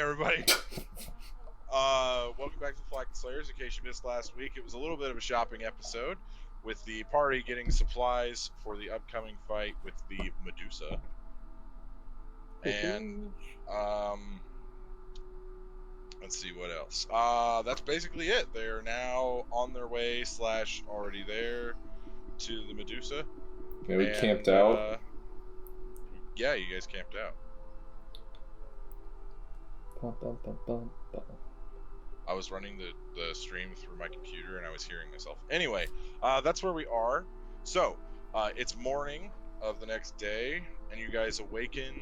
everybody. Welcome back to Flagon Slayers. In case you missed last week, it was a little bit of a shopping episode with the party getting supplies for the upcoming fight with the Medusa. And let's see what else. That's basically it. They're now on their way / already there to the Medusa. Yeah, we camped out. Yeah, you guys camped out. I was running the stream through my computer and I was hearing myself. Anyway, that's where we are. So, it's morning of the next day, and you guys awaken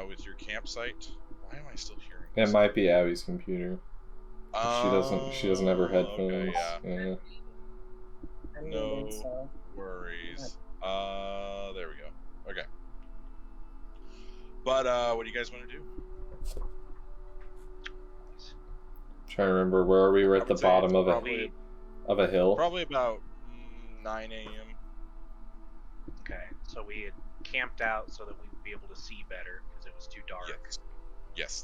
with your campsite. Why am I still hearing this? It might be Abby's computer. She doesn't have her headphones. Okay, yeah. No worries. There we go. Okay. But what do you guys want to do? Trying to remember, where are we? We're at the bottom of a hill. Probably about 9 a.m. Okay, so we had camped out so that we would be able to see better because it was too dark. Yes.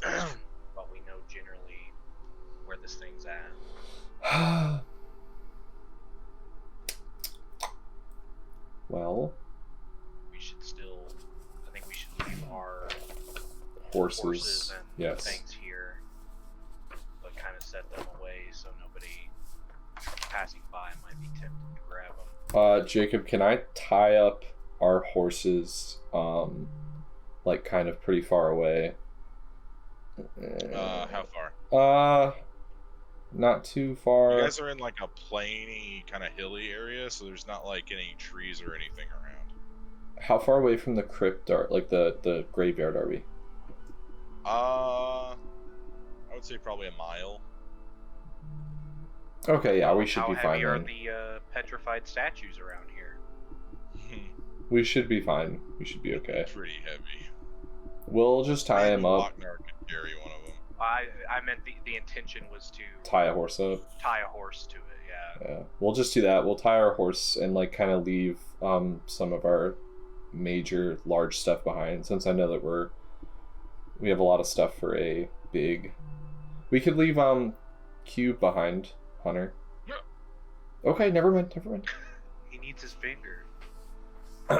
But we know generally where this thing's at. Well, we should still. I think we should leave our horses and things here, but kind of set them away so nobody passing by might be tempted to grab them. Jacob, can I tie up our horses, like kind of pretty far away? How far? Not too far. You guys are in like a plainy, kind of hilly area, so there's not like any trees or anything around. How far away from the crypt are, like the graveyard, are we? I would say probably a mile. Okay, yeah, we should be fine. How heavy are the petrified statues around here? We should be fine. We should be okay. Pretty heavy. We'll just tie him up. Loknar could carry one of them. I meant the intention was to tie a horse up. Tie a horse to it, yeah. Yeah, we'll just do that. We'll tie our horse and like kind of leave some of our major large stuff behind, since I know that we have a lot of stuff for a big. We could leave Cube behind, Hunter. Yeah. Okay, never mind. He needs his finger. Yeah.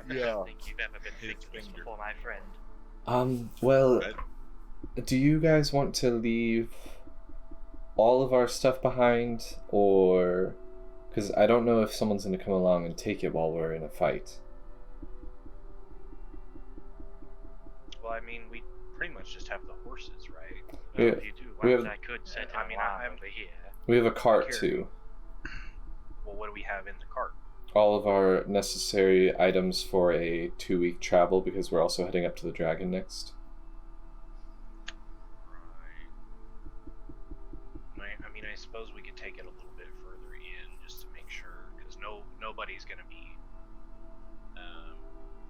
I don't think you've ever been thinking this before, my friend. Well, do you guys want to leave all of our stuff behind, or because I don't know if someone's going to come along and take it while we're in a fight. Well, I mean, we pretty much just have the horses, right? If you do, I could set I'm over here. We have a cart too. Well, what do we have in the cart? All of our necessary items for a 2-week travel, because we're also heading up to the dragon next. Right. I mean, I suppose we could take it a little bit further in just to make sure, because nobody's going to be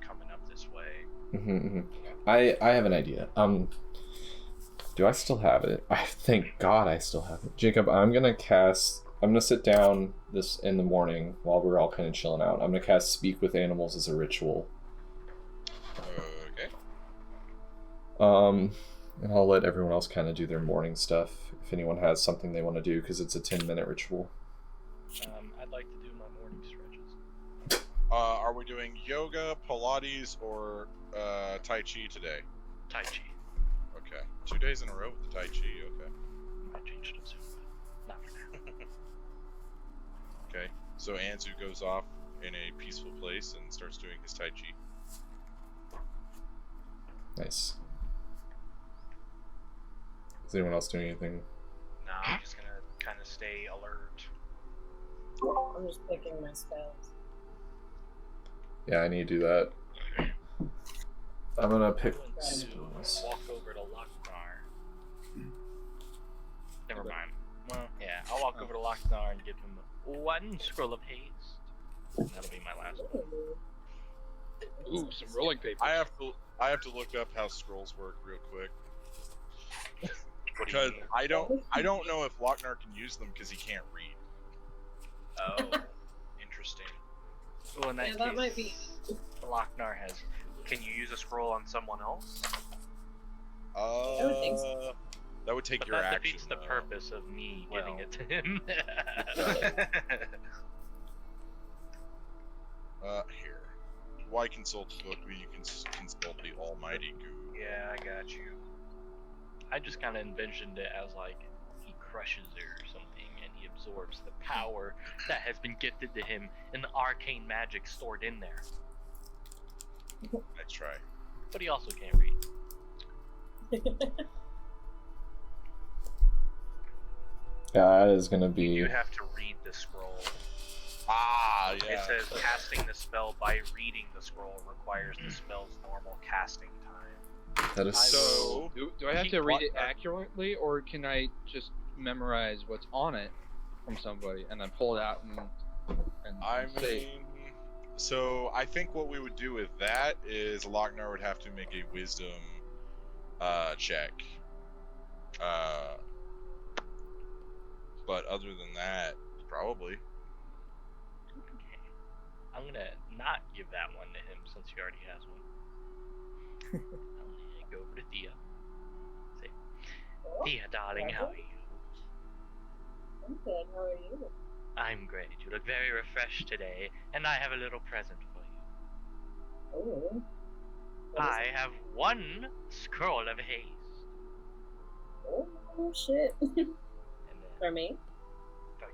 coming up this way. I have an idea. Do I still have it? Thank God I still have it. Jacob, I'm gonna sit down this in the morning while we're all kind of chilling out. I'm gonna cast Speak with Animals as a ritual. Okay. And I'll let everyone else kind of do their morning stuff if anyone has something they want to do, because it's a 10-minute ritual. I'd like to do my morning stretches. Are we doing yoga, Pilates, or Tai Chi today? Tai Chi. Okay. 2 days in a row with the Tai Chi, okay. Might change it soon, but not for now. Okay. So Anzu goes off in a peaceful place and starts doing his Tai Chi. Nice. Is anyone else doing anything? No, I'm just gonna kind of stay alert. I'm just picking my spells. Yeah, I need to do that. I'm gonna pick spells. Walk over to Loknar. Never mind. Well, yeah, I'll walk over to Loknar and give him 1 scroll of haste. And that'll be my last one. Ooh, some rolling paper. I have to look up how scrolls work real quick. Because I don't know if Loknar can use them because he can't read. Oh, interesting. Well, in that case, that might be. Loknar has. Can you use a scroll on someone else? I would think so. That would take But your that action. defeats the purpose of me giving it to him. Here. Why consult the book when you can consult the almighty goo? Yeah, I got you. I just kind of envisioned it as like he crushes her or something, and he absorbs the power that has been gifted to him and the arcane magic stored in there. Nice try. But he also can't read. That is gonna You be. have to read the scroll. Ah, yeah. It says casting the spell by reading the scroll requires the spell's normal casting time. That is So, Do I have to read it accurately, or can I just memorize what's on it from somebody and then pull it out and I say? mean, so I think what we would do with that is Lochnar would have to make a wisdom check. But other than that, probably. Okay. I'm gonna not give that one to him since he already has one. I'm gonna go over to Thea. Say, Thea, darling, how are you? I'm good. How are you? I'm great. You look very refreshed today, and I have a little present for you. Oh. I have one scroll of haste. Oh shit. And then For me? for you.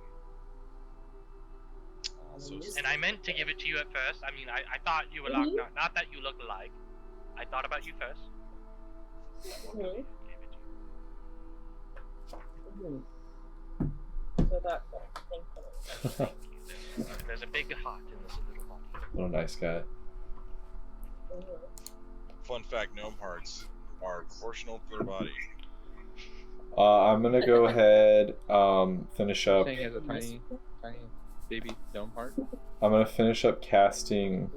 Also, And I meant to give it to you at first. I mean, I thought you were Mhm. not that you look alike. I thought about you first. Mhm. Gave it to you. Mhm. So that's thank you. Thank you. There's a big heart in this little body. what a nice guy. Mhm. fun fact: gnome hearts are proportional to their body. I'm gonna go ahead, finish up. Saying as a tiny baby gnome heart. I'm gonna finish up casting.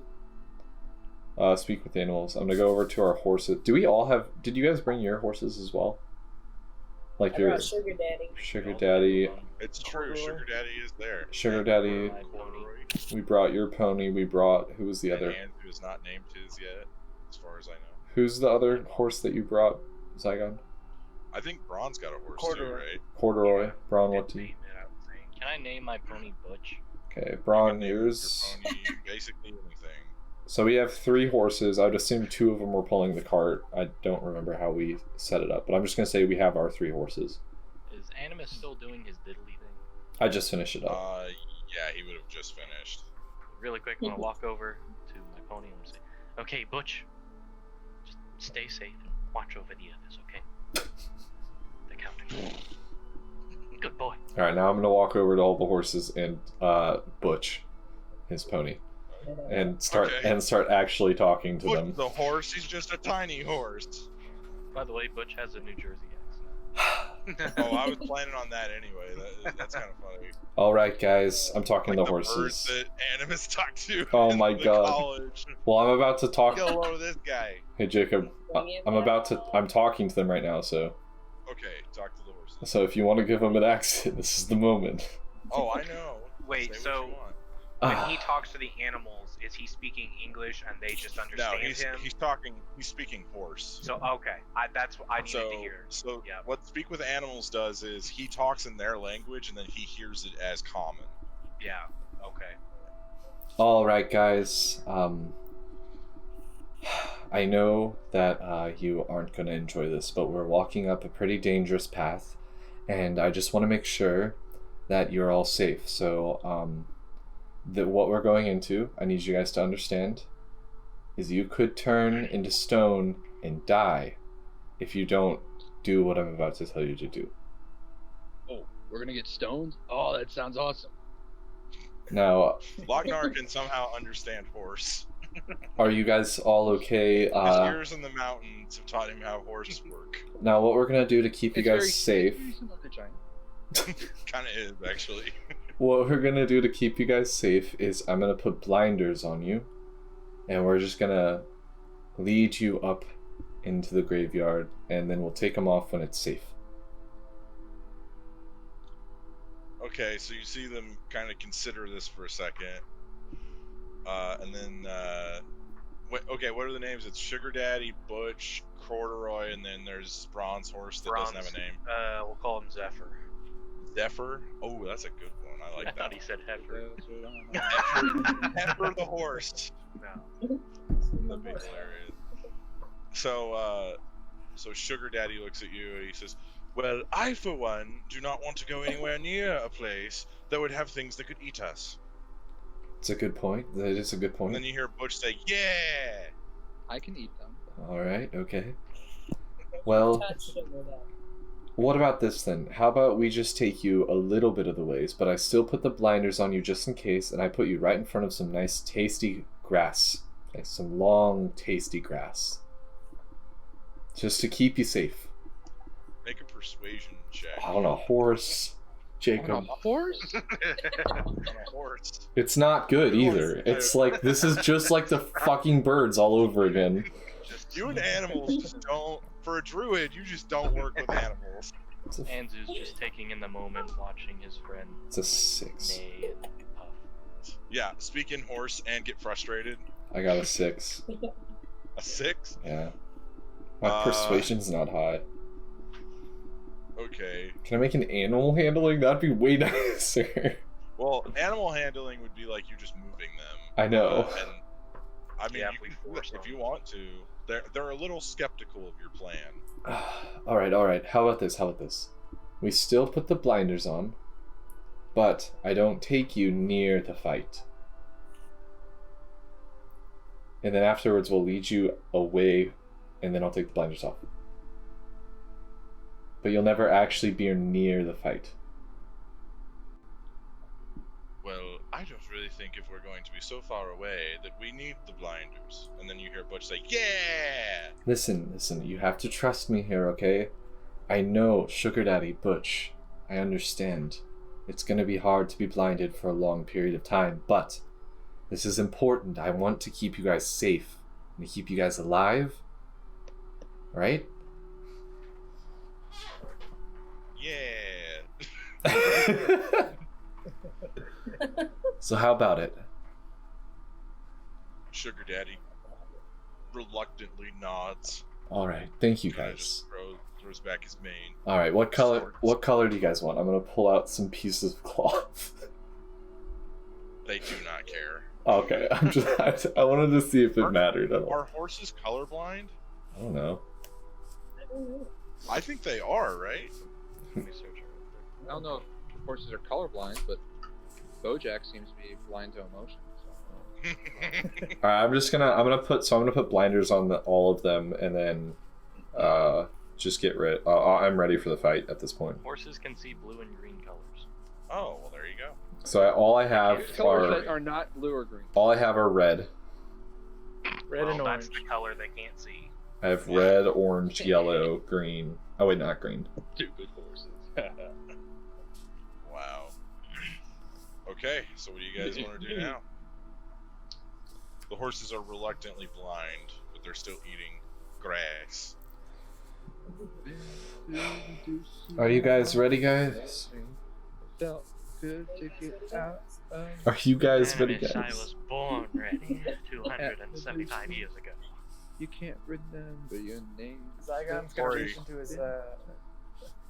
Speak with animals. I'm gonna go over to our horses. Do we all have? Did you guys bring your horses as well? Like I your brought Sugar Daddy. sugar daddy. It's true. Sugar Daddy is there. Sugar daddy. My pony. We brought your pony. We brought. Who was the And other? Andrew is not named his yet, as far as I know. Who's the other horse that you brought, Zygon? I think Braun's got a horse too, Corduroy. right? Corduroy. Braun, what do you? Name it, I would think. Can I name my pony Butch? Okay, Braun, You can name yours. your pony basically anything. So we have 3 horses. I would assume 2 of them were pulling the cart. I don't remember how we set it up, but I'm just gonna say we have our 3 horses. Is Animus still doing his diddly thing? I just finished it up. Yeah, he would have just finished. Really quick, I'm gonna walk over to my pony and say, "Okay, Butch, just stay safe and watch over the others, okay?" The counter. Good boy. All right, now I'm gonna walk over to all the horses and Butch, his pony, and start actually talking to them. Look, the horse, he's just a tiny horse. By the way, Butch has a New Jersey accent. Oh, I was planning on that anyway. That's kind of funny. All right, guys, I'm talking Like to the birds horses. that Animus talked to. Oh in my the God. College. Well, I'm about to talk. Get hello to this guy. Hey, Jacob, I'm talking to them right now. So Okay, talk to the horses. if you want to give them an accent, this is the moment. Oh, I know. Wait, Say so what you want. when he talks to the animals, is he speaking English and they just No, understand him? he's speaking horse. So okay, that's what I needed to hear. So Yeah. what Speak with Animals does is he talks in their language and then he hears it as common. Yeah. Okay. All right, guys. I know that you aren't going to enjoy this, but we're walking up a pretty dangerous path, and I just want to make sure that you're all safe. So, what we're going into, I need you guys to understand, is you could turn into stone and die if you don't do what I'm about to tell you to do. Oh, we're gonna get stoned? Oh, that sounds awesome. Now, Lochnar can somehow understand horse. are you guys all okay? His years in the mountains have taught him how horses work. Now, what we're going to do to keep you It's very guys safe... similar to China. Kind of is, actually. What we're gonna do to keep you guys safe is I'm gonna put blinders on you, and we're just gonna lead you up into the graveyard, and then we'll take them off when it's safe. Okay, so you see them kind of consider this for a second, and then Okay, what are the names? It's Sugar Daddy, Butch, Corduroy, and then there's Bronze Horse that doesn't have a name. We'll call him Zephyr. Zephyr? Oh, that's a good one. I like I thought that. he said heifer. Heifer the horse. No. That'd be hilarious. So Sugar Daddy looks at you and he says, "Well, I for one do not want to go anywhere near a place that would have things that could eat us." It's a good point. That is a good And point. then you hear Butch say, "Yeah." I can eat them. All right. Okay. Well, what about this then? How about we just take you a little bit of the ways, but I still put the blinders on you just in case, and I put you right in front of some nice, tasty grass, like some long, tasty grass, just to keep you safe. Make a persuasion check. On a horse, Jacob. On a horse? On a horse. It's not good either. It's like, this is just like the fucking birds all over again. You and animals just don't. For a druid, you just don't work with animals. It's a, Anzu's just taking in the moment, watching his friend it's a 6. neigh and puff. Yeah, speak in horse and get frustrated. I got a 6. A 6? Yeah. My persuasion's not high. Okay. Can I make an animal handling? That'd be way nicer. Well, animal handling would be like you just moving them. I know. And I mean, Yeah, you if we can, force if them. you want to. They're a little skeptical of your plan. Alright. How about this? We still put the blinders on, but I don't take you near the fight. And then afterwards we'll lead you away, and then I'll take the blinders off. But you'll never actually be near the fight. Well, I don't really think if we're going to be so far away that we need the blinders. And then you hear Butch say, "Yeah!" Listen, you have to trust me here, okay? I know, Sugar Daddy, Butch. I understand. It's gonna be hard to be blinded for a long period of time, but this is important. I want to keep you guys safe and to keep you guys alive. Right? Yeah. So how about it? Sugar Daddy reluctantly nods. Alright, thank you Kinda guys. just throws back his mane. Alright, what color do you guys want? I'm gonna pull out some pieces of cloth. They do not care. Okay, I wanted to see if it mattered at all. Are horses colorblind? I don't know. I think they are, right? Let me search it. I don't know if horses are colorblind, but Bojack seems to be blind to emotion. So. Alright, I'm gonna put blinders on all of them, and then just get rid. I'm ready for the fight at this point. Horses can see blue and green colors. Oh, well, there you go. So all I have Colors that are are not blue or green. red. Red and That's orange. the color they can't see. I have red, orange, yellow, green. Oh wait, not green. Stupid horses. Wow. Okay, so what do you guys want to do now? The horses are reluctantly blind, but they're still eating grass. Are you guys ready, guys? Felt good to get out of... Are you guys And ready, I guys? was born ready 275 years ago. You can't remember your name. Zygon's gonna reach into his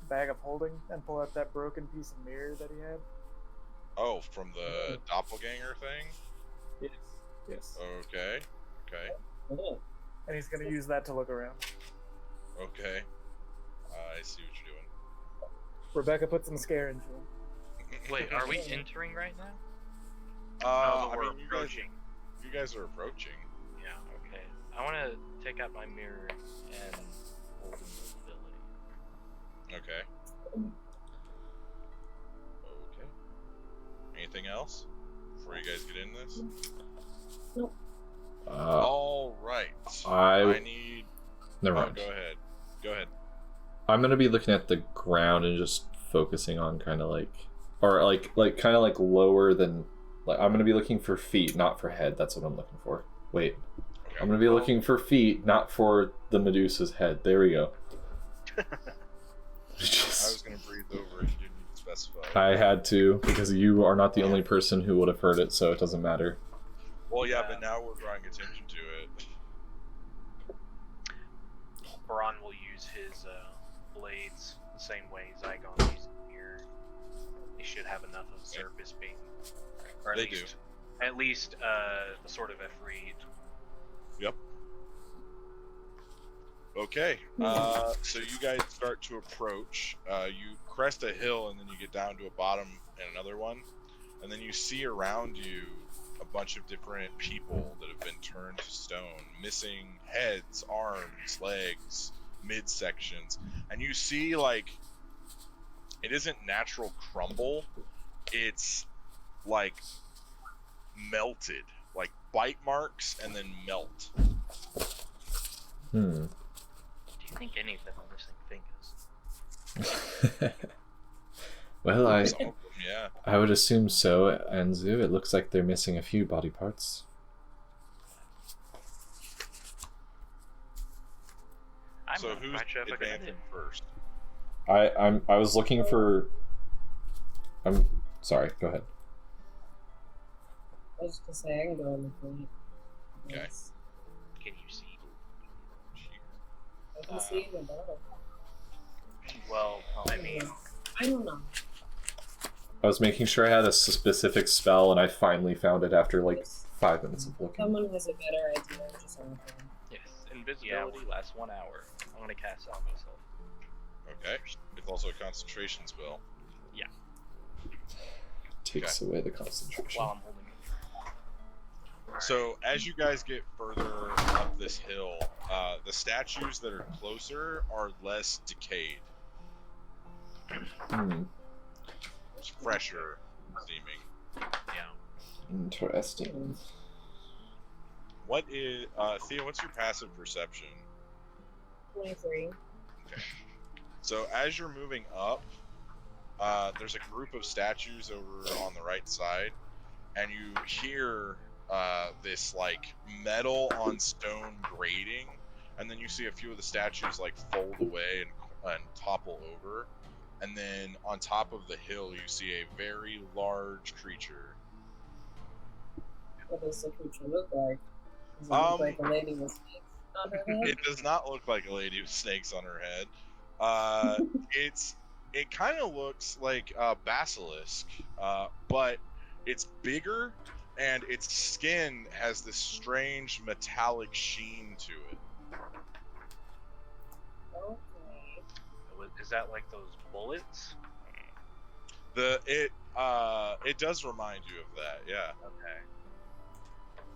bag of holding and pull out that broken piece of mirror that he had. Oh, from the doppelganger thing? Yes. Yes. Okay. And he's gonna use that to look around. Okay. I see what you're doing. Rebecca put some scare into him. Wait, are we entering right now? No, but I we're mean, approaching. You guys are approaching. Yeah. Okay. I want to take out my mirror and hold invisibility. Okay. Okay. Anything else before you guys get in this? All right. I need. Never Oh, mind. go ahead. Go ahead. I'm gonna be looking at the ground and just focusing on kind of like, or like kind of like lower than, like I'm gonna be looking for feet, not for head. That's what I'm looking for. Wait, Okay. I'm gonna be looking for feet, not for the Medusa's head. There we go. I was gonna breathe over it. You didn't even specify. I had to, because you are not the only person who would have heard it, so it doesn't matter. Well, yeah, but now we're drawing attention to it. Baron will use his blades the same way Zygon uses here. They should have enough of surface beam, or at They least, at least the sort of Efreet. Yep. Okay. So you guys start to approach. You crest a hill and then you get down to a bottom and another one, and then you see around you a bunch of different people that have been turned to stone, missing heads, arms, legs, midsections, and you see like it isn't natural crumble, it's like melted, like bite marks and then melt. Do you think any of them are missing fingers? Well, Some of them, yeah. I would assume so, Anzu. It looks like they're missing a few body parts. I'm So not who's quite sure if I can advancing first? I was looking for. I'm sorry. Go ahead. I was just gonna say, I can go in the fleet. Okay. Yes. Can you see? I can see the battle. Well, I mean, I don't know. I was making sure I had a specific spell, and I finally found it after like 5 minutes of looking. Someone has a better idea, just on the phone. Yes, invisibility lasts 1 hour. I'm gonna cast out myself. Okay. It's also a concentration spell. Yeah. Takes away the concentration. While I'm holding it. So as you guys get further up this hill, the statues that are closer are less decayed. It's fresher seeming. yeah. Interesting. What is Thea, what's your passive perception? 23. So as you're moving up, there's a group of statues over on the right side, and you hear this like metal on stone grating, and then you see a few of the statues like fold away and topple over, and then on top of the hill you see a very large creature. What does the creature look like? Does it look like a lady with snakes on her head? It does not look like a lady with snakes on her head. It kind of looks like a basilisk, but it's bigger, and its skin has this strange metallic sheen to it. Okay. Is that like those bullets? It does remind you of that, yeah. Okay.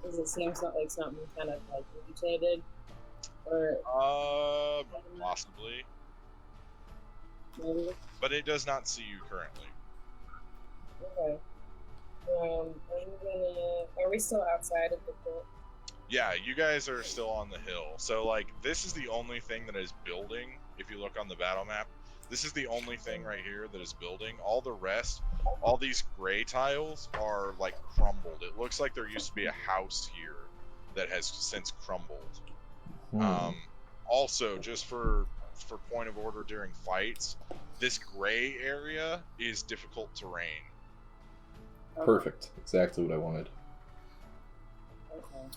Does it seem like something kind of like mutated? Or Possibly, maybe? but it does not see you currently. Okay. I'm gonna. Are we still outside of the fort? Yeah, you guys are still on the hill. So, like, this is the only thing that is building. If you look on the battle map, this is the only thing right here that is building. All the rest, all these gray tiles are, like, crumbled. It looks like there used to be a house here that has since crumbled. Also, just for point of order during fights, this gray area is difficult terrain. Perfect. Exactly what I wanted. Okay.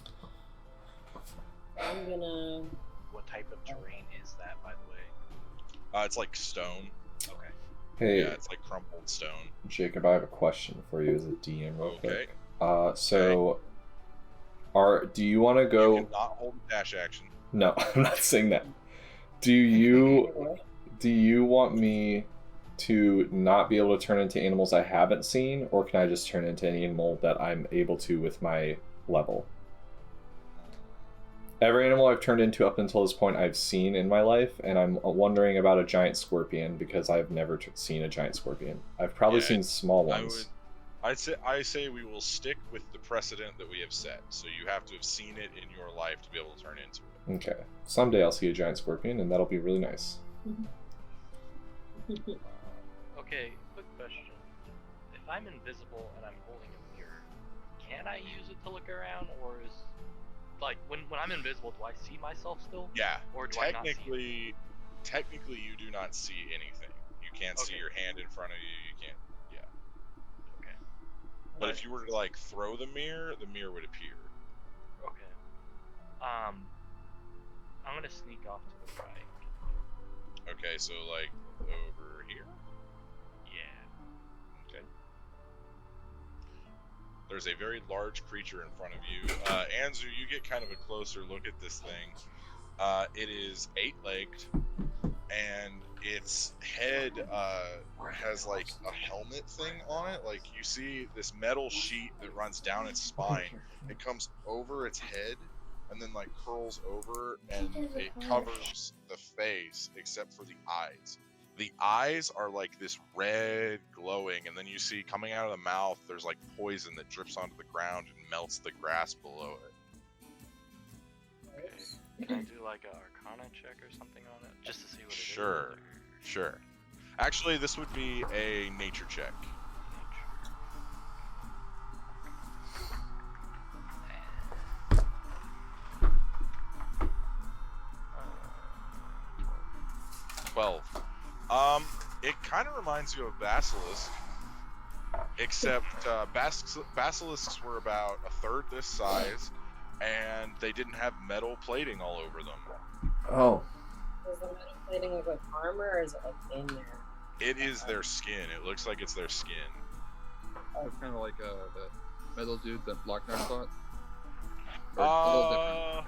I'm gonna. What type of terrain is that, by the way? It's like stone. Okay. Hey, Yeah, it's like crumpled stone. Jacob, I have a question for you as a DM real Okay. quick. So, do you want to You go... cannot hold a dash action. No, I'm not saying that. Do you want me to not be able to turn into animals I haven't seen, or can I just turn into any animal that I'm able to with my level? Every animal I've turned into up until this point I've seen in my life, and I'm wondering about a giant scorpion because I've never seen a giant scorpion. I've probably seen small ones. I say we will stick with the precedent that we have set. So you have to have seen it in your life to be able to turn into it. Okay. Someday I'll see a giant scorpion, and that'll be really nice. Okay, quick question. If I'm invisible and I'm holding a mirror, can I use it to look around, or is like when I'm invisible, do I see myself still? Yeah. Or do I not see it? Technically, you do not see anything. You can't see Okay. your hand in front of you. You can't. Yeah. Okay. But if you were to like throw the mirror would appear. Okay. I'm gonna sneak off to the right. Okay, so like over here. Yeah. Okay. There's a very large creature in front of you. Anzu, you get kind of a closer look at this thing. It is 8-legged, and its head has like a helmet thing on it. Like you see this metal sheet that runs down its spine. It comes over its head and then like curls over, and it covers the face except for the eyes. The eyes are like this red glowing, and then you see coming out of the mouth there's like poison that drips onto the ground and melts the grass below it. Can I do like a Arcana check or something on it, just to see what it is? Sure. Sure. Actually, this would be a nature check. Nature. 12. It kind of reminds you of Basilisk, except Basilisks were about a third this size, and they didn't have metal plating all over them. Oh. Is the metal plating like with armor, or is it like in there? It is their skin. It looks like it's their skin. It's kind of like the metal dude that Lochnar fought. Or a little different.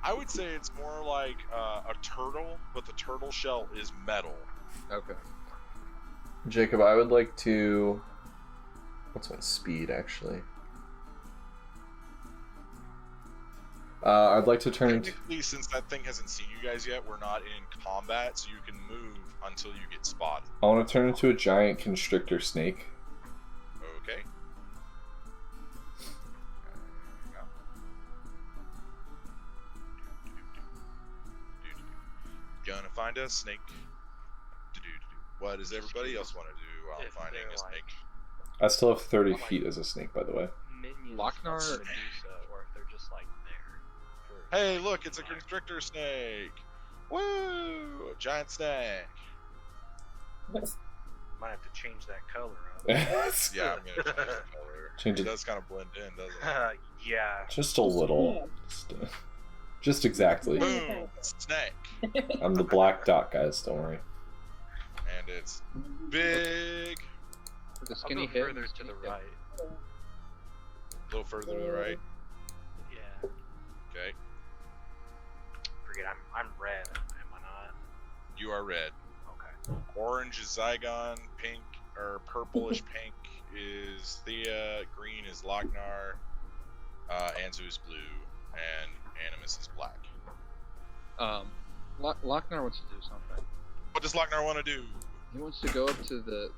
I would say it's more like a turtle, but the turtle shell is metal. Okay. Jacob, I would like to... What's my speed, actually? I'd like to turn into... Technically, since that thing hasn't seen you guys yet, we're not in combat, so you can move until you get spotted. I want to turn into a giant constrictor snake. Okay. Gonna find a snake. What does everybody else want to do while If finding they're a snake? I still have 30 feet as a snake, by the way. Minions Lochnar- from Medusa, or if they're just like there. For Hey, look, it's a constrictor snake. Woo! A giant snake. Might have to change that color up. Yeah, I'm gonna change the color. Change It it does kind of blend in, doesn't it? Yeah. just a little. Just exactly. Boom! Snake. I'm the black dot, guys, don't worry. And it's big. With the I'll skinny go head. further to the right. A little further to the right. Yeah. Okay. Forget, I'm red, am I not? You are red. Okay. Orange is Zygon. Pink, or purplish pink is Thea. Green is Lochnar. Anzu is blue. And Animus is black. Lochnar wants to do something. What does Lochnar want to do? He wants to go up to the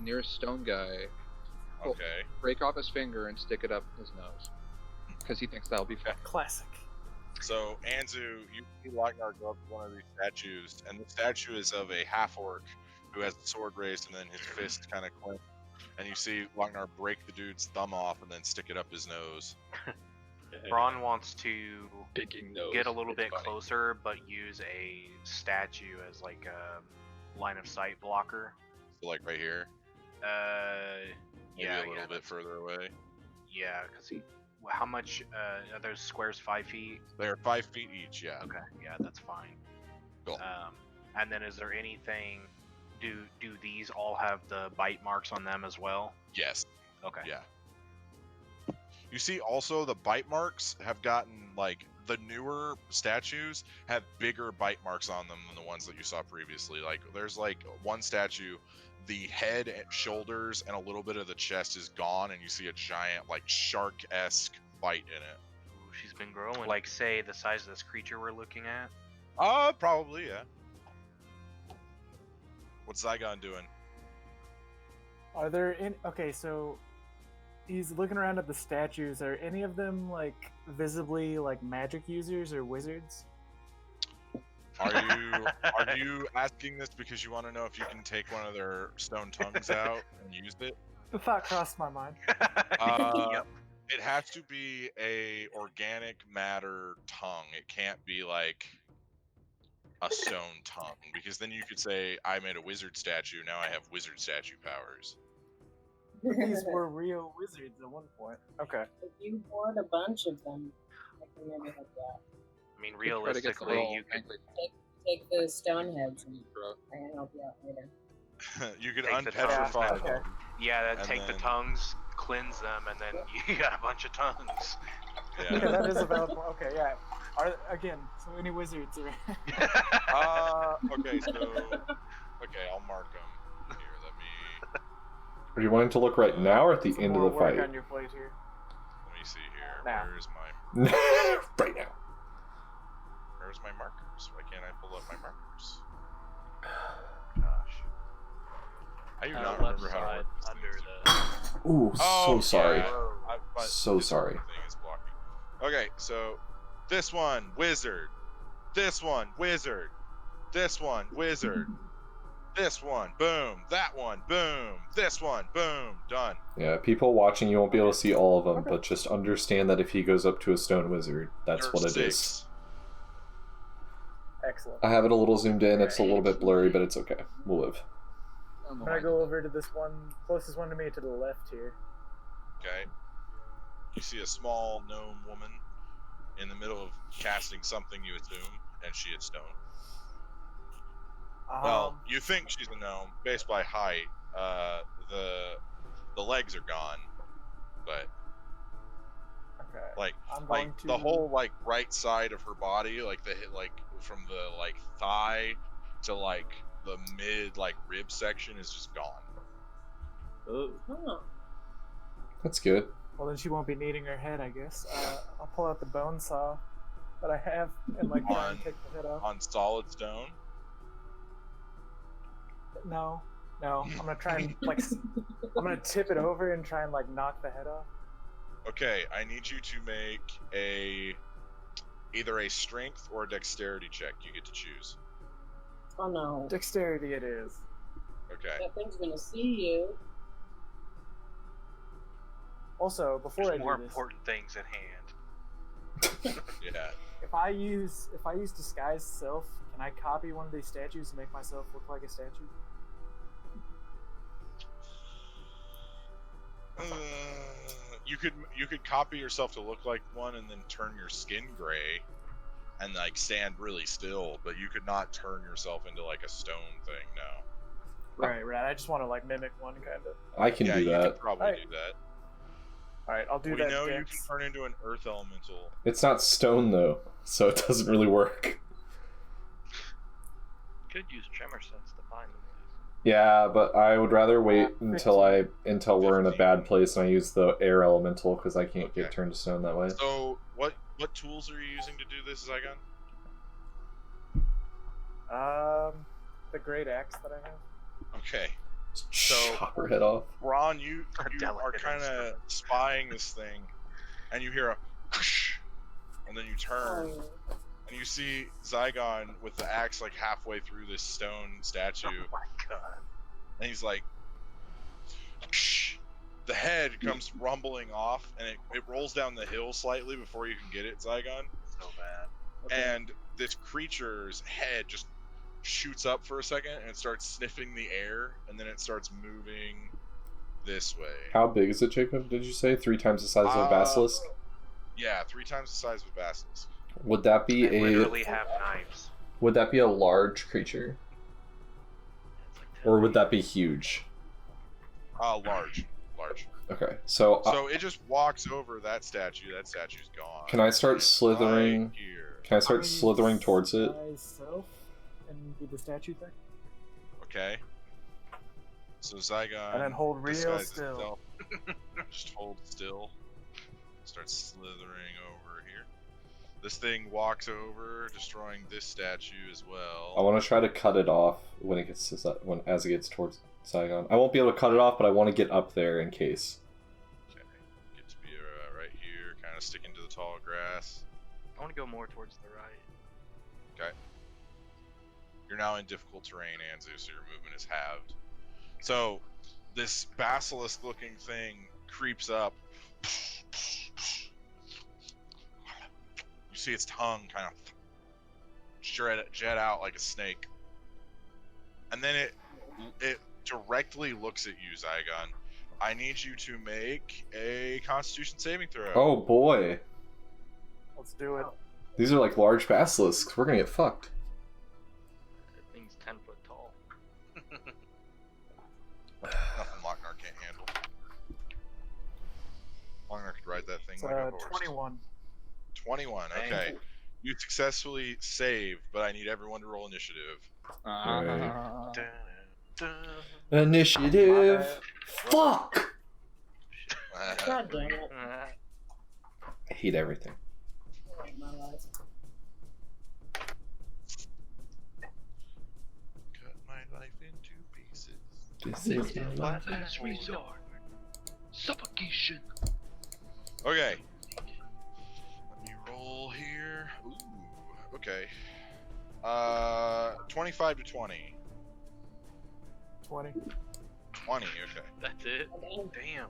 nearest stone guy, Okay. break off his finger, and stick it up his nose. Because he thinks that'll be fun. Classic. So, Anzu, you see Lochnar go up to one of these statues, and the statue is of a half-orc who has the sword raised and then his fist kind of clenched. And you see Lochnar break the dude's thumb off and then stick it up his nose. Braun wants to Picking nose. get a little It's bit funny. closer, but use a statue as like a line of sight blocker. So, like right here, maybe Yeah, a little bit further away. Yeah, because he. How much are those squares? 5 feet. They're 5 feet each, yeah. Okay, yeah, that's fine. Cool. And then is there anything? Do these all have the bite marks on them as well? Yes. Okay. Yeah. You see, also the bite marks have gotten like the newer statues have bigger bite marks on them than the ones that you saw previously. Like there's like one statue, the head, and shoulders, and a little bit of the chest is gone, and you see a giant like shark-esque bite in it. Ooh, she's been growing. Like say the size of this creature we're looking at. Probably, yeah. What's Zygon doing? Are there any? Okay, so he's looking around at the statues. Are any of them like visibly like magic users or wizards? Are you asking this because you want to know if you can take one of their stone tongues out and use it? The thought crossed my mind. Yep. It has to be a organic matter tongue. It can't be like a stone tongue, because then you could say, I made a wizard statue, now I have wizard statue powers. These were real wizards at one point. Okay. If you bought a bunch of them, I can maybe help you out. I mean, Try to get the realistically, little you could anklet Take the stone heads and throat. I can help you out later. You could Take the unpetrify tongues, them. yeah, And take the then- tongues, cleanse them, and then you got a bunch of tongues. Okay, Yeah. that is a valid point. Okay, yeah. Again, so any wizards are. Okay, so I'll mark them here. Let me Are you wanting to look right now or at the Some end more of the work fight? on your plate here. see here. Now. Where's my Right now. markers? Why can't I pull up my markers? Gosh. I do not left remember how to side, work these under things. the. Ooh, so sorry. But So this sorry. Thing is blocking. Okay, so this one wizard, this one wizard, this one wizard, this one boom, that one boom, this one boom, done. Yeah, people watching, you won't be able to see all of them, but just understand that if he goes up to a stone wizard, that's There's what it is. 6. Excellent. I have it a little zoomed in. It's a little bit blurry, but it's okay. We'll live. I'm gonna go over to this one, closest one to me to the left here. Okay. You see a small gnome woman in the middle of casting something, you assume, and she is stone. Well, you think she's a gnome based by height. The legs are gone, but Okay. like I'm going like to the whole like right side of her body, like the like from the like thigh to like the mid like rib section is just gone. Huh. That's good. Well, then she won't be needing her head, I guess. I'll pull out the bone saw that I have and like try and take the head off. On solid stone. No, I'm gonna try and like, I'm gonna tip it over and try and like knock the head off. Okay, I need you to make either a strength or a dexterity check. You get to choose. Oh no. Dexterity it is. Okay. That thing's gonna see you. Also, before There's I more do this, important things at hand. Yeah. if I use disguise self, can I copy one of these statues and make myself look like a statue? You could copy yourself to look like one and then turn your skin gray and like stand really still, but you could not turn yourself into like a stone thing. No. Right. I just want to like mimic one kind of. I can Yeah, do you that. could probably Alright. do that. All right, I'll do We that. know you Dex. can turn into an earth elemental. It's not stone though, so it doesn't really work. Could use tremor sense to find them. Yeah, but I would rather wait until we're in a 15. bad place and I use the air elemental because I can't get Okay. turned to stone that way. So what tools are you using to do this, Zygon? The great axe that I have. Okay. So So- chop her head off. Ron, you A are delicate kind of instrument. spying this thing, and you hear a whoosh, and then you turn, Oh. and you see Zygon with the axe like halfway through this stone statue, Oh my god. and he's like, whoosh. The head comes rumbling off, and it rolls down the hill slightly before you can get it, Zygon, So bad. and this creature's head just shoots up for a second, and it starts sniffing the air, and then it starts moving this way. How big is it, Jacob? Did you say 3 times the size of a basilisk? Yeah, 3 times the size of a basilisk. Would that be They a literally have knives. would that be a large creature, It's like or would that be huge? Large. Okay, so So it just walks over that statue. That statue's gone. can I start slithering? Right here. Can I start slithering towards it? Myself and do the statue thing, Okay. So Zygon. and then hold real disguises still. himself. Just hold still. Start slithering over here. This thing walks over, destroying this statue as well. I want to try to cut it off when it gets to, as it gets towards Saigon. I won't be able to cut it off, but I want to get up there in case. Okay. Get to be right here, kind of sticking to the tall grass. I want to go more towards the right. Okay. You're now in difficult terrain, Anzu, so your movement is halved. So, this basilisk-looking thing creeps up. You see its tongue kind of jet out like a snake. And then it directly looks at you, Zygon. I need you to make a Constitution saving throw. Oh boy! Let's do it. These are like large basilisks. We're gonna get fucked. That thing's 10 foot tall. Nothing Lochnar can't handle. Lochnar could ride that thing It's like a horse. 21. 21, okay. You successfully saved, but I need everyone to roll initiative. Initiative. Fuck. God damn it. I hate everything. I hate my life. Cut my life into pieces. This is my life. Last resort. Suffocation. Okay. Let me roll here. Ooh, okay. 25 to 20. 20. 20, okay. That's it. Damn.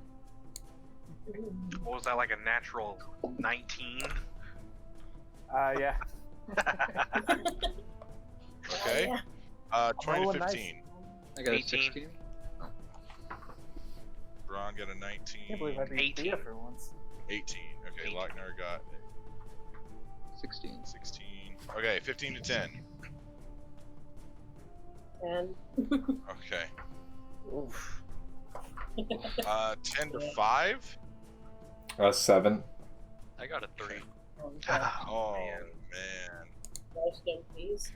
What was that, like a natural 19? Yeah. Okay. Yeah. 20 to Rolling nice. 15. I got a 18. 16. Ron got a 19. I can't believe I beat 18. Thea for once. 18. Okay, 18. Lochnar got 16. 16. Okay, 15 to 10. And Okay. Oof. 10 to 5? 7. I got a 3. Oh, man. man. rest in peace.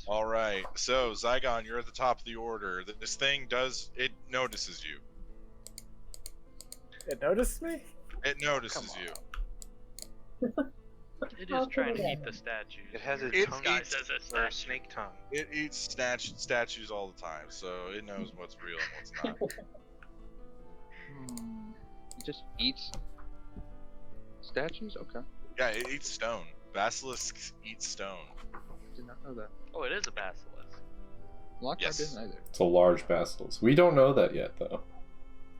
All right. So, Zygon, you're at the top of the order. This thing it notices you. It noticed me? It notices Come you. It How is could trying to it eat the statues. It has a It tongue eats- says a or a statue. snake tongue. It eats statues all the time, so it knows what's real and what's not. It just eats statues? Okay. Yeah, it eats stone. Basilisks eat stone. Did not know that. Oh, it is a basilisk. Lockhart Yes. didn't either. It's a large basilisk. We don't know that yet, though.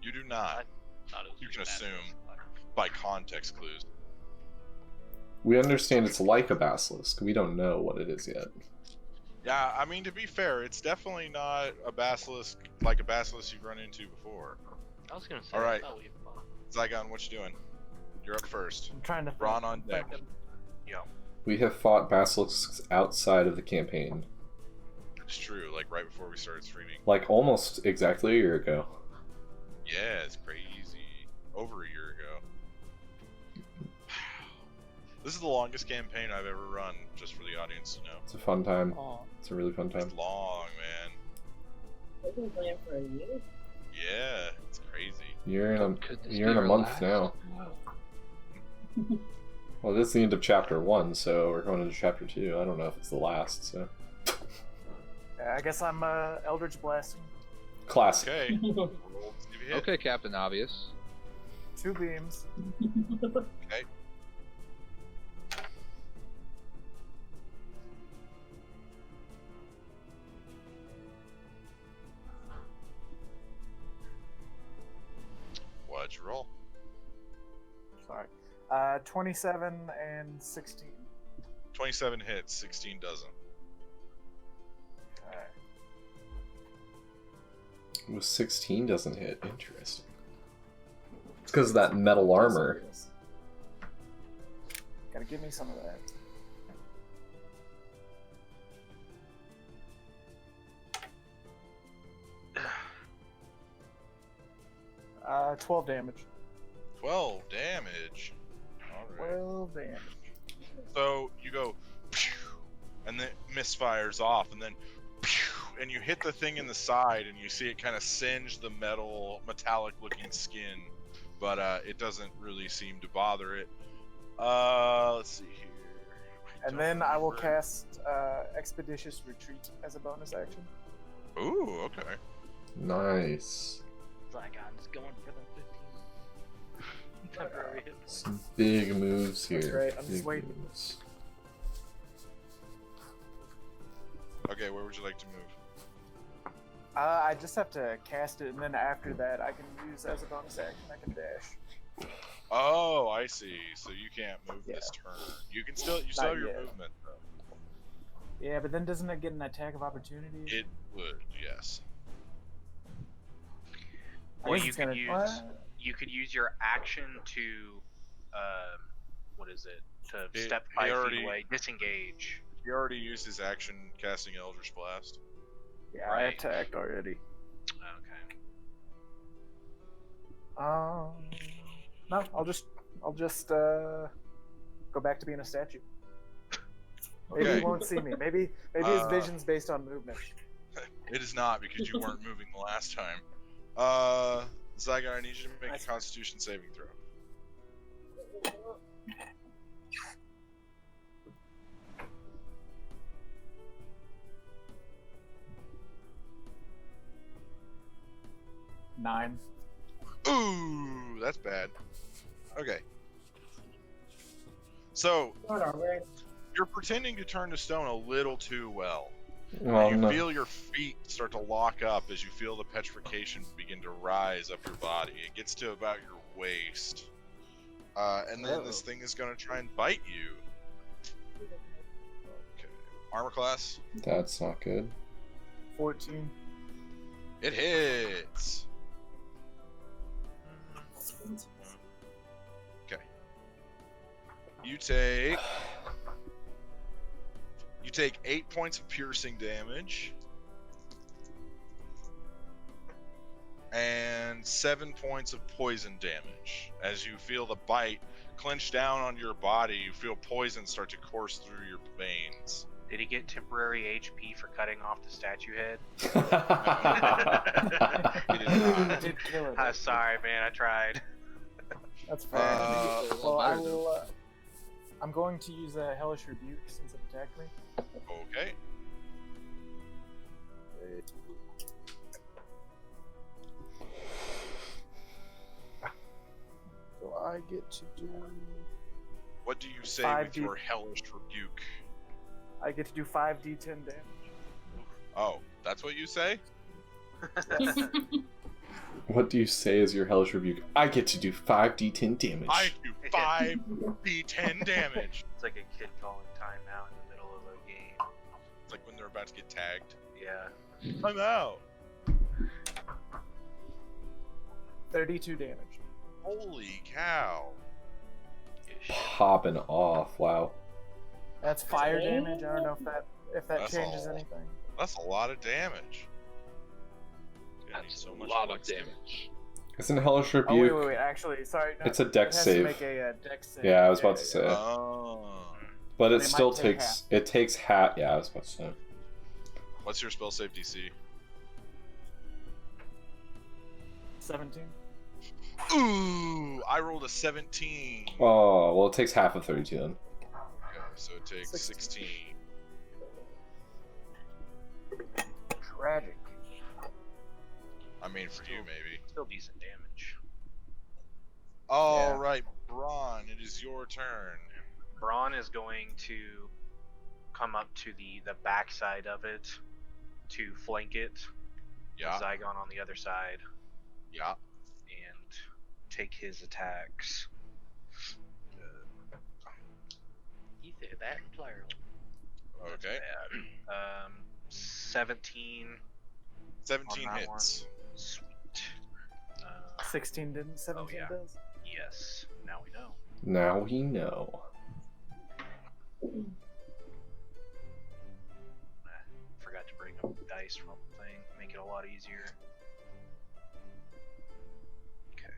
You do not, Thought it was You just can a basilisk. assume. by context clues. We understand it's like a basilisk. We don't know what it is yet. Yeah, I mean, to be fair, it's definitely not a basilisk like a basilisk you've run into before. I was gonna say. All right. I thought we fought. Zygon, what you doing? You're up first. I'm trying to think. Ron on deck. We have fought basilisks outside of the campaign. It's true, like right before we started streaming. Like almost exactly a year ago. Yeah, it's crazy. Over a year ago. This is the longest campaign I've ever run, just for the audience to know. It's a fun time. Aw. It's a really fun time. It's long, man. We've been playing for a year. Yeah, it's crazy. You're in Could this you're be in a our month last? now. Well, this is the end of chapter 1, so we're going into chapter 2. I don't know if it's the last, so. Yeah, I guess I'm Eldritch Blasting. Classic. Okay. Roll to see if you hit. Okay, Captain Obvious. 2 beams. Okay. What'd you roll? Sorry. 27 and 16. 27 hits, 16 doesn't. Alright. With 16 doesn't hit. Interesting. It's because of that metal armor. Gotta give me some of that. Uh, 12 damage. 12 damage. Alright. 12 damage. So you go, pew, and then misfires off, and then, pew, and you hit the thing in the side, and you see it kind of singe the metallic-looking skin, but it doesn't really seem to bother it. Let's see here. And then I will cast Expeditious Retreat as a bonus action. Ooh, okay. Nice. Zygon's going for them 15 temporary hit points. Some big moves here. That's right, I'm just Big waiting. moves. Okay, where would you like to move? I just have to cast it, and then after that, I can use as a bonus action. I can dash. Oh, I see. So you can't move this Yeah. turn. You still have your yet. movement, though. Yeah, but then doesn't it get an attack of opportunity? It would, yes. I Well, guess you it's could gonna- use what? you could use your action to what is it? To He- step he 5 already- feet away, disengage. He already used his action casting Eldritch Blast. Yeah, Right. I attacked already. Okay. No, I'll just go back to being a statue. Maybe Okay. he won't see me. Maybe his vision's based on movement. It is not because you weren't moving the last time. Zygon, I need you to make a Constitution saving throw. Nine. Ooh, that's bad. Okay. So, Not alright. you're pretending to turn to stone a little too well. Oh You no. feel your feet start to lock up as you feel the petrification begin to rise up your body. It gets to about your waist. And then this thing is going to try and bite you. Okay. Armor class. That's not good. 14. It hits. Okay. You take 8 points of piercing damage and 7 points of poison damage. As you feel the bite clench down on your body, you feel poison start to course through your veins. Did he get temporary HP for cutting off the statue head? He did not. I did kill it. Sorry, man. I tried. That's fair. Well, I'm going to use a Hellish Rebuke since it attacked me. Okay. So I get to do. What do you say 5d with your hellish rebuke? I get to do 5d10 damage. Oh, that's what you say? What do you say is your hellish rebuke? I get to do 5d10 damage. I do 5d10 damage. It's like a kid calling timeout in the middle of a game. It's like when they're about to get tagged. Yeah. I'm out. 32 damage. Holy cow. Popping off. Wow. That's fire damage. I don't know if that That's changes all. anything. That's a lot of damage. Gonna need That's so a much lot of luck to- damage. Isn't hellish Oh rebuke? wait. Actually, sorry. No, It's a dex it has save. To make a dex save. Yeah, I was about to say. Oh. But They it might still take takes. It takes hat. Yeah, I was about to say. What's your spell save DC? 17. Ooh, I rolled a 17. Oh, well, it takes half of 32 then. Okay, so it takes 16. Tragic. I mean, for you, maybe. Still decent damage. All Yeah. right, Braun, it is your turn. Braun is going to come up to the backside of it to flank it. Yeah, Zygon on the other side yeah. and take his attacks. He said that in plural. Okay. 17. 17 On that hits. Sweet. 16 didn't. 17 yeah. does. Yes. Now we know. Now we know. Forgot to bring up the dice roll thing. Make it a lot easier. Okay.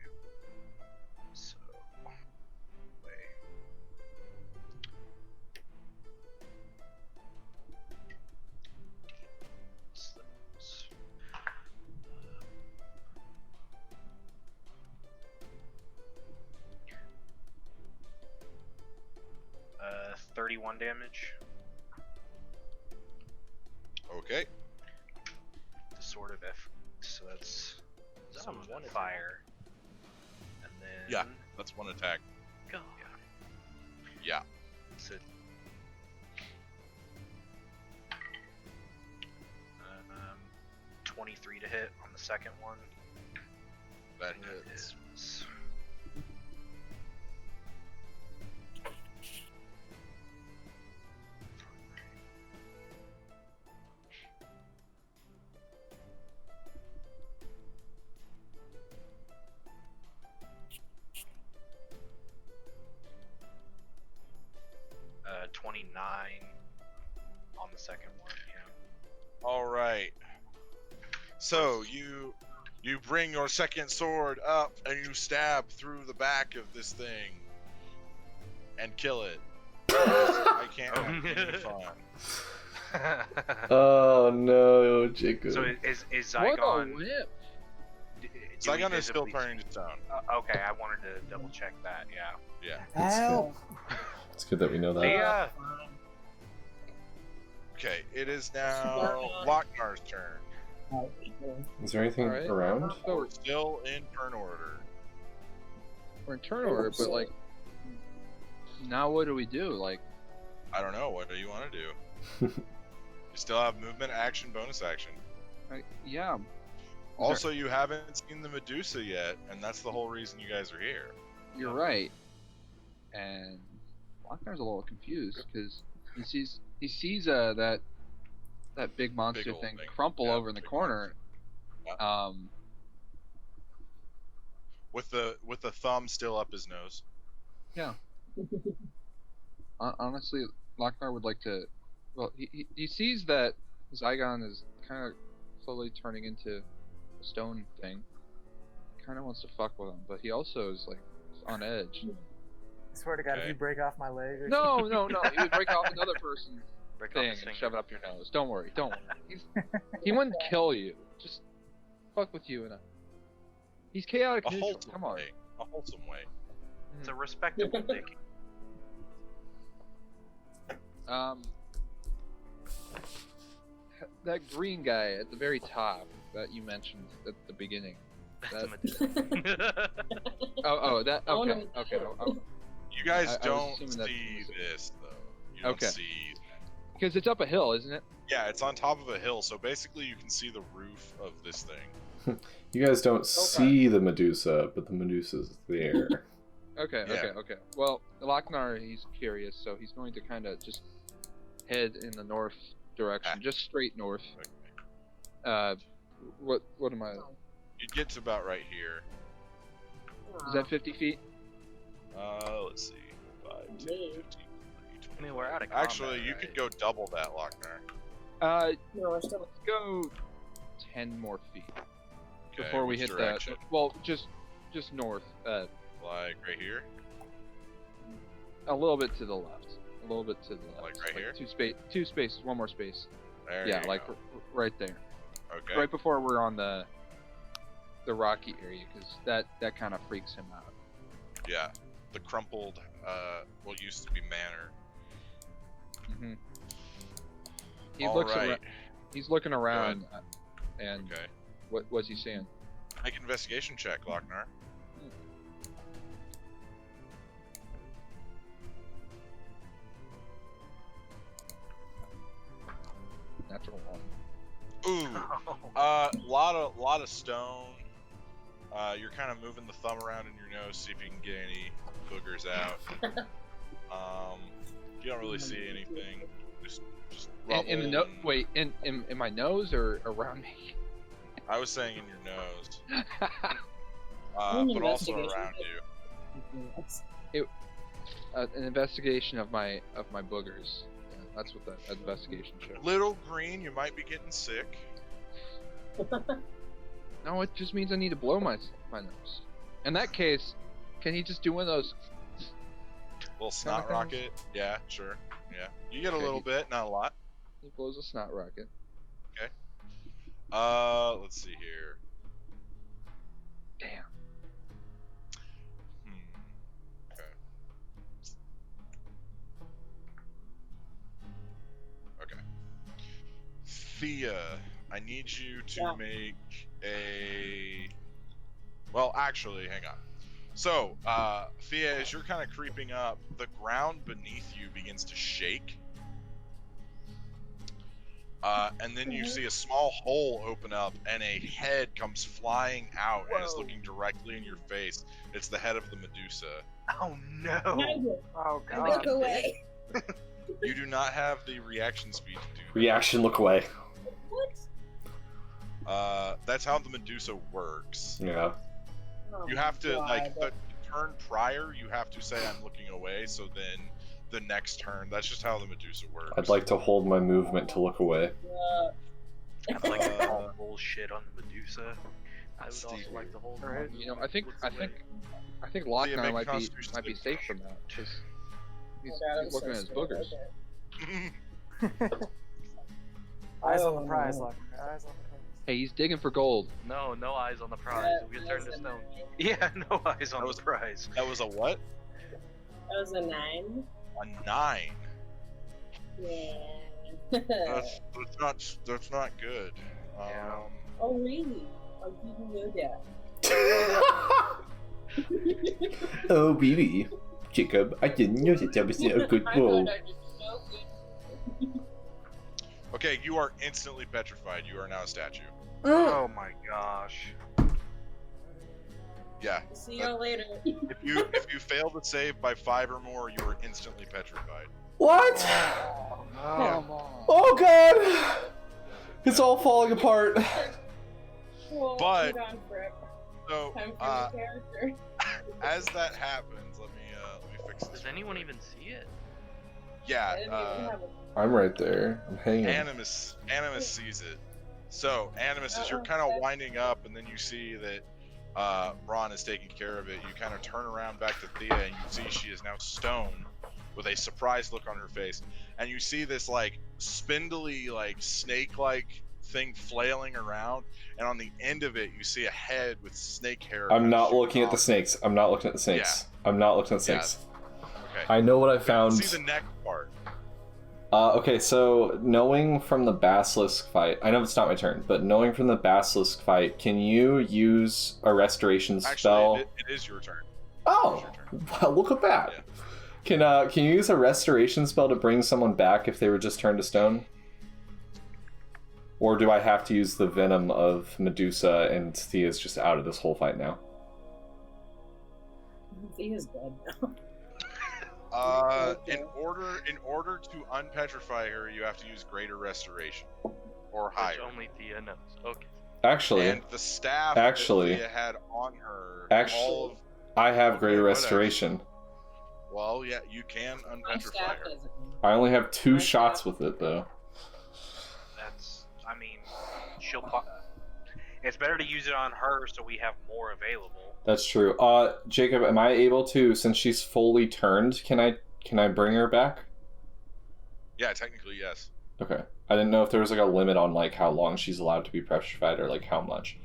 So. Wait. Slips. 31 damage. Okay. Sort of F. So that's some one fire. And then. Yeah. That's one attack. Go. Yeah. So, 23 to hit on the second one. That hits. Is 8 be 9 on the second one. All right. So you bring your second sword up and you stab through the back of this thing and kill it. I can't have any fun. Oh no, Jacob. So is What a Zygon? whip! Zygon is still turning to stone. Okay, I wanted to double check that. Yeah. Yeah. Help! It's good that we know that. Yeah. Okay, it is now Locknar's turn. Is there anything Alright. around? So We're still in turn order. we're in turn order, but like, now what do we do? Like, I don't know. What do you want to do? You still have movement, action, bonus action. yeah. Also, you haven't seen the Medusa yet, and that's the whole reason you guys are here. You're right. And Locknar's a little confused because he sees that big monster old thing thing. crumple Yeah, over in the big corner. With the thumb still up his nose. Honestly, Locknar would like to. Well, he sees that Zygon is kind of slowly turning into a stone thing. Kind of wants to fuck with him, but he also is like on edge. I swear to God, if Okay. you break off my leg or No. He would break off another person's Break off thing his and finger. shove it up your nose. Don't worry. He wouldn't kill you. Just fuck with you he's chaotic A neutral. wholesome Come on. way. A wholesome way. It's a respectable dick. That green guy at the very top that you mentioned at the beginning. That's That, a Medusa. that Oh, okay. no. Okay. You guys I was don't assuming that's see Medusa. this though. You don't Okay. see. Because it's up a hill, isn't it? Yeah, it's on top of a hill, so basically you can see the roof of this thing. You guys don't see the Medusa, but the Medusa's there. Okay. Yeah. Okay. Well, Lochnar, he's curious, so he's going to kind of just head in the north direction, just straight north. Okay. What am I? You get to about right here. Is that 50 feet? Let's see. 5, 10, 15, 20. I mean, we're out of combat, Actually, you right? could go double that, Lochnar. No, we're still. Let's go 10 more feet Okay, before we which hit direction? that. Well, just north. Like right here? A little bit to the left. A little bit to the left. Like right here? Two spaces. One more space. There Yeah, you like go. right there. Okay. Right before we're on the rocky area, because that kind of freaks him out. Yeah. The crumpled, what used to be manor. Mm-hmm. He All looks right. around. He's looking around, and Okay. what's he saying? Make an investigation check, Lochnar. Natural one. Ooh. Lot of stone. You're kind of moving the thumb around in your nose, see if you can get any boogers out. You don't really see anything. Just In the rubble wait, in my nose or around me? I was saying in your nose, An but also investigation around you. An investigation of my boogers. Yeah, that's what that investigation shows. Little green, you might be getting sick. No, it just means I need to blow my nose. In that case, can he just do one of those? Little snot things? rocket. Yeah, sure. Yeah, you get a Okay, little bit, not a lot. He blows a snot rocket. Let's see here. Damn. Okay. Okay. Thea, I need you to Yeah. make a. Well, actually, hang on. So, Thea, as you're kind of creeping up, the ground beneath you begins to shake. And then you see a small hole open up, and a head comes flying out and is Whoa. looking directly in your face. It's the head of the Medusa. Oh no! Oh Look away. You do not have the reaction speed to do Reaction, look away. What? that. That's how the Medusa works. Yeah. Oh You have to, God. like, the turn prior, you have to say, I'm looking away, so then the next turn. That's just how the Medusa works. I'd like to hold my movement to look away. I'd like to call bullshit on the Medusa. I would also Steve. like to hold. Right. You know, I think Yeah, Lochnar make might be Constitution saving safe throw. from that because he's, Oh God, I'm he's looking at his so boogers. scared. Eyes on the Oh, prize, no. Lochnar. Eyes on the prize. Hey, he's digging for gold. No, no eyes on the prize. That We get turned to was a stone. 9. Yeah, no eyes on That was- the prize. That was a what? That was a 9. A 9. Yeah. That's not good. Yeah. Oh really? I didn't know that. Oh, baby. Jacob, I didn't know that was a good I roll. thought I did so good. Okay, you are instantly petrified. You are now a statue. Oh my gosh. Yeah. See y'all later. If you fail to save by 5 or more, you are instantly petrified. What? Come on. Oh god! It's all falling apart. Well, But- hold on forever. So, Time for your character. as that happens, let me fix this. Does anyone even see it? I Yeah. didn't even have a I'm right there. I'm hanging. Animus sees it. So Animus, as you're kind of winding up, and then you see that Braun is taking care of it, you kind of turn around back to Thea, and you see she is now stone, with a surprised look on her face, and you see this like spindly, like snake-like thing flailing around, and on the end of it, you see a head with snake hair. I'm kinda not shooting looking at the off. snakes. I'm not looking at the snakes. I'm not looking at the Yeah. snakes. Okay. I know what I You found. see the neck part. Okay, so knowing from the Basilisk fight, I know it's not my turn, but knowing from the Basilisk fight, can you use a restoration spell? Actually, it is your turn. Oh, well, look at that. Yeah. Can you use a restoration spell to bring someone back if they were just turned to stone? Or do I have to use the venom of Medusa and Thea's just out of this whole fight now? Thea's dead now. In order to unpetrify her, you have to use greater restoration or Which higher. only Thea knows. Okay. Actually, And the staff Actually- that Thea had on her, Actually- all of, I have Okay, greater whatever. restoration. well, yeah, you can My unpetrify staff her. doesn't. I only have 2 My shots staff- with it, though. That's, I mean, it's better to use it on her so we have more available. That's true. Jacob, am I able to, since she's fully turned, can I bring her back? Yeah, technically, yes. Okay. I didn't know if there was like a limit on like how long she's allowed to be petrified or like how much.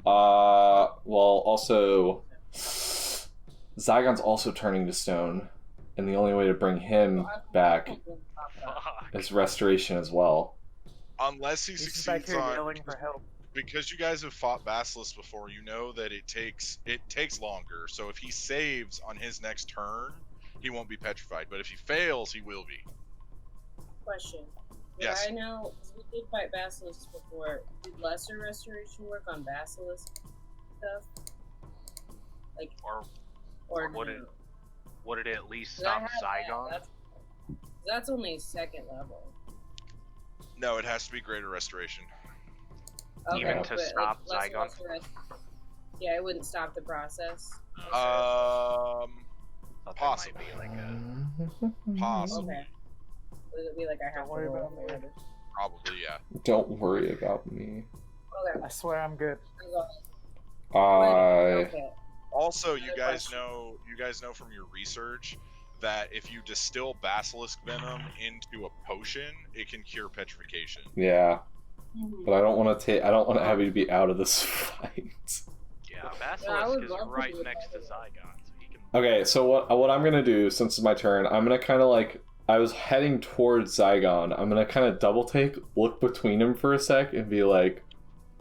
Well, also Zygon's also turning to stone, and the only way to bring him back Fuck. is restoration as well. Unless he He's just back succeeds here on, yelling for help. because you guys have fought Basilisk before, you know that it takes longer. So if he saves on his next turn, he won't be petrified. But if he fails, he will be. Question. Yes. I know, 'cause we did fight Basilisk before. Did lesser restoration work on Basilisk stuff? Like, Or no? would it at least 'Cause I stop had that. Zygon? That's only 2nd level. No, it has to be greater restoration. Okay, Even to but, stop lesser Zygon? restoration- Yeah, it wouldn't stop the process. Thought that Possible. might be like a. Possible. Okay. Would it be like I have Don't to worry roll about me. harder? Probably, yeah. Don't worry about me. Okay. I swear I'm good. Okay. Also, you Another guys question. know from your research that if you distill basilisk venom into a potion, it can cure petrification. Yeah, Mhm. but I don't want to have you to be out of this fight. Yeah, I Basilisk would is love to right do next to that. Zygon, so he can. Okay, so what I'm gonna do, since it's my turn, I'm gonna kind of like, I was heading towards Zygon. I'm gonna kind of double take, look between him for a sec, and be like,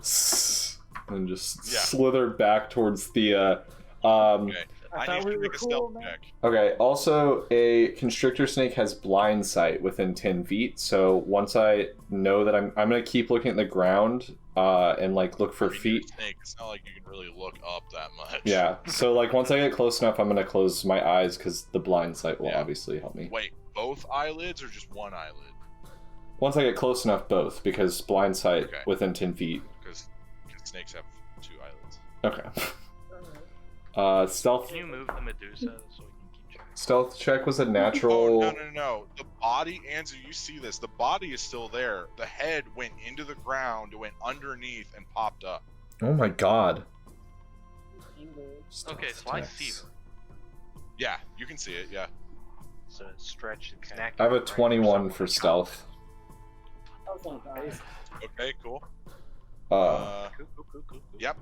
"Sss," and just Yeah. slither back towards Thea. Okay. I I thought need we you to were make a cool, stealth man. check. Okay, also, a constrictor snake has blind sight within 10 feet, so once I know that I'm gonna keep looking at the ground, and like look for I mean, you're a feet. snake. It's not like you can really look up that much. Yeah, so like once I get close enough, I'm gonna close my eyes because the blind sight will Yeah. obviously help me. Wait, both eyelids or just one eyelid? Once I get close enough, both, because blind sight Okay. within 10 feet. Because snakes have 2 eyelids. Okay. Uh-huh. Stealth. Can you move the Medusa so we can keep track? Stealth check was a Oh, natural. no. The body, Andrew, you see this. The body is still there. The head went into the ground, went underneath, and popped up. Oh my god. Okay, so I see her. Yeah, you can see it, yeah. So it's stretched and I connected. have a right? 21 for stealth. Oh, thank God. Okay, cool. Cool. Yep.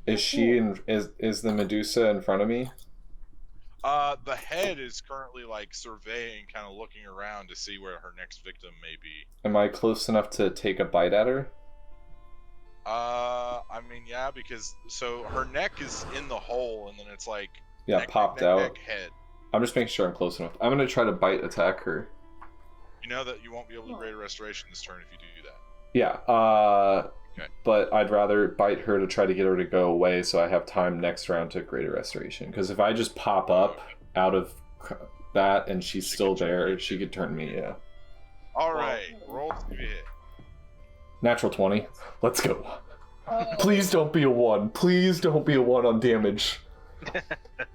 Is she in? Is the Medusa in front of me? The head is currently like surveying, kind of looking around to see where her next victim may be. Am I close enough to take a bite at her? I mean, yeah, because so her neck is in the hole, and then it's like Popped out. neck, head. I'm just making sure I'm close enough. I'm gonna try to bite attack her. You know that you won't be able to Greater Restoration this turn if you do that. Yeah. Okay. But I'd rather bite her to try to get her to go away, so I have time next round to Greater Restoration. Because if I just pop up out of that and she's still there, she could turn me. Yeah. All right, roll to hit. Natural 20. Let's go. Please don't be a 1. Please don't be a 1 on damage.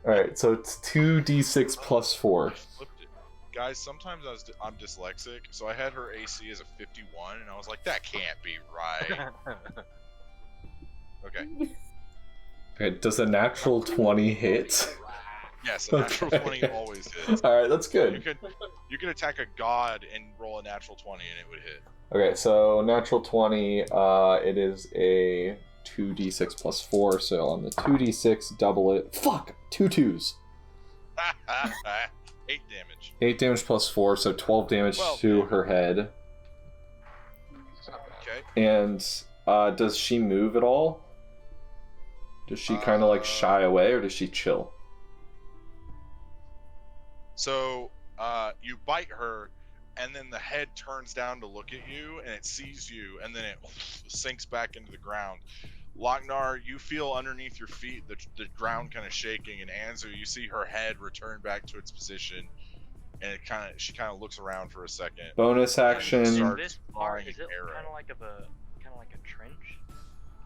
Alright, so it's 2d6 plus 4. Flipped it. Guys, sometimes I'm dyslexic, so I had her AC as a 51, and I was like, that can't be right. Okay. Okay, does a natural 20 hit? Yes, a natural 20 always hits. Alright, that's good. You could attack a god and roll a natural 20 and it would hit. Okay, so natural 20, it is a 2d6 plus 4, so on the 2d6, double it. Fuck! 2 2s. 8 damage. 8 damage plus 4, so 12 damage to her head. Okay. And does she move at all? Does she kind of like shy away, or does she chill? So, you bite her, and then the head turns down to look at you, and it sees you, and then it sinks back into the ground. Lochnar, you feel underneath your feet the ground kind of shaking, and Anzu, you see her head return back to its position, and she kind of looks around for a second. Bonus action. This part, is it kind of like a trench?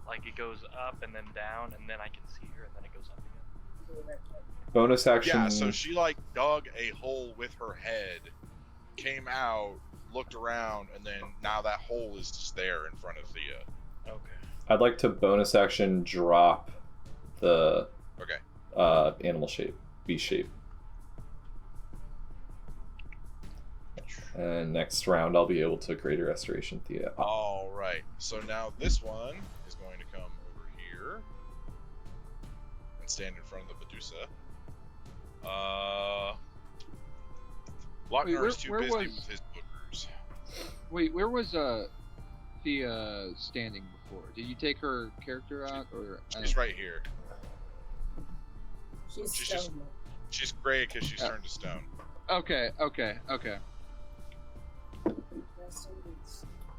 Like it goes up and then down, and then I can see her, and then it goes up again. Bonus action. Yeah, so she like dug a hole with her head, came out, looked around, and then now that hole is just there in front of Thea. Okay. I'd like to bonus action drop the animal shape, beast shape. And next round I'll be able to Greater Restoration Thea. All right, so now this one is going to come over here and stand in front of the Medusa. Lochnar is too busy with his bookers. Wait, where was Thea standing before? Did you take her character out, or? She's right here. She's gray because she's turned to stone. Okay.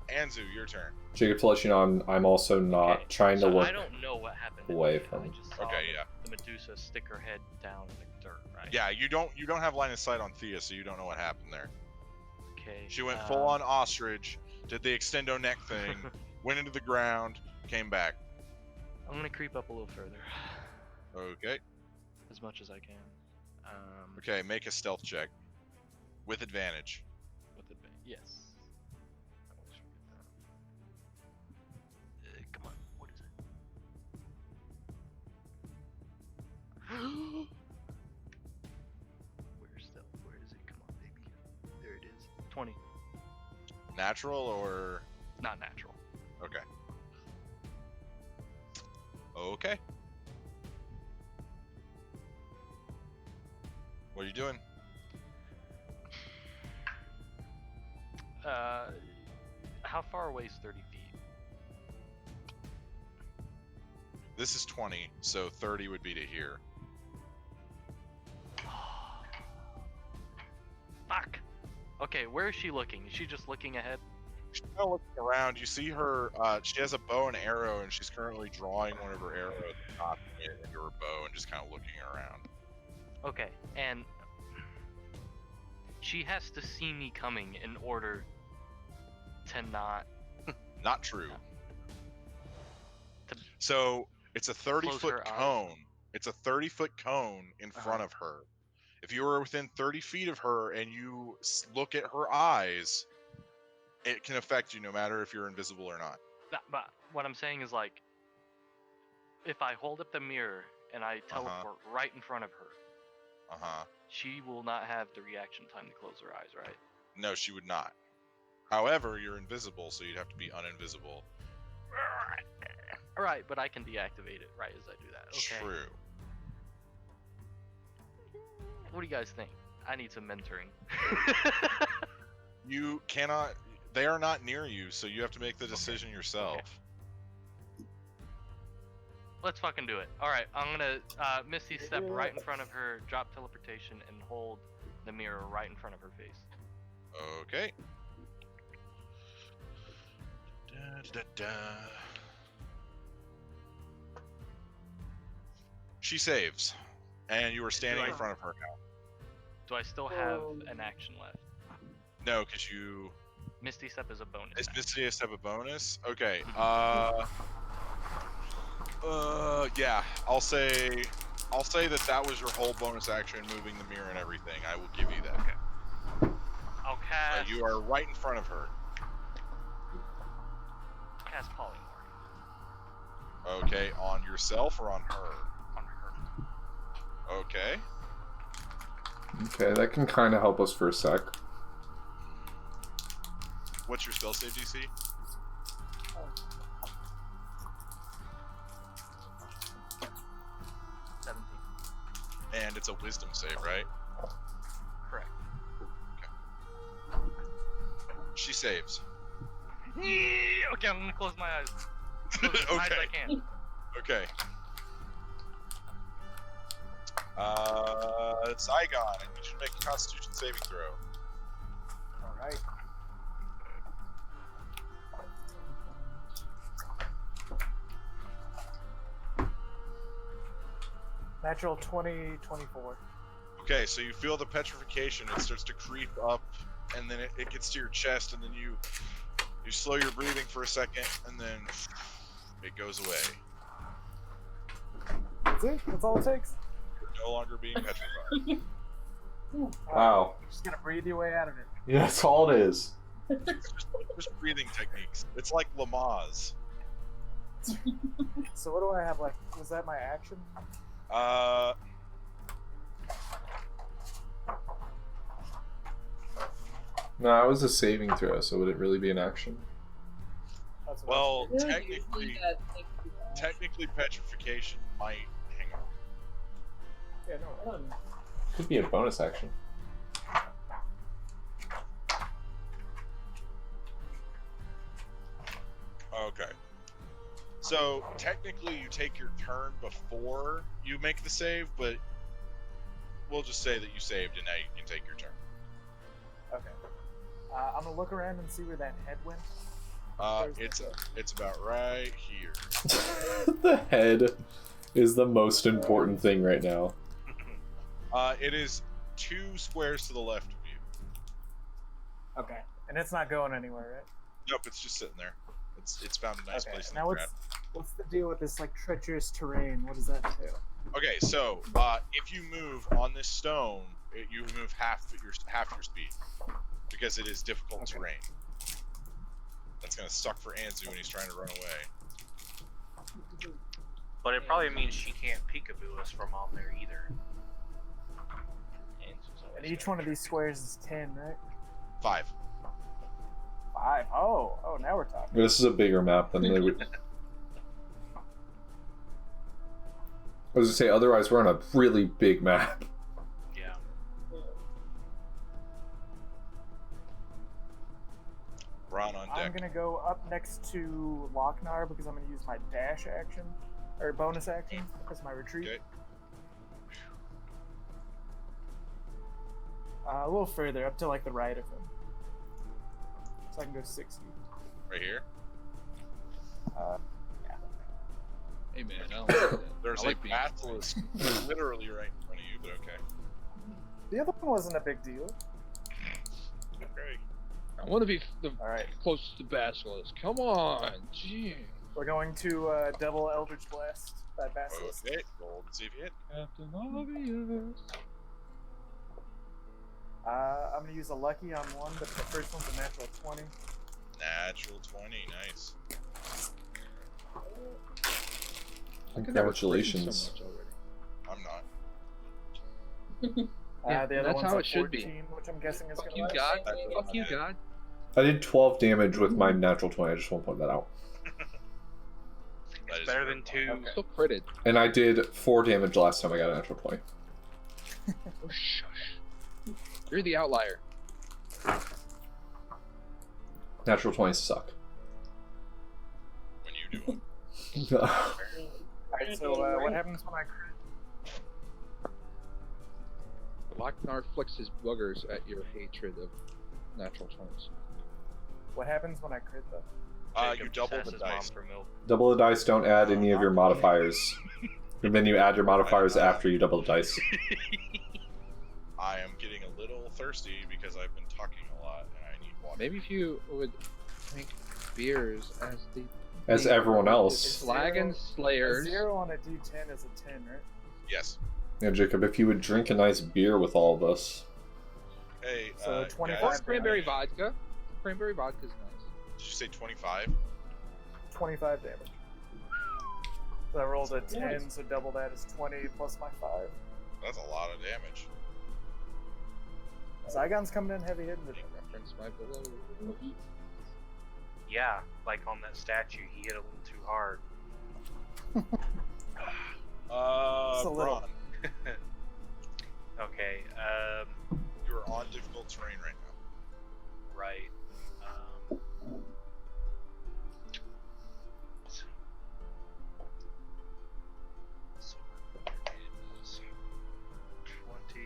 Anzu, your turn. Jacob, to let you know, I'm also not trying to look. I don't know what happened away to from. I just saw the Medusa stick her head down in the dirt, right? Yeah, you don't have line of sight on Thea, so you don't know what happened there. Okay. She went full on ostrich, did the extendo neck thing, went into the ground, came back. I'm gonna creep up a little further. Okay. As much as I can. Okay, make a stealth check with advantage. Yes. I always forget that. Come on, what is it? Where's stealth? Where is it? Come on, baby. There it is. 20. Natural or? Not natural. Okay. Okay. What are you doing? How far away is 30 feet? This is 20, so 30 would be to here. Fuck! Okay, where is she looking? Is she just looking ahead? She's kind of looking around. You see her, she has a bow and arrow, and she's currently drawing one of her arrows, knocking it into her bow, and just kind of looking around. Okay, and she has to see me coming in order to not... Not true. So, it's a 30-foot cone. It's a 30-foot cone in front of her. If you are within 30 feet of her and you look at her eyes, it can affect you no matter if you're invisible or not. But what I'm saying is, like, if I hold up the mirror and I teleport right in front of her, she will not have the reaction time to close her eyes, right? No, she would not. However, you're invisible, so you'd have to be uninvisible. Right, but I can deactivate it right as I do that. Okay. True. What do you guys think? I need some mentoring. You cannot. They are not near you, so you have to make the decision yourself. Okay. Let's fucking do it. Alright, I'm gonna Misty step right in front of her, drop teleportation, and hold the mirror right in front of her face. Okay. Da, da, da. She saves, and you are standing in front of her now. Do I still have an action left? No, because you... Misty Step is a bonus. Is Misty Step a bonus? Okay. Yeah. I'll say that was your whole bonus action, moving the mirror and everything. I will give you that. Okay. I'll cast. You are right in front of her. Cast Polymorph. Okay, on yourself or on her? On her. Okay. Okay, that can kind of help us for a sec. What's your spell save DC? And it's a wisdom save, right? Correct. Okay. She saves. Okay, I'm gonna close my eyes. Close as high as I can. Okay. Zygon, and you should make a Constitution saving throw. Alright. Natural 20, 24. Okay, so you feel the petrification. It starts to creep up, and then it gets to your chest, and then you slow your breathing for a second, and then it goes away. That's it? That's all it takes? You're no longer being petrified. Wow. Just gonna breathe your way out of it. Yeah, that's all it is. Just breathing techniques. It's like Lamaze. So what do I have left? Was that my action? No, it was a saving throw, so would it really be an action? That's what Well, Really, technically, usually that takes you out. technically petrification might hang on. yeah, no. Could be a bonus action. Okay. So technically, you take your turn before you make the save, but we'll just say that you saved, and now you can take your turn. Okay. I'm gonna look around and see where that head went. Where's the head? It's about right here. The head is the most important thing right now. It is 2 squares to the left of you. Okay. And it's not going anywhere, right? Nope, it's just sitting there. It's found a nice Okay. place in Now the ground. what's the deal with this like treacherous terrain? What does that entail? Okay, so if you move on this stone, you move half your speed because it is difficult terrain. That's gonna suck for Anzu when he's trying to run away. But it probably means she can't peekaboo us from on there either. And each one of these squares is 10, right? 5. 5. Oh, now we're talking. This is a bigger map than they would. I was gonna say, otherwise we're on a really big map. Yeah. Ron on I'm deck. gonna go up next to Lochnar because I'm gonna use my dash action or bonus action as my retreat. Okay. A little further, up to like the right of him, so I can go 60. Right here. Hey man, I don't like that. There's I like a being basilisk literally right in front of you, but okay. The other one wasn't a big deal. Okay. I want to be All right, close to the basilisk. Come on, gee. we're going to double Eldritch Blast That basilisk. Okay, roll to see if you hit. Captain Obvious. I'm gonna use a lucky on one, but the first one's a natural 20. Natural 20, nice. Congratulations. I'm not. Yeah, The other that's one's how a it should be. 14, which I'm guessing is Fuck gonna you, last. God. That's Fuck you, bad. God. I did 12 damage with my natural 20. I just want to point that out. That It's is better very than fine. 2. Still critted. And I did 4 damage last time I got a natural 20. Oh, shush. You're the outlier. Natural 20s suck. When you do them. Alright, so what happens when I crit? Lochnar flicks his boogers at your hatred of natural 20s. What happens when I crit though? You Jacob double just the asked his mom dice. for milk. Double the dice, don't add any of your modifiers. And then you add your modifiers after you double the dice. I am getting a little thirsty because I've been talking a lot and I need water. Maybe if you would drink beers as the As everyone else. Flagon A Slayers. 0 on a d10 is a 10, right? Yes. Yeah, Jacob, if you would drink a nice beer with all of us. Hey, So 25 Or guys, cranberry vodka. Cranberry vodka's nice. Did you say 25? 25 damage. So I rolled a 10, so double that is 20 plus my 5. That's a lot of damage. Zygon's coming in heavy hitting today. Reference my below. Yeah, like on that statue, he hit a little too hard. Just a little. Braun, Okay, you're on difficult terrain right now. right. So it is 20.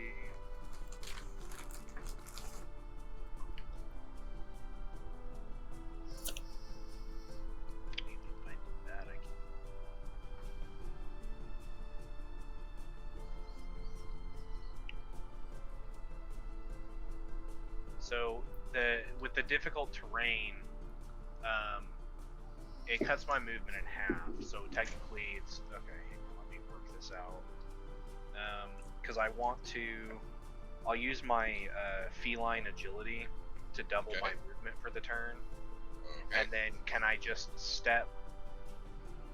Maybe if I do that, I can. So with the difficult terrain, it cuts my movement in half. So technically, it's okay. Hang on, let me work this out. Because I want to, I'll use my feline agility to double Okay. my movement for the turn, Okay. and then can I just step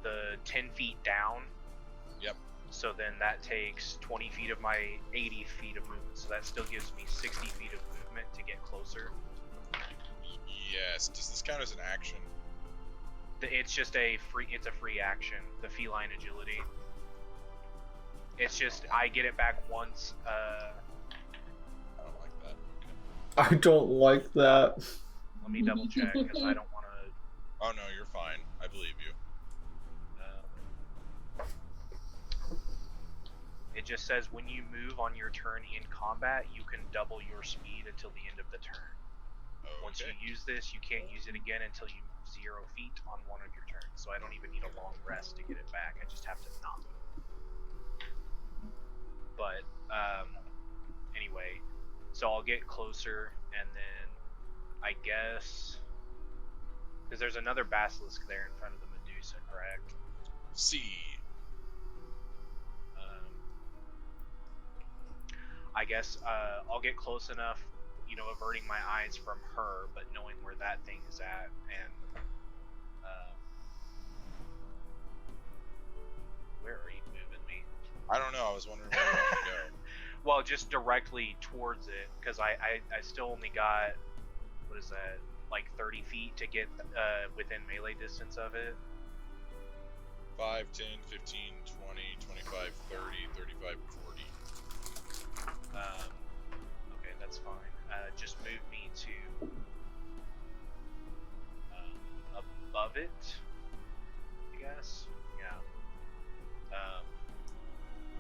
the 10 feet down? Yep. So then that takes 20 feet of my 80 feet of movement. So that still gives me 60 feet of movement to get closer. Yes. Does this count as an action? It's just it's a free action. The feline agility. It's just I get it back once. I don't like that. I don't like that. Let me double check because I don't want to. Oh no, you're fine. I believe you. It just says when you move on your turn in combat, you can double your speed until the end of the turn. Once you Okay. use this, you can't use it again until you move 0 feet on one of your turns. So I don't even need a long rest to get it back. I just have to not move. But anyway, so I'll get closer, and then I guess because there's another basilisk there in front of the Medusa, correct? C. I guess I'll get close enough, averting my eyes from her, but knowing where that thing is at, and where are you moving me? I don't know. I was wondering where you want to go. Well, just directly towards it, because I still only got, what is that, like 30 feet to get within melee distance of it. 5, 10, 15, 20, 25, 30, 35, 40. Okay, that's fine. Just move me to above it, I guess. Yeah.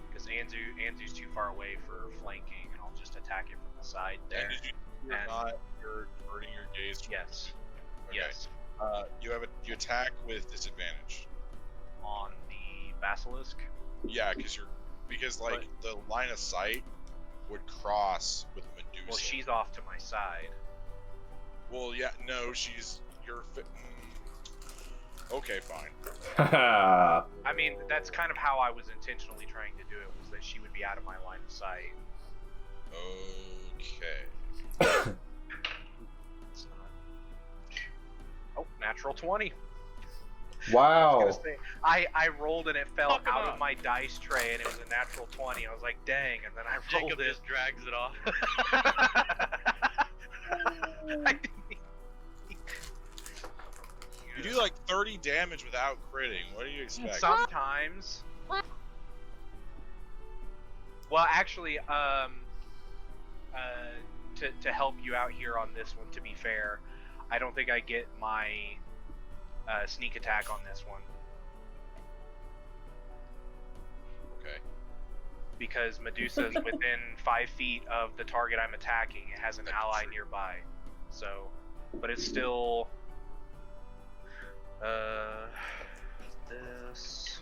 Because Anzu's too far away for flanking, and I'll just attack it from the side there. And you're diverting your gaze from Yes. Okay. Yes. You attack with disadvantage. On the basilisk. Yeah, because the line of sight would cross with Medusa. Well, she's off to my side. Well, yeah, no, Okay, fine. Haha. I mean, that's kind of how I was intentionally trying to do it, was that she would be out of my line of sight. Okay. It's not. Oh, natural 20. I Wow. was gonna say, I rolled and it fell Fuck 'em out up. of my dice tray and it was a natural 20. I was like, dang, and then I rolled Jacob it. just drags it off. I didn't- You do like 30 damage without critting. What do you expect? Sometimes. Well, actually, to help you out here on this one, to be fair, I don't think I get my sneak attack on this one Okay. because Medusa is within 5 feet of the target I'm attacking. It has an That's ally true. nearby, so, but it's still this.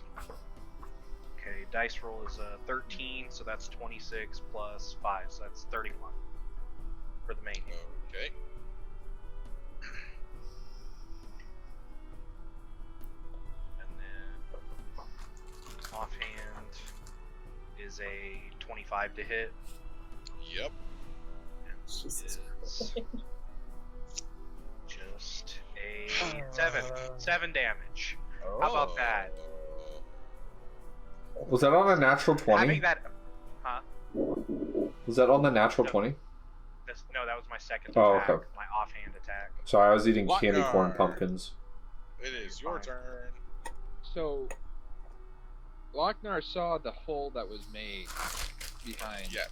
Okay, dice roll is 13, so that's 26 plus 5, so that's 31 for the main. Okay. And then offhand is a 25 to hit. Yep. And Jesus is just a 7 damage. How about that? Was that on a natural 20? Having that, huh? Was that on the natural No. 20? No, that was my second Oh, attack, okay. my offhand attack. Sorry, I was eating What? candy corn No. pumpkins. It is your Fine. turn. So, Lochnar saw the hole that was made behind. Yeah.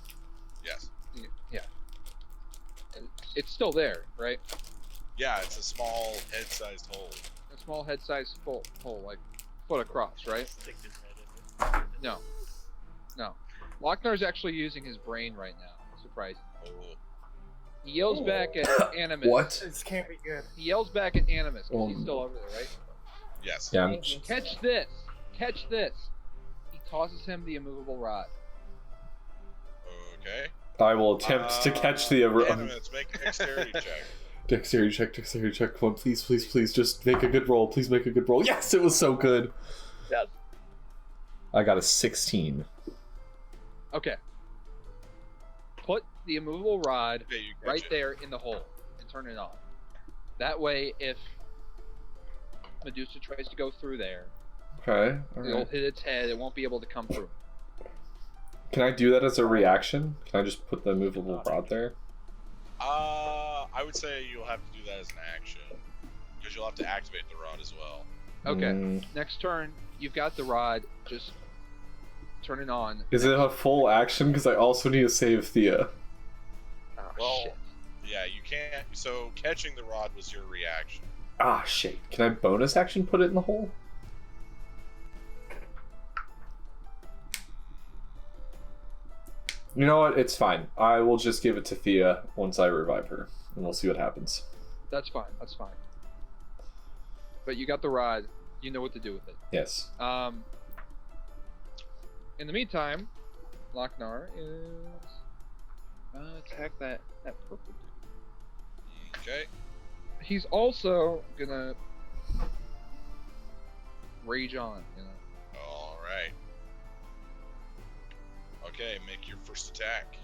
Yes. Yeah. And it's still there, right? Yeah, it's a small head-sized hole. A small head-sized hole, like foot across, right? Stick his head in it. No. No. Lochnar's actually using his brain right now. Surprising. Oh. He yells back at Animus. What? This can't be good. He yells back at Animus because he's still over there, right? Yes. Yeah, I'm, Catch this! Catch this! He tosses him the immovable rod. Okay. I will attempt to catch the Animus, make a dexterity check. dexterity check. Come on, please, just make a good roll. Please make a good roll. Yes, it was so good. Yes. I got a 16. Okay. Put the immovable rod Okay, you catch right it. there in the hole and turn it on. That way, if Medusa tries to go through there, Okay. it'll Alright. hit its head. It won't be able to come through. Can I do that as a reaction? Can I just put the movable rod there? I would say you'll have to do that as an action. Because you'll have to activate the rod as well. Okay. Mm. Next turn, you've got the rod. Just turn it on. Is it a full action? Because I also need to save Thea. Oh, Well, shit. Yeah, you can't. So catching the rod was your reaction. Ah, shit. Can I bonus action put it in the hole? You know what? It's fine. I will just give it to Thea once I revive her, and we'll see what happens. That's fine. That's fine. But you got the rod. You know what to do with it. Yes. In the meantime, Lochnar is attack that purple dude. Okay. He's also gonna rage on. You know. All right. Okay, make your first attack.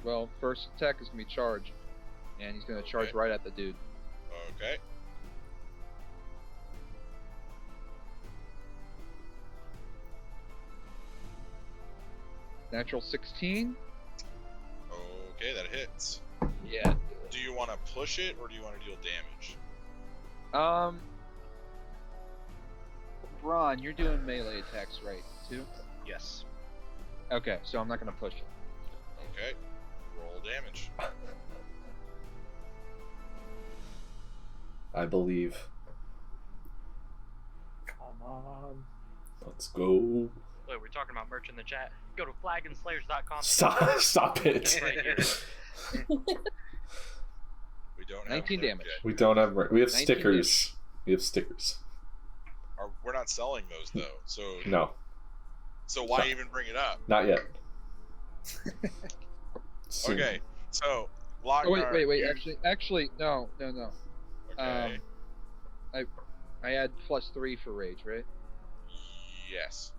Well, first attack is gonna be charge, and he's gonna charge Okay. right at the dude. Okay. Natural 16. Okay, that hits. Yeah. Do you want to push it or do you want to deal damage? Ron, you're doing melee attacks, right? Too. Yes. Okay, so I'm not gonna push it. Okay. Roll damage. I believe. Come on. Let's go. Wait, we're talking about merch in the chat. Go to flagonslayers.com. Stop it. Right here. We don't have 19 merch damage. yet. We don't have. We have 19 stickers. We have stickers. We're not selling those though. So No, so why even bring it up? not yet. Soon. Okay. So Lochnar, Oh wait. you- Actually, no. Okay. I I add +3 for rage, right? Yes.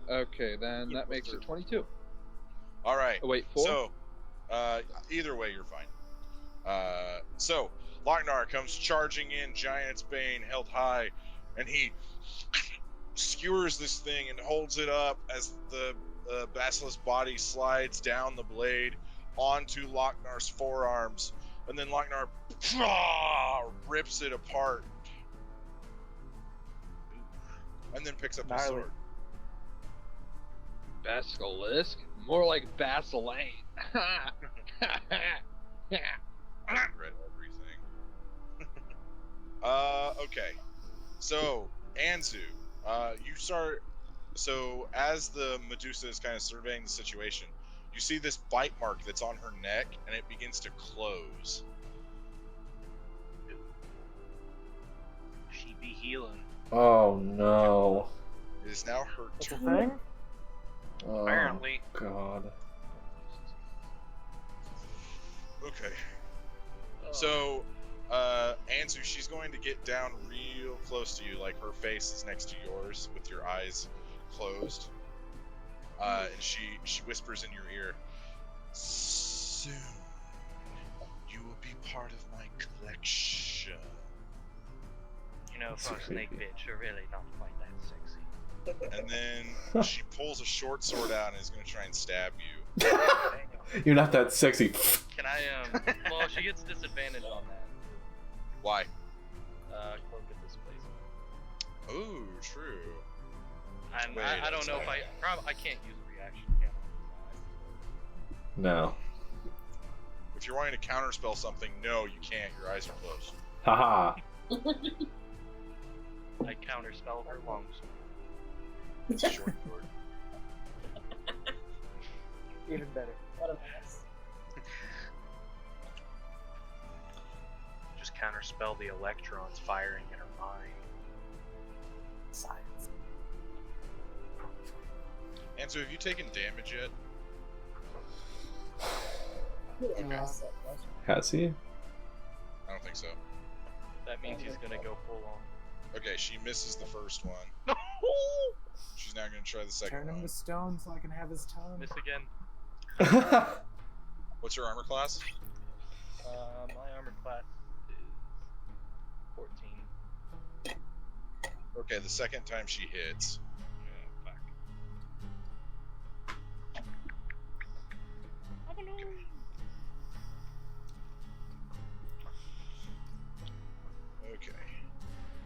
Okay, then that makes it 22. All right. Oh, wait, 4? So, either way, you're fine. So, Lochnar comes charging in, Giant's Bane held high, and he skewers this thing and holds it up as the basilisk body slides down the blade onto Lochnar's forearms, and then Lochnar rips it apart, and then picks up the Gnarly. sword. Basilisk? More like Basilaine. I regret everything. Okay. So, Anzu, you start. So, as the Medusa is kind of surveying the situation, you see this bite mark that's on her neck, and it begins to close. She be healing. Oh no. It is now her That's a turn. thing? Oh, Apparently. God. Okay. So, Anzu, she's going to get down real close to you, like her face is next to yours with your eyes closed. And she whispers in your ear, "Soon, you will be part of my collection." You know, That's for a snake creepy. bitch, you're really not quite that sexy. And then she pulls a short sword out and is going to try and stab you. You're not that sexy. Can I, well, she gets disadvantage on that. Why? Cloak of displacement. Ooh, true. And Wait I a don't know if I can't use a reaction, can I? No. If you're wanting to counterspell something, no, you can't. Your eyes are closed. Haha. I counterspell her longsword. It's a short sword. Even better. What a mess. Just counterspell the electrons firing in her mind. Science. And so, have you taken damage yet? Who asked that question? Has he? I don't think so. That means he's gonna go full on. Okay, she misses the first one. She's now going to try the second Turn him one. to stone so I can have his tongue. Miss again. What's your armor class? My armor class is 14. Okay, the second time she hits. Yeah, fuck. Okay.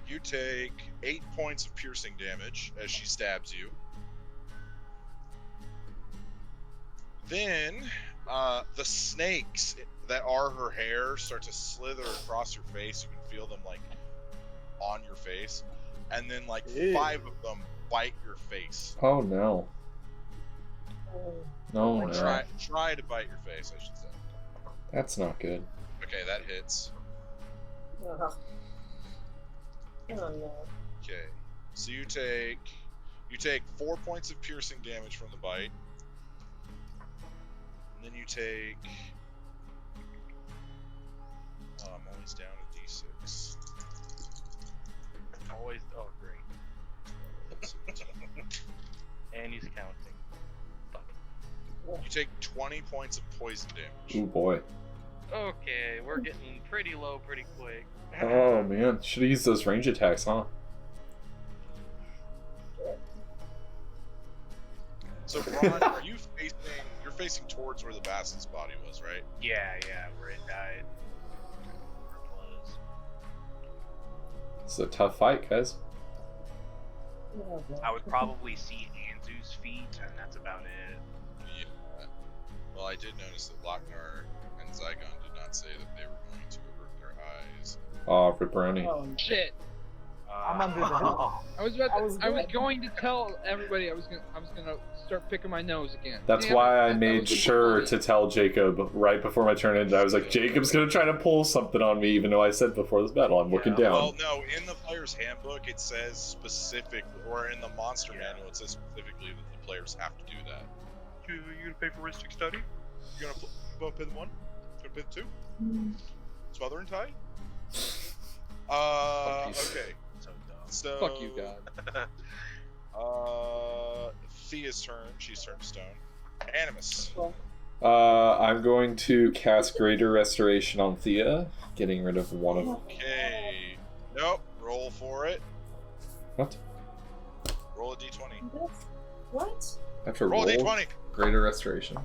You take 8 points of piercing damage as she stabs you. Then, the snakes that are her hair start to slither across your face. You can feel them, like, on your face. And then, like, Ew. 5 of them bite your face. Oh no. No, Or no. try to bite your face, I should say. That's not good. Okay, that hits. Oh no. Okay, so you take 4 points of piercing damage from the bite, and then you take. Oh, I'm always down to D6. Always. Oh, great. And he's counting. Fuck. You take 20 points of poison damage. Oh boy. Okay, we're getting pretty low pretty quick. Oh man. Should have used those range attacks, huh? So, Ron, are you facing? You're facing towards where the basilisk's body was, right? Yeah, where it died. Where it was. It's a tough fight, guys. Oh, God. I would probably see Anzu's feet, and that's about it. Yeah. Well, I did notice that Lochnar and Zygon did not say that they were going to avert their eyes. Oh, Ripperoni. Oh, no. Shit. I'm under the hood. I was about to, I was I was good. going to tell everybody I was gonna start picking my nose again. That's Damn why it, I that made was a sure good to tell Jacob right before my turn ended. I was like, Jacob's gonna try to pull something on me, even though I said before this battle I'm looking down. Well, no, in the player's handbook it says specific, or in the monster manual it says specifically that the players have to do that. You gonna pay for Ristic Study? You gonna pay the 1? You gonna pay the 2? Smother and tie? Okay. So Fuck you, God. Thea's turn. She's turned to stone. Animus. Cool. I'm going to cast Greater Restoration on Thea, getting rid of one of them. Okay. Nope. Roll for it. What? Roll a d20. What? I have to Roll roll a d20. Greater Restoration.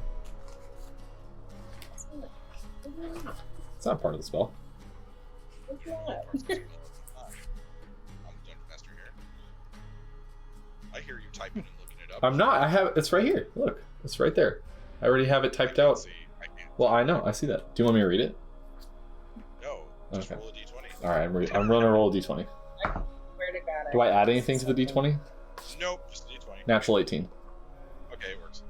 That's not- what do you mean? It's not part of the spell. What's that? I'm Dungeon Master here. I hear you typing and looking it up. I'm not. I have. It's right here. Look, it's right there. I already have it I typed can't out. see. I can't. Well, I know. I see that. Do you want me to read it? No. Just Okay. roll a d20. All right. I'm going to roll a d20. Swear to God. Do I add anything to the d20? Nope. Just a d20. Natural 18. Okay, it works.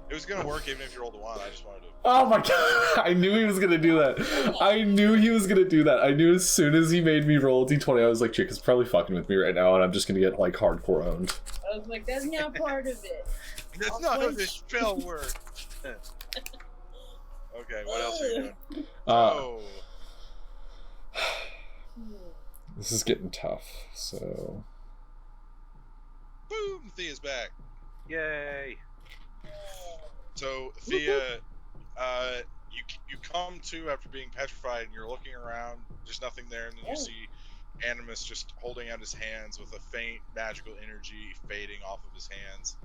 It was gonna work even if you rolled a 1. I just wanted to. Oh my god! I knew he was gonna do that. I knew he was gonna do that. I knew as soon as he made me roll a d20, I was like, Chick is probably fucking with me right now, and I'm just gonna get like hardcore owned. I was like, that's not part of it. That's not how this spell works. Okay, what else are you doing? Oh, This is getting tough. So boom! Thea's back. Yay! So Thea, you come to after being petrified, and you're looking around. There's nothing there, and then you see Animus just holding out his hands with a faint magical energy fading off of his hands.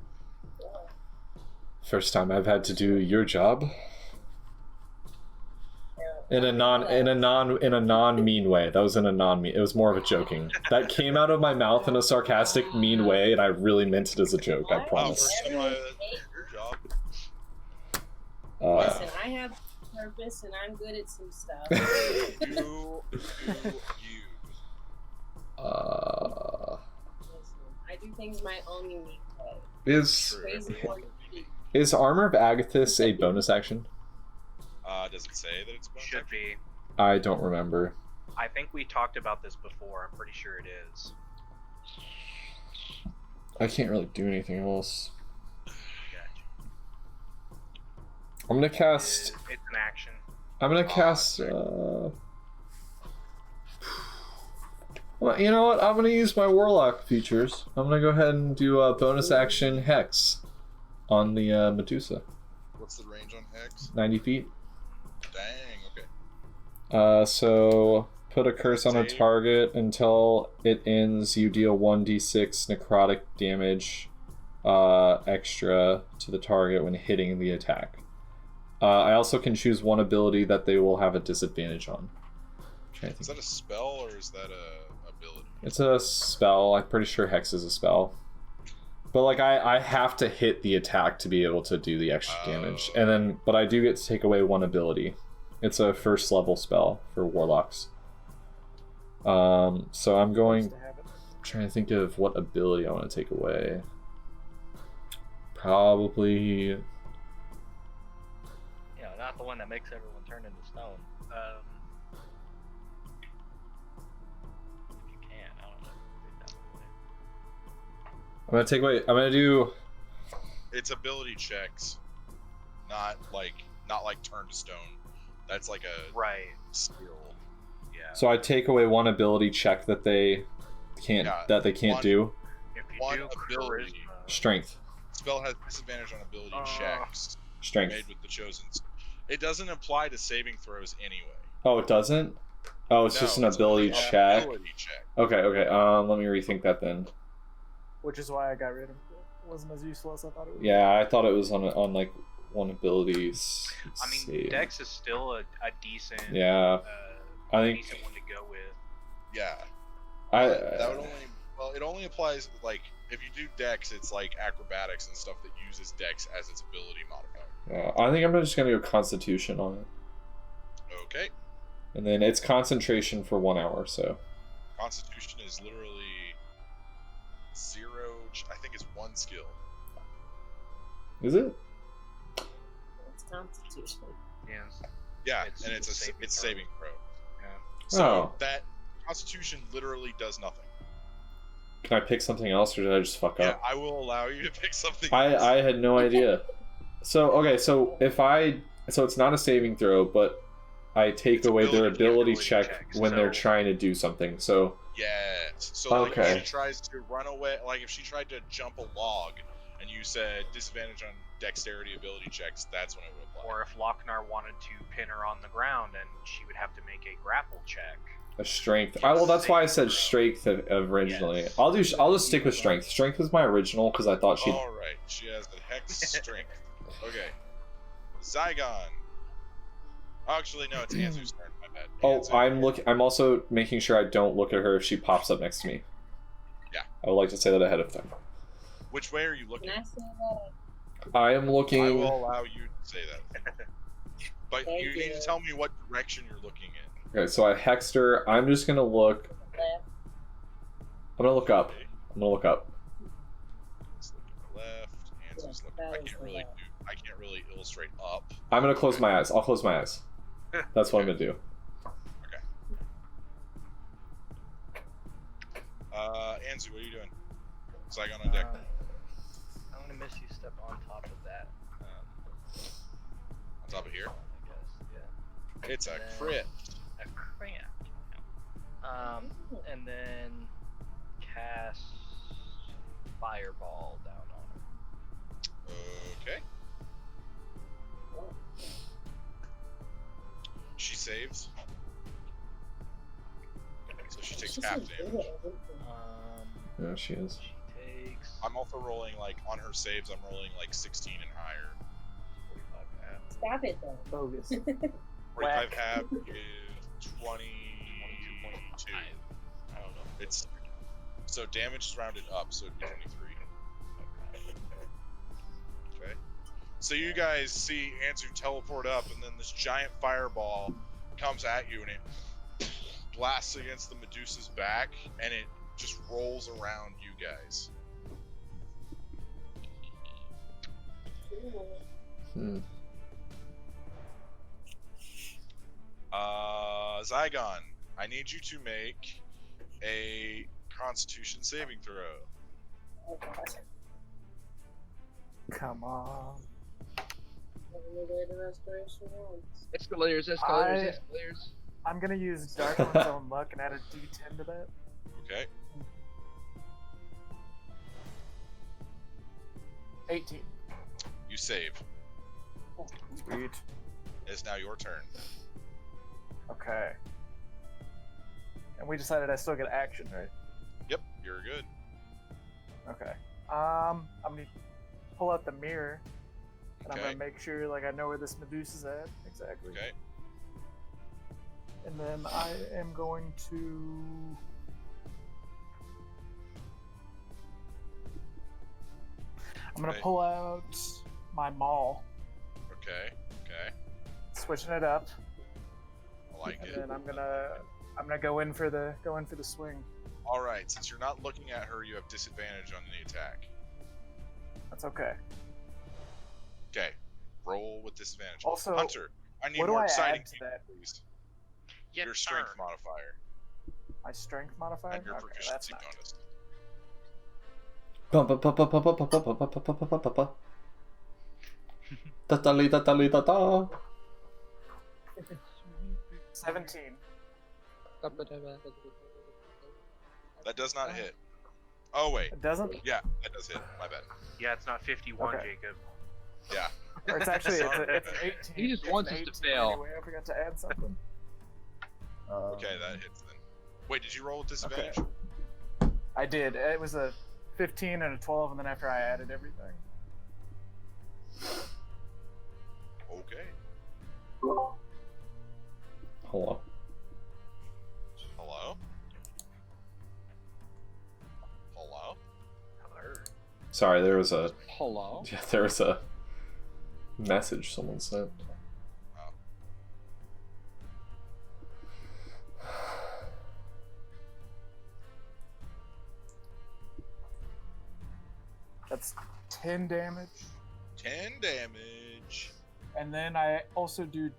first time I've had to do your job in a non mean way. That was in a non mean. It was more of a joking. That came out of my mouth in a sarcastic, mean way, and I really meant it as a joke. I Oh, promise. first time your job. Listen, I have purpose and I'm good at some stuff. You. Listen, I do things my own unique way. Is Crazy or unique. is Armor of Agathis a bonus action? Does it say that it's bonus Should action? be. I don't remember. I think we talked about this before. I'm pretty sure it is. I can't really do anything else. Gotcha. I'm gonna cast. It's an action. I'm gonna cast. Well, you know what? I'm gonna use my Warlock features. I'm gonna go ahead and do a bonus action Hex on the Medusa. What's the range on Hex? 90 feet. Dang. Okay. So put a curse on a Save. target until it ends. You deal 1d6 necrotic damage extra to the target when hitting the attack. I also can choose one ability that they will have a disadvantage on. Is that a spell or is that a ability? It's a spell. I'm pretty sure Hex is a spell. But like I have to hit the attack to be able to do the extra damage. And then but I do get to take away one ability. It's a first level spell for warlocks. So I'm trying to think of what ability I want to take away. Probably You know, not the one that makes everyone turn into stone. If you can, I don't know. I'm gonna take away. I'm gonna do. It's ability checks, not like turn to stone. That's like a Right. skill. Yeah. So I take away one ability check that they can't one- do. If you One do ability. charisma, Strength. Spell has disadvantage on ability checks Strength. made with the chosen. It doesn't apply to saving throws anyway. Oh, it doesn't. Oh, it's just an ability only an check. Ability check. Okay. Let me rethink that then. Which is why I got rid of it. It wasn't as useful as I thought it would. Yeah, I thought it was on like one abilities. I mean, Dex is still a decent. Yeah, I think decent one to go with. Yeah. I. That would only. Well, it only applies like if you do Dex, it's like acrobatics and stuff that uses Dex as its ability modifier. I think I'm just gonna go Constitution on it, Okay. and then it's concentration for 1 hour. So Constitution is literally 0. I think it's 1 skill. is it? It's Constitution. Yeah. Yeah, It's and it's a saving throw. saving throw. Yeah. So Oh. that Constitution literally does nothing. Can I pick something else, or did I just fuck Yeah, up? I will allow you to pick something. I else. had no idea. So okay, so it's not a saving throw, but I take It's away their ability ability check checks, when they're so- trying to do something. So Yes. So like Okay. if she tries to run away, like if she tried to jump a log, and you said disadvantage on dexterity ability checks, that's when it would apply. Or if Lochnar wanted to pin her on the ground, and she would have to make a grapple check. a strength. Well, that's why I said strength originally. Yes. I'll just stick with strength. Strength was my original because I thought she. All right, she has the hex strength. Okay, Zygon. Actually, no, it's Anzu's turn. My bad. Oh, Anzu. I'm also making sure I don't look at her if she pops up next to me. Yeah. I would like to say that ahead of time. Which way are you looking? Can I say that? I am looking. I will allow you to say that. But Thank you need you. to tell me what direction you're looking in. Okay, so I hexed her. I'm just gonna look. Left. I'm gonna look up. Okay, I'm gonna look up. let's look at the left. Anzu's looking. that I was can't the really left. I can't really illustrate up. I'm gonna close my eyes. I'll close my eyes. That's what I'm gonna do. Anzu, what are you doing? Zygon on deck. I'm gonna miss you step on top of that. On top of here. I guess, yeah. It's a And then- crit. A cramp. And then cast fireball down on her. Okay. She saves. So she takes She's half so good damage. at everything. Yeah, she is. She takes I'm also rolling like on her saves. I'm rolling like 16 and higher. 45 half. Stop it though. Bogus. 45 Whack. half is 22. I don't know. It's so damage is rounded up, so it'd be 23. Okay. So you guys see Anzu teleport up, and then this giant fireball comes at you, and it blasts against the Medusa's back, and it just rolls around you guys. Hmm. Zygon, I need you to make a Constitution saving throw. Oh god. Come on. Elevator restoration once. Escalators, I- escalators. I'm gonna use Dark One's Own Luck and add a D10 to that. Okay. 18. You save. Sweet. It's now your turn. Okay. And we decided I still get action, right? Yep, you're good. Okay. I'm gonna pull out the mirror, and I'm Okay. gonna make sure like I know where this Medusa's at exactly. Okay. And then I am going to. I'm gonna Okay. pull out my maul, Okay. Okay. switching it up, I like and it. then I'm gonna go in for the swing. All right. Since you're not looking at her, you have disadvantage on the attack. That's okay. Okay. Roll with disadvantage. Also, Hunter, I need what do more I exciting add to people, that? please. Your Your strength turn. modifier My strength modifier. and your Okay, that's proficiency not. bonus. Da-da-lee-da-da-lee-da-da. 17. That does not hit. Oh wait. It doesn't. Yeah, that does hit. My bad. Yeah, it's not 51, Okay. Jacob. Yeah. Or it's actually it's an 18. He just It's wants an us to 18 fail. Anyway, I forgot to add something. Okay, that hits then. Wait, did you roll with disadvantage? I did. It was a 15 and a 12, and then after I added everything. Okay. Hello. Hello? Hello? Hello. Sorry, there was a Hello? message someone sent. Oh. That's 10 damage. 10 damage. And then I also do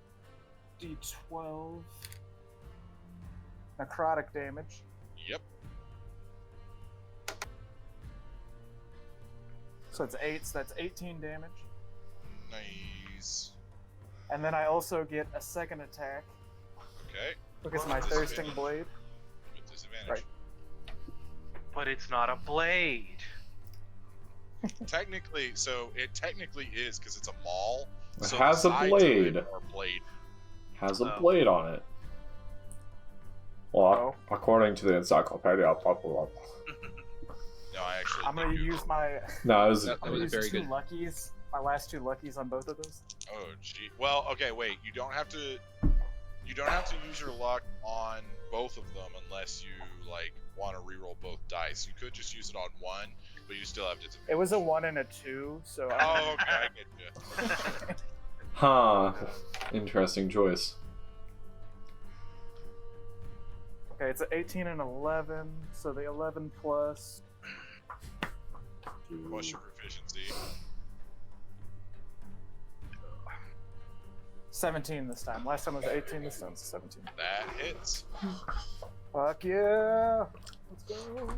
D12 necrotic damage. Yep. So it's 8, so that's 18 damage. Nice. And then I also get a second attack Okay. Look at my thirsting blade. With disadvantage. Right. But it's not a blade. Technically, so it technically is because it's a maul. It So has the a sides of blade. it are blade. Has a Oh. blade on it. Well, Oh. according to the encyclopedia, blah, blah, blah. No, I actually. I'm gonna did use Google. my. No, it was. That I'm gonna was use very two good. luckies. My last two luckies on both of those. Oh, gee. Well, okay, wait. You don't have to. You don't have to use your luck on both of them unless you like want to reroll both dice. You could just use it on one, but you still have disadvantage. It was a 1 and a 2, so. Oh, okay, I get you. Huh. Interesting choice. Okay, it's an 18 and 11, so the 11 plus. What's your proficiency? 17 this time. Last time was 18, this time's 17. That hits. Fuck yeah! Let's go!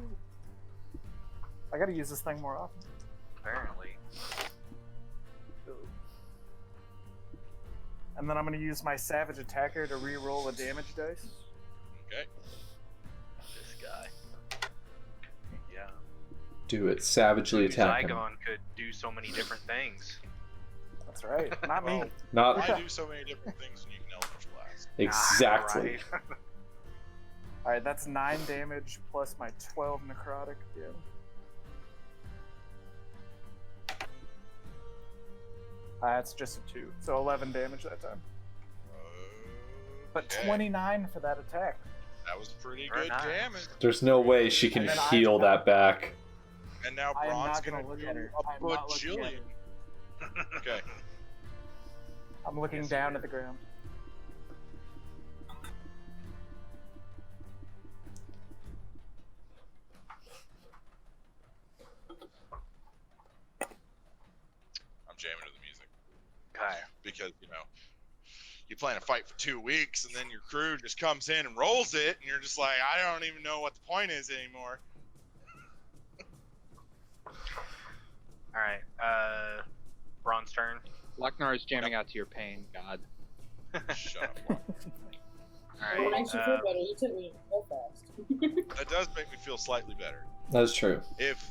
I gotta use this thing more often. Apparently. And then I'm gonna use my Savage Attacker to re-roll a damage dice. Okay. This guy. Yeah. Do it. Savagely attack him. Zygon could do so many different things. That's right, not me. Well, Not I do so many different things when you can Eldritch Blast. exactly. Right. Alright, that's 9 damage plus my 12 necrotic again. That's just a 2, so 11 damage that time. But Okay. 29 for that attack. That was pretty Very good nice. damage. There's no way she can And then heal I'm that back. And now I am Braun's not gonna gonna look do at her. a I am not looking at bajillion. her. Okay. I'm looking Yes, down sir. at the ground. I'm jamming to the music. Okay. Because, you know, you plan a fight for 2 weeks and then your crew just comes in and rolls it and you're just like, I don't even know what the point is anymore. Alright, Braun's turn. Lochnar is jamming out to your pain, God. Shut up. Lon. It Alright, makes you feel better. You took me so fast. That does make me feel slightly better. That's true. If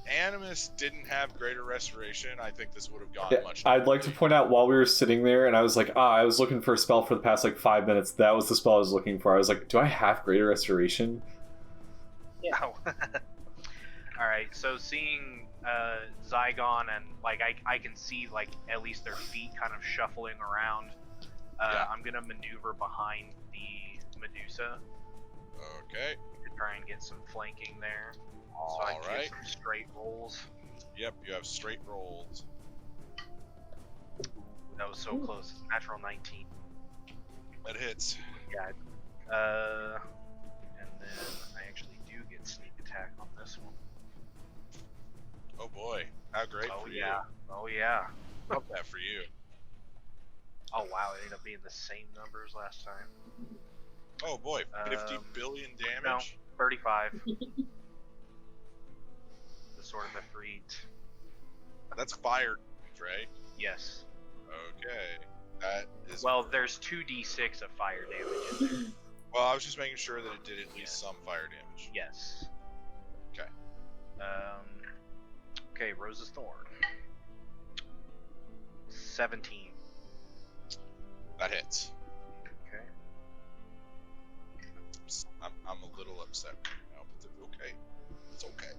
Animus didn't have greater restoration, I think this would have gone Yeah, much. I'd like to point out while we were sitting there and I was like, I was looking for a spell for the past like 5 minutes. That was the spell I was looking for. I was like, do I have greater restoration? Oh. Alright, so seeing Zygon and like I can see like at least their feet kind of shuffling around. Yeah. I'm gonna maneuver behind the Medusa Okay. to try and get some flanking there. So I can Alright. get some straight rolls. Yep, you have straight rolls. That was so close. Natural 19. That hits. Yeah. And then I actually do get sneak attack on this one. Oh boy. How great Oh for yeah. Oh yeah. you. Love that for you. Oh wow, it ended up being the same numbers last time. Oh boy. 50 billion No, damage? 35. The Sword of Ifrit. That's fire, right? Yes. Okay. That is. Well, there's 2d6 of fire damage in there. Well, I was just making sure that it did at least some fire damage. Yes. Okay. Okay, Rose's Thorn. 17. That hits. Okay. I'm a little upset right now, but it's okay. It's okay.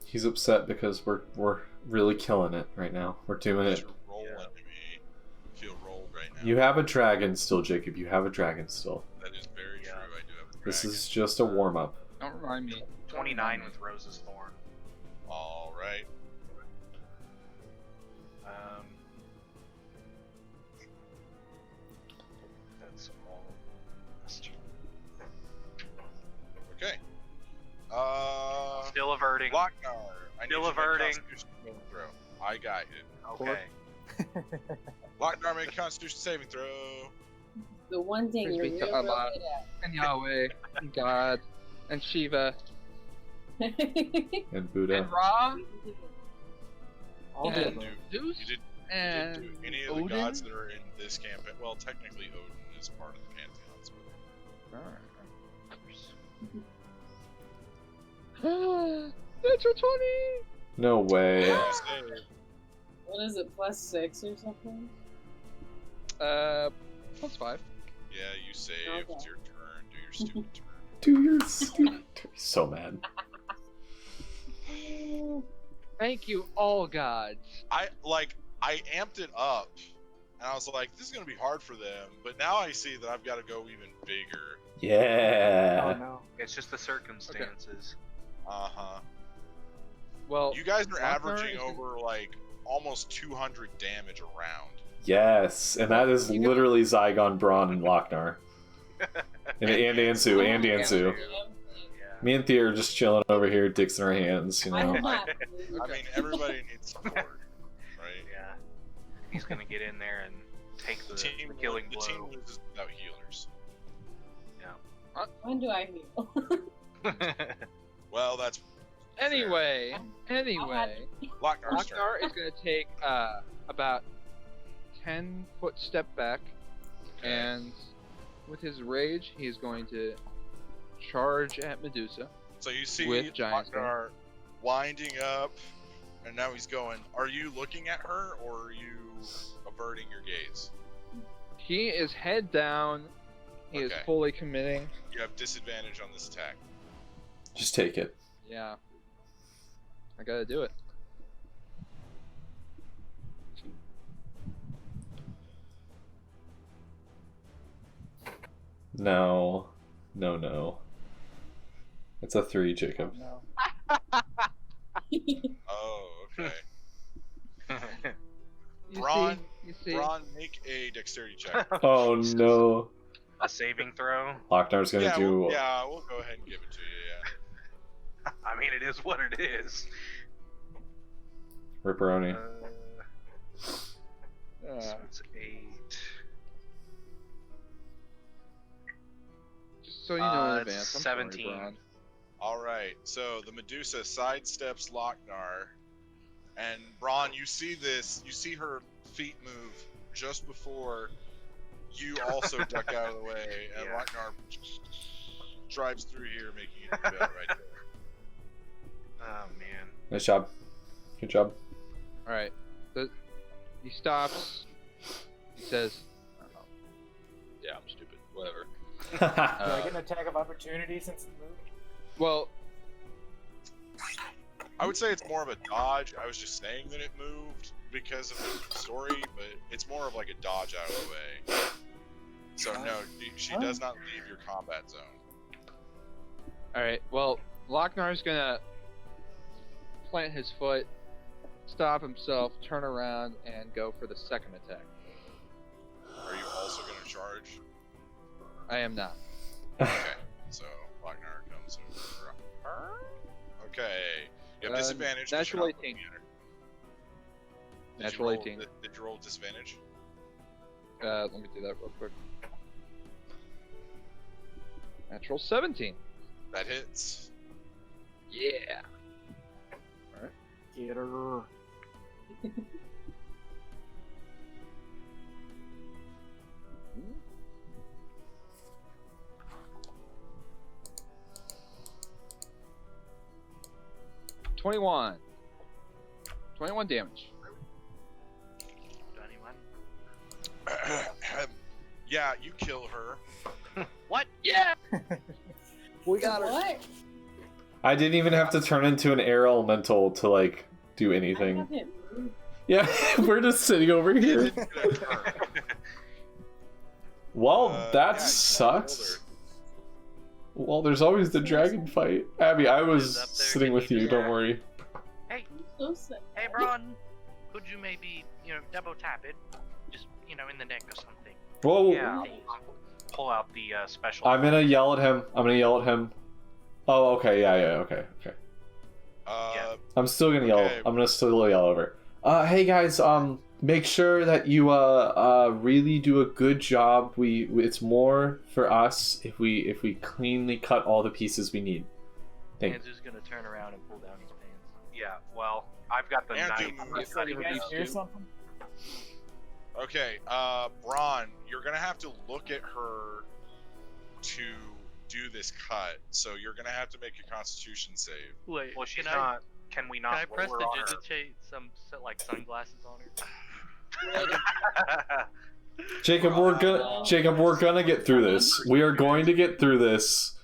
He's upset because we're really killing it right now. We're doing it. You're rolling Yeah. to me. I feel rolled right now. You have a dragon still, Jacob. You have a dragon still. That is very Yeah. true. I do have a dragon. This is just a warm up. Don't remind me. 29 with Rose's Thorn. All right. That's all. Okay. Still averting. Lochnar. I need Still you to make a averting. Constitution saving throw. I got it. Okay. Lochnar, make a Constitution saving throw. The one thing you're Praise be real, to real Allah. good And Yahweh, and God, and Shiva, at. And Buddha. and Ra, All And the And above. do, Zeus, you didn't and do any of the Odin. gods that are in this campaign. Well, technically Odin is part of the pantheon. Natural 20! No way. You save. What is it, +6 or something? +5. Yeah, you save. Okay. It's your turn. Do your stupid turn. Dude, you're so mad. Thank you, all gods. I amped it up, and I was like, this is gonna be hard for them. But now I see that I've got to go even bigger. Yeah. Oh no. It's just the circumstances. Uh huh. Well, You guys are Lochnar averaging is- over like almost 200 damage a round. Yes, and that is literally Zygon, Braun, and Lochnar. And Ansu. Ansu. Yeah. Me and Thea are just chilling over here, dicks in our hands, you I know. will not. I mean, everybody needs support, right? Yeah. He's gonna get in there and take the killing the blow. team loses without healers. When do I heal? Well, that's Anyway, Lochnar's turn. Lochnar is going to take about 10-foot step back, and with his rage, he is going to charge at Medusa. So you see With giant Lochnar winding up, and now he's going. Are you looking at her, or are you averting your gaze? He is head down. He is Okay. fully committing. You have disadvantage on this attack. Just take it. Yeah. I gotta do it. No. No. It's a 3, Jacob. No. Oh, okay. You Braun- see? You see? Braun, make a dexterity check. Oh no. A saving throw. Lochnar's gonna do. we'll go ahead and give it to you. I mean, it is what it is. Ripperoni. So it's 8. Just so you know in it's advance. I'm 17. Sorry, Braun. All right. So the Medusa sidesteps Lochnar, and Braun, you see this. You see her feet move just before you also duck out of the way, and Yeah. Lochnar drives through here, making it about right there. Oh man. Nice job. Good job. All right. He stops. He says, "Yeah, I'm stupid. Whatever." Do I get an attack of opportunity since it moved? Well, I would say it's more of a dodge. I was just saying that it moved because of the story, but it's more of like a dodge out of the way. So no, she does not leave your combat zone. all right. Well, Lochnar's gonna plant his foot, stop himself, turn around, and go for the second attack. Are you also going to charge? I am not. Okay, so Lochnar comes over. Okay, you have disadvantage. 'cause you're natural not looking 18. at her. Did you Natural roll- 18. Did you roll disadvantage? Let me do that real quick. Natural 17. That hits. Yeah. Get her. $21 damage. Yeah, you kill her. What? Yeah. We got her. What? I didn't even have to turn into an air elemental to like do I anything. haven't moved. Yeah, we're just sitting over here. Didn't get a turn. Well, Yeah, that you sucks. Well, there's always the dragon fight. Abby, I was Up there, sitting can with you you. do Don't that? worry. I'm so sad. Hey, Braun, could you maybe, double tap it? Just, in the neck or something. Whoa! Yeah. Pull out the special. I'm gonna yell at him. Oh, okay. Yeah. Okay. Uh, I'm still gonna yell. Okay. I'm gonna still yell over. Hey guys. Make sure that you really do a good job. It's more for us if we cleanly cut all the pieces we need. Thank. Andrew's gonna turn around and pull down his pants. Yeah. Well, I've got the And knife. do- I'm You cutting guys it. hear something? Okay, Braun, you're gonna have to look at her to do this cut, so you're gonna have to make a Constitution save. Wait, Well, she's can not. Can we Can not I press roll her on her? digitate some like sunglasses on her? Jacob, we're gonna get through this. We are going to get through this.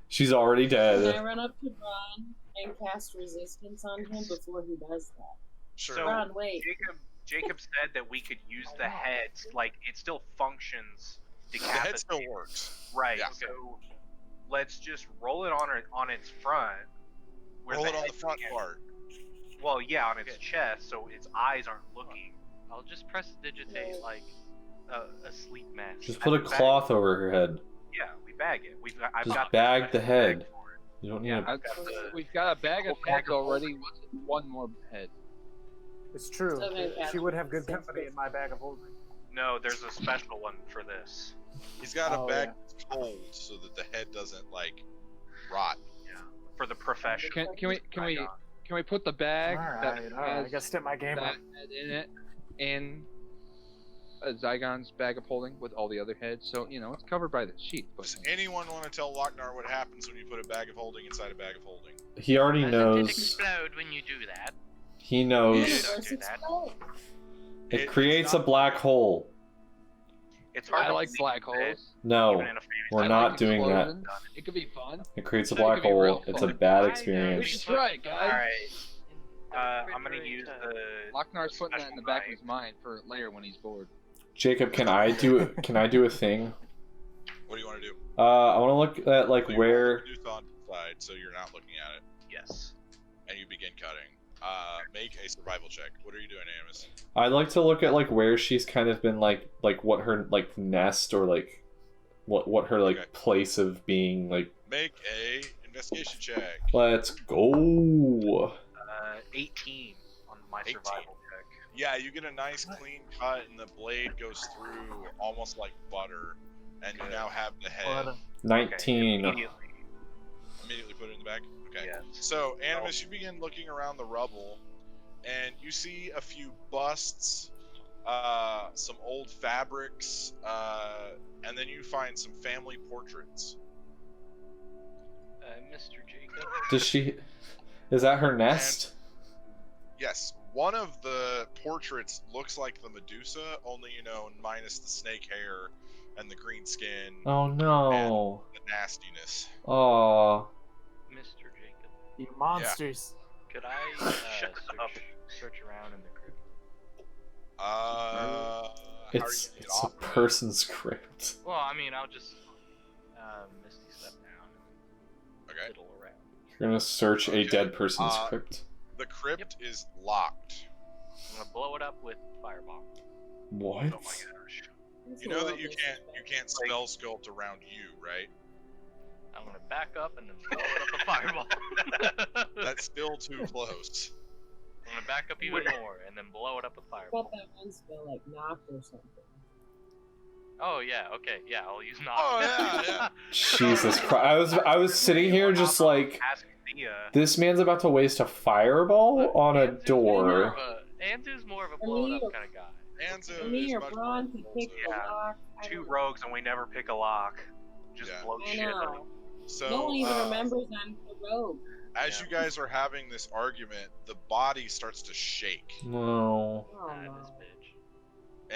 She's already Can I dead. run up to Ron and cast resistance on him before he does that? Sure. So- Ron, wait. Jacob said that we could use the head, like it still functions. The head still works. Right. Yeah. So let's just roll it on its front. where Roll it on head the front can't- part. Well, yeah, on its chest, so its eyes aren't looking. I'll just press digitate like a sleep mask. Just put a cloth over her head. Yeah, we bag it. I've Just got bag the head. bag for it. You don't need Yeah, a... I've got the- We've got a bag of whole bag heads of already. What's one more head? It's true. Okay, She would have good company in my bag of holding. No, there's a special one for this. He's got a Oh, bag yeah. that's cold so that the head doesn't like rot. Yeah, for the professional. Can we put the bag that Alright, I has gotta step my game that up. head in it in a Zygon's bag of holding with all the other heads? So you know it's covered by the sheet. But Does anyone want to tell Lochnar what happens when you put a bag of holding inside a bag of holding? He already Doesn't it knows. explode when you do that? He knows. Universe Don't do that. explode. It It's creates a not- black hole. It's hard I to like believe black that holes. No, even in a fantasy we're I not like doing that. explosions. It could be fun. It creates a No, it black could be real hole. It's a fun. bad Why We experience. should try it, guys. Alright, I'm gonna use the. Locknar's putting that in the special back of knife. his mind for later when he's bored. Jacob, can I do a thing? What do you want to do? I want to look at like So you roll where. the Medusa on the side, so you're not looking at it, Yes. and you begin cutting. Make a survival check. What are you doing, Amos? I'd like to look at like where she's kind of been like what her like nest or like what her like Okay. place of being like. Make a investigation check. Let's go. 18 on my 18. survival check. Yeah, you get a nice clean cut, and the blade goes through almost like butter, and you now have the head. 19. Okay, Immediately put it in the bag. Okay. Yes. So, Animus, you begin looking around the rubble, and you see a few busts, some old fabrics, and then you find some family portraits. Mr. Jacob. Does she? Is that her nest? Yes, one of the portraits looks like the Medusa, only, minus the snake hair and the green skin, Oh no. the nastiness. Oh. Mr. Jacob. You monsters. Could I Shut up. search around in the crypt? How are you It's gonna get it's a off of it? person's script. Well, I mean, I'll just Misty step down and Okay. fiddle around. You're gonna search a Okay. dead person's Uh, crypt. The crypt is locked. I'm gonna blow it up with fireball. What? Oh my gosh. That's You a know little that you can't spell sculpt around you, right? I'm gonna back up and then blow it up with fireball. That's still too close. I'm gonna back up even more and then blow it up with I fireball. thought that one spell like knocked or something. Oh yeah, okay, yeah, I'll use knock. Oh, yeah, yeah. Jesus Christ! I was sitting here just like, Ask Thea. this man's about to waste a fireball on a door. Andu's more of a blow it up kind of guy. Anzu Me is or much Braun more could pick the Yeah. lock. I Two don't know. rogues and we never pick a lock. Just Yeah. blow I shit up. know. So, No one even remembers I'm the rogue. as you guys are having this argument, the body starts to shake, No. Oh This no.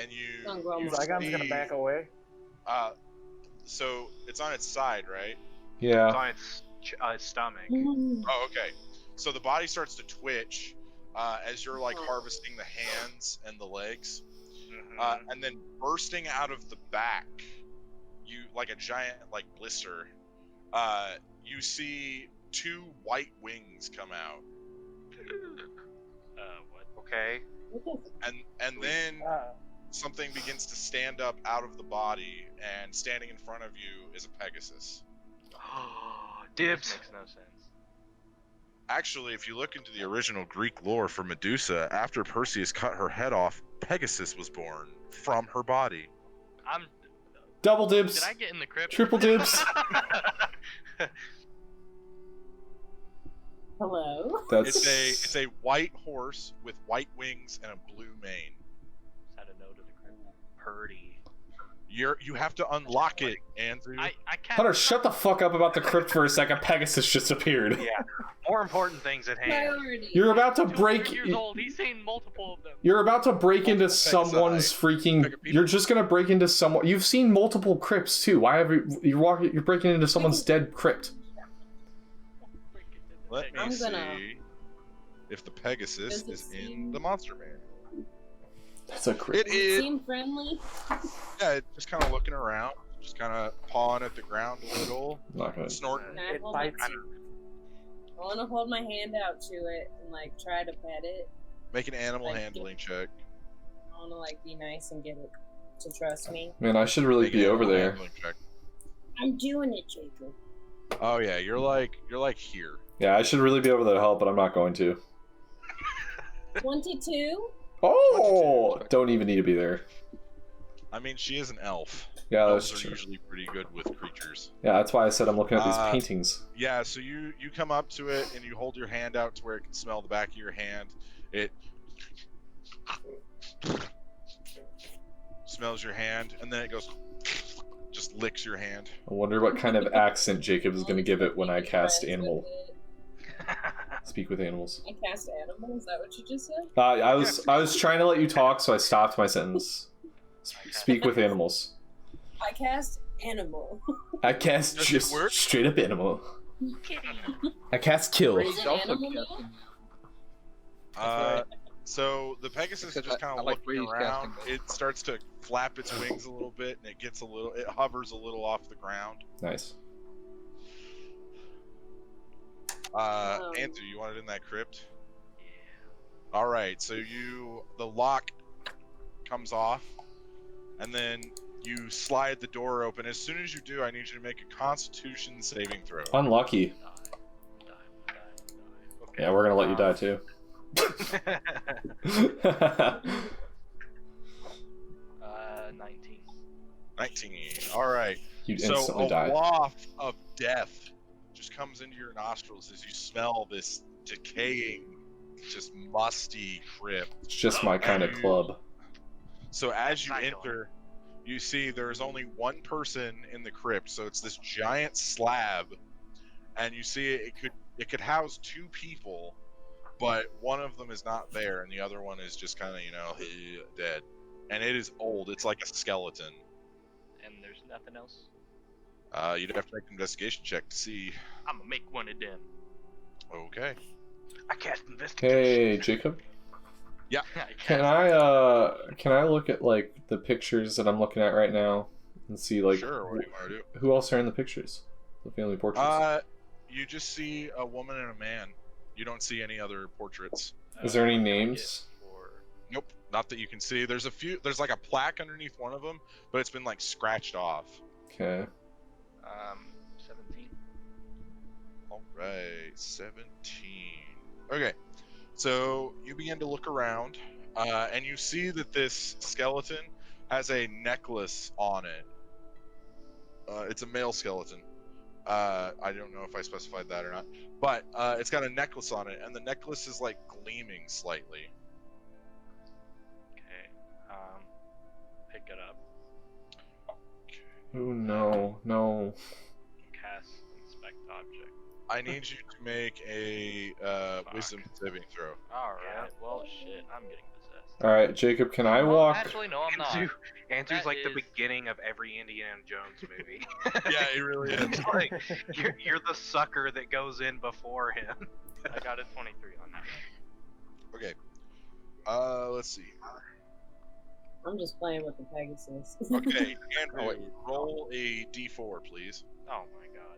and you Zygon's gonna see, back away. so it's on its side, right? It's Yeah. on its stomach. Oh, okay. So the body starts to twitch as you're like harvesting the hands and the legs, Mhm. and then bursting out of the back, you like a giant like blister. You see two white wings come out, What? Okay. and then something begins to stand up out of the body, and standing in front of you is a Pegasus. Dibs. This makes no sense. Actually, if you look into the original Greek lore for Medusa, after Perseus cut her head off, Pegasus was born from her body. I'm. Double dibs. Did I get in the crypt? Triple dibs. Hello? That's It's a white horse with white wings and a blue mane. Just had a note of the crypt. Purdy. You have to unlock it, Andrew. I can't. Hunter, shut the fuck up about the crypt for a second. Pegasus just appeared. Yeah, more important things at hand. Priority. You're about to 200 break. years old. He's seen multiple of them. You're about to break into Multiple someone's Pegasi. freaking. Pega people. You're just gonna break into someone. You've seen multiple crypts too. Why have you're breaking into someone's dead crypt? Let me I'm gonna- see if the Pegasus Does it is in seem- the Monster Man. That's a crypt. It is. Seem friendly? Yeah, it's just kind of looking around, just kind of pawing at the ground a little, I'm not gonna. snorting. Can I It hold my, bites. I want to hold my hand out to it and like try to pet it. Make an animal Like, handling check. I want to like be nice and get it to trust me. Man, I should really Make an be over animal there. handling check. I'm doing it, Jacob. Oh yeah, you're like here. Yeah, I should really be over there to help, but I'm not going to. 22? Oh, don't even need to be there. I mean, she is an elf. Yeah, Elves that's are true. usually pretty good with creatures. Yeah, that's why I said I'm looking at these Uh, paintings. Yeah, so you come up to it and you hold your hand out to where it can smell the back of your hand. It smells your hand, and then it goes, just licks your hand. I wonder what kind of accent Jacob is gonna give it when I cast animal. Speak with animals. I cast animal? Is that what you just said? I was trying to let you talk, so I stopped my sentence. Speak with animals. I cast animal. I cast Does it just work? straight up animal. I cast kill. Is He's it also animal casting. So the Pegasus Because just kind I of like looking where he's around. casting It starts to flap its wings a little bit, and it hovers a little off the ground. Nice. Andrew, you want it in that crypt? All right, so the lock comes off, and then you slide the door open. As soon as you do, I need you to make a Constitution saving throw. Unlucky. Okay. Yeah, we're gonna let you die too. 19. 19. All right. You'd So instantly a die. waft of death just comes into your nostrils as you smell this decaying, just musty crypt. It's just my kind of club. So as you Not going. enter, you see there's only one person in the crypt. So it's this giant slab, and you see it could house two people, but one of them is not there, and the other one is just kind of dead. And it is old. It's like a skeleton. And there's nothing else. You'd have to make an investigation check to see. I'm gonna make one of them. Okay. I cast investigation. Hey, Jacob. Yeah. Can I look at like the pictures that I'm looking at right now and see like Sure. What do you want to do? who else are in the pictures? The family portraits. You just see a woman and a man. You don't see any other portraits. Is there any Can I names? get for- Nope, not that you can see. There's a few. There's like a plaque underneath one of them, but it's been like scratched off. Okay. 17. All right, 17. Okay, so you begin to look around, and you see that this skeleton has a necklace on it. It's a male skeleton. I don't know if I specified that or not, but it's got a necklace on it, and the necklace is like gleaming slightly. Okay. Pick it up. Oh no, no. Cast inspect object. I need you to make a wisdom saving throw. Alright, well shit, I'm getting possessed. All right, Jacob. Can I Well, walk? actually, no, I'm not. Andrew's That like the is- beginning of every Indiana Jones movie. Yeah, it really is. It's like you're the sucker that goes in before him. I got a 23 on that. Okay. Let's see. I'm just playing with the Pegasus. Okay, Andrew, roll a d4, please. Oh my god.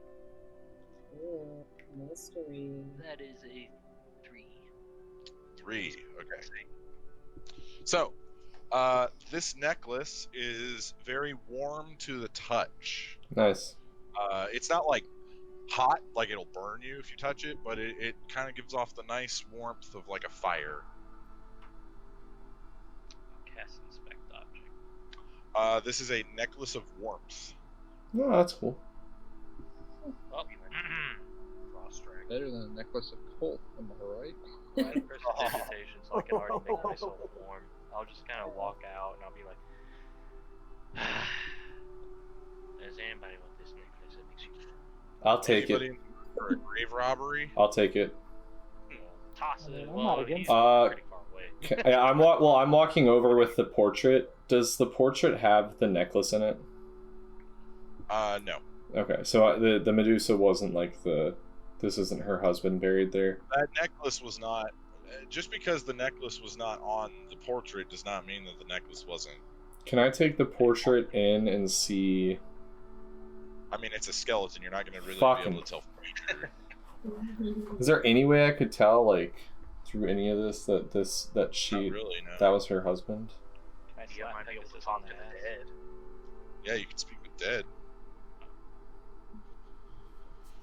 Ooh, mystery. That is a 3. 3. Okay. So, this necklace is very warm to the touch. Nice. It's not like hot, like it'll burn you if you touch it, but it kind of gives off the nice warmth of like a fire. Cast inspect object. This is a necklace of warmth. No, that's cool. Oh, Cross-drag. Better than a necklace of coal, am I right? I have prestidigitation, so I can already make myself warm. I'll just kind of walk out and I'll be like, Does anybody want this necklace? It makes you. I'll take Anybody it. for a grave robbery? I'll take it. Toss it. I'm Well, not against he's it. pretty far away. Yeah, I'm walking over with the portrait. Does the portrait have the necklace in it? No. Okay, so the Medusa wasn't like the. This isn't her husband buried there. That necklace was not. Just because the necklace was not on the portrait does not mean that the necklace wasn't. Can I take the portrait in and see? I mean, it's a skeleton. You're not going to really Fucking- be able to tell. Is there any way I could tell, like, through any of this that Not she really, no. that was her husband? I slap might be able to Pegasus talk on to the the ass? dead. Yeah, you can speak with dead.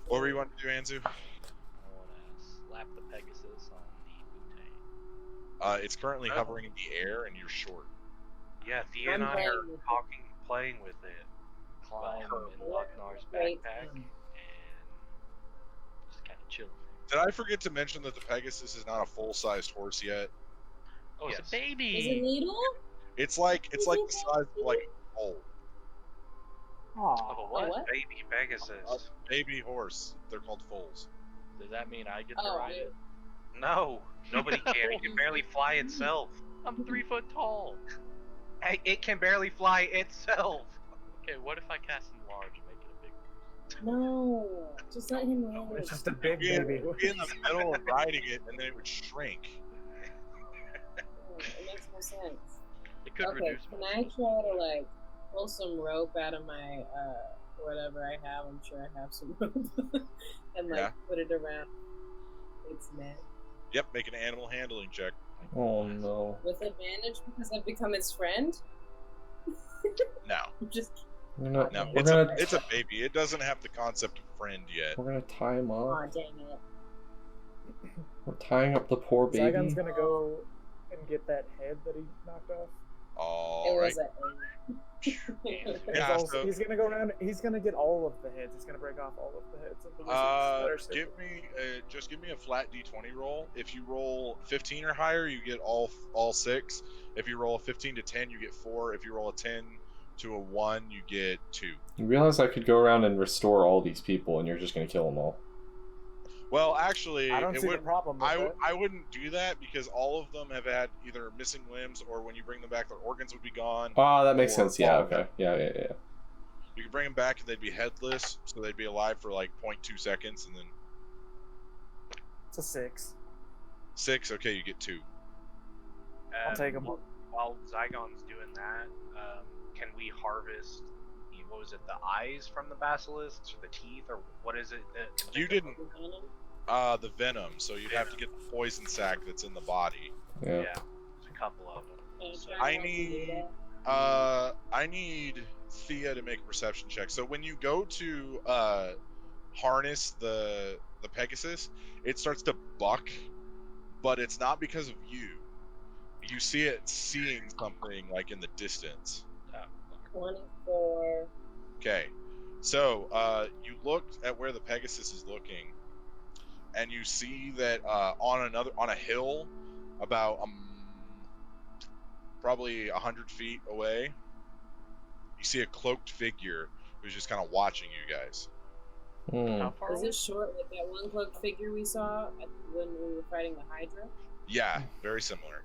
What were you wanting to do, Anzu? I want to slap the Pegasus on the booty. It's currently hovering in the air, and you're short. Yeah, Thea I'm and I are playing with it. playing with it. Climb Her- in Locknar's Great. backpack and just kind of chill. Did I forget to mention that the Pegasus is not a full-sized horse yet? Oh, it's Yes. a baby. Is it needle? It's like the size of like a foal. Aw. Of a what? what? Baby Pegasus. Baby horse. They're called foals. Does that mean I get to Oh, ride it? No, nobody can. It can barely fly itself. I'm 3 foot tall. Hey, it can barely fly itself. Okay, what if I cast enlarge and make it a big? No. Just let him live. It's just a big Be in, baby. be in the middle of riding it, and then it would shrink. It makes no sense. It could Okay, reduce can my. I try to like pull some rope out of my whatever I have? I'm sure I have some rope, and like Yeah. put it around its neck Yep, make an animal handling check. Oh no. with advantage because I've become its friend. No, I'm just We're not. no, We're it's gonna. a baby. It doesn't have the concept of friend yet. We're gonna tie him aw up. dang it. We're tying up the poor baby. Zygon's gonna go and get that head that he knocked off. All It right. was a Yeah, He's so he's gonna go around. He's gonna get all of the heads. He's gonna break off all of the heads of the wizards that are still. just give me a flat d20 roll. If you roll 15 or higher, you get all 6. If you roll a 15 to 10, you get 4. If you roll a 10 to a 1, you get 2. You realize I could go around and restore all these people, and you're just gonna kill them all. Well, actually, I don't it see would. the problem with that. I wouldn't do that because all of them have had either missing limbs or when you bring them back, their organs would be gone. Ah, that makes Or sense. Yeah. all- Okay. Yeah. You could bring them back and they'd be headless, so they'd be alive for like 0.2 seconds, and then It's a 6. 6. Okay, you get 2. I'll take him. While Zygon's doing that, can we harvest? What was it? The eyes from the basilisks, or the teeth, or what is it? You didn't. The venom. So you'd have to get the poison sac that's in the body. Yeah. Yeah, there's a couple of them. So, I need Thea to make a perception check. So when you go to harness the Pegasus, it starts to buck, but it's not because of you. You see it seeing something like in the distance. 24. Okay, so you looked at where the Pegasus is looking, and you see that on a hill, about probably 100 feet away, you see a cloaked figure who's just kind of watching you guys. How far Is away? it short like that one cloaked figure we saw when we were fighting the Hydra? Yeah, very similar.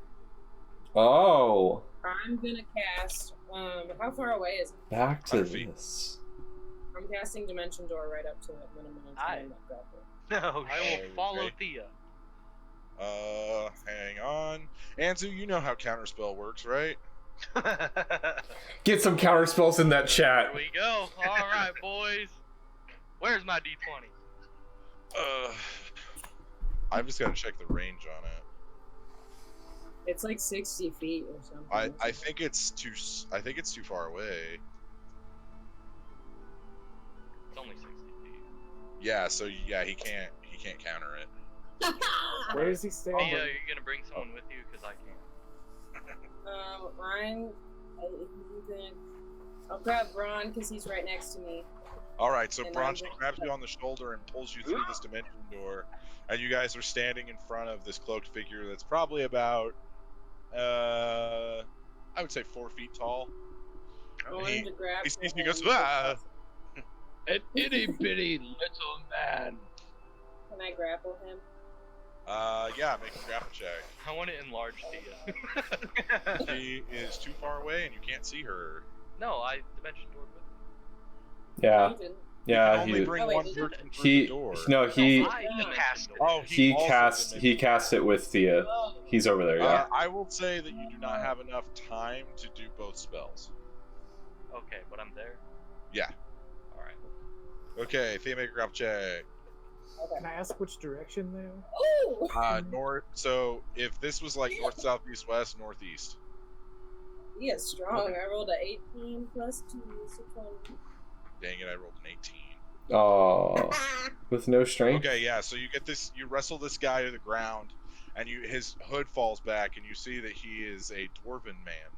Oh, I'm gonna cast. How far away is it? back to 100 feet. this. I'm casting Dimension Door right up to it when I'm in that grapple. no, I will follow Okay. Thea. Hang on. Anzu, you know how counterspell works, right? Get some counter spells in that chat. Here we go. All right, boys. Where's my d20? I've just got to check the range on it. It's like 60 feet or something. I think it's too. I think it's too far away. It's only 60 feet. Yeah. So yeah, he can't counter it. Where is he standing? Thea, are you gonna bring someone with you? Because I can't. I'll grab Ron because he's right next to me. All right. So And Bronchi I'm- grabs you on the shoulder and pulls you through this dimension door, and you guys are standing in front of this cloaked figure that's probably about, I would say 4 feet tall. I wanted to grab he sees him me, he goes, and- "Ah!" An itty bitty little man. Can I grapple him? Yeah, make a grapple check. I want to enlarge Thea. She is too far away and you can't see her. No, I dimension door with. Yeah, You didn't. You yeah. can only bring Oh, wait, one did person through He the door. no he No, I cast it. Oh, he also cast dimension. it with Thea. Oh. He's over there. Yeah. I will say that you do not have enough time to do both spells. Okay, but I'm there. Yeah. All right. Okay, Thea, make a grapple check. Can I ask which direction though? Oh! North. So if this was like north, south, east, west, northeast. He is strong. I rolled a 18 plus 2, so 20. Dang it, I rolled an 18. Oh, with no strength. Okay, yeah. So you get this. You wrestle this guy to the ground, and his hood falls back, and you see that he is a dwarven man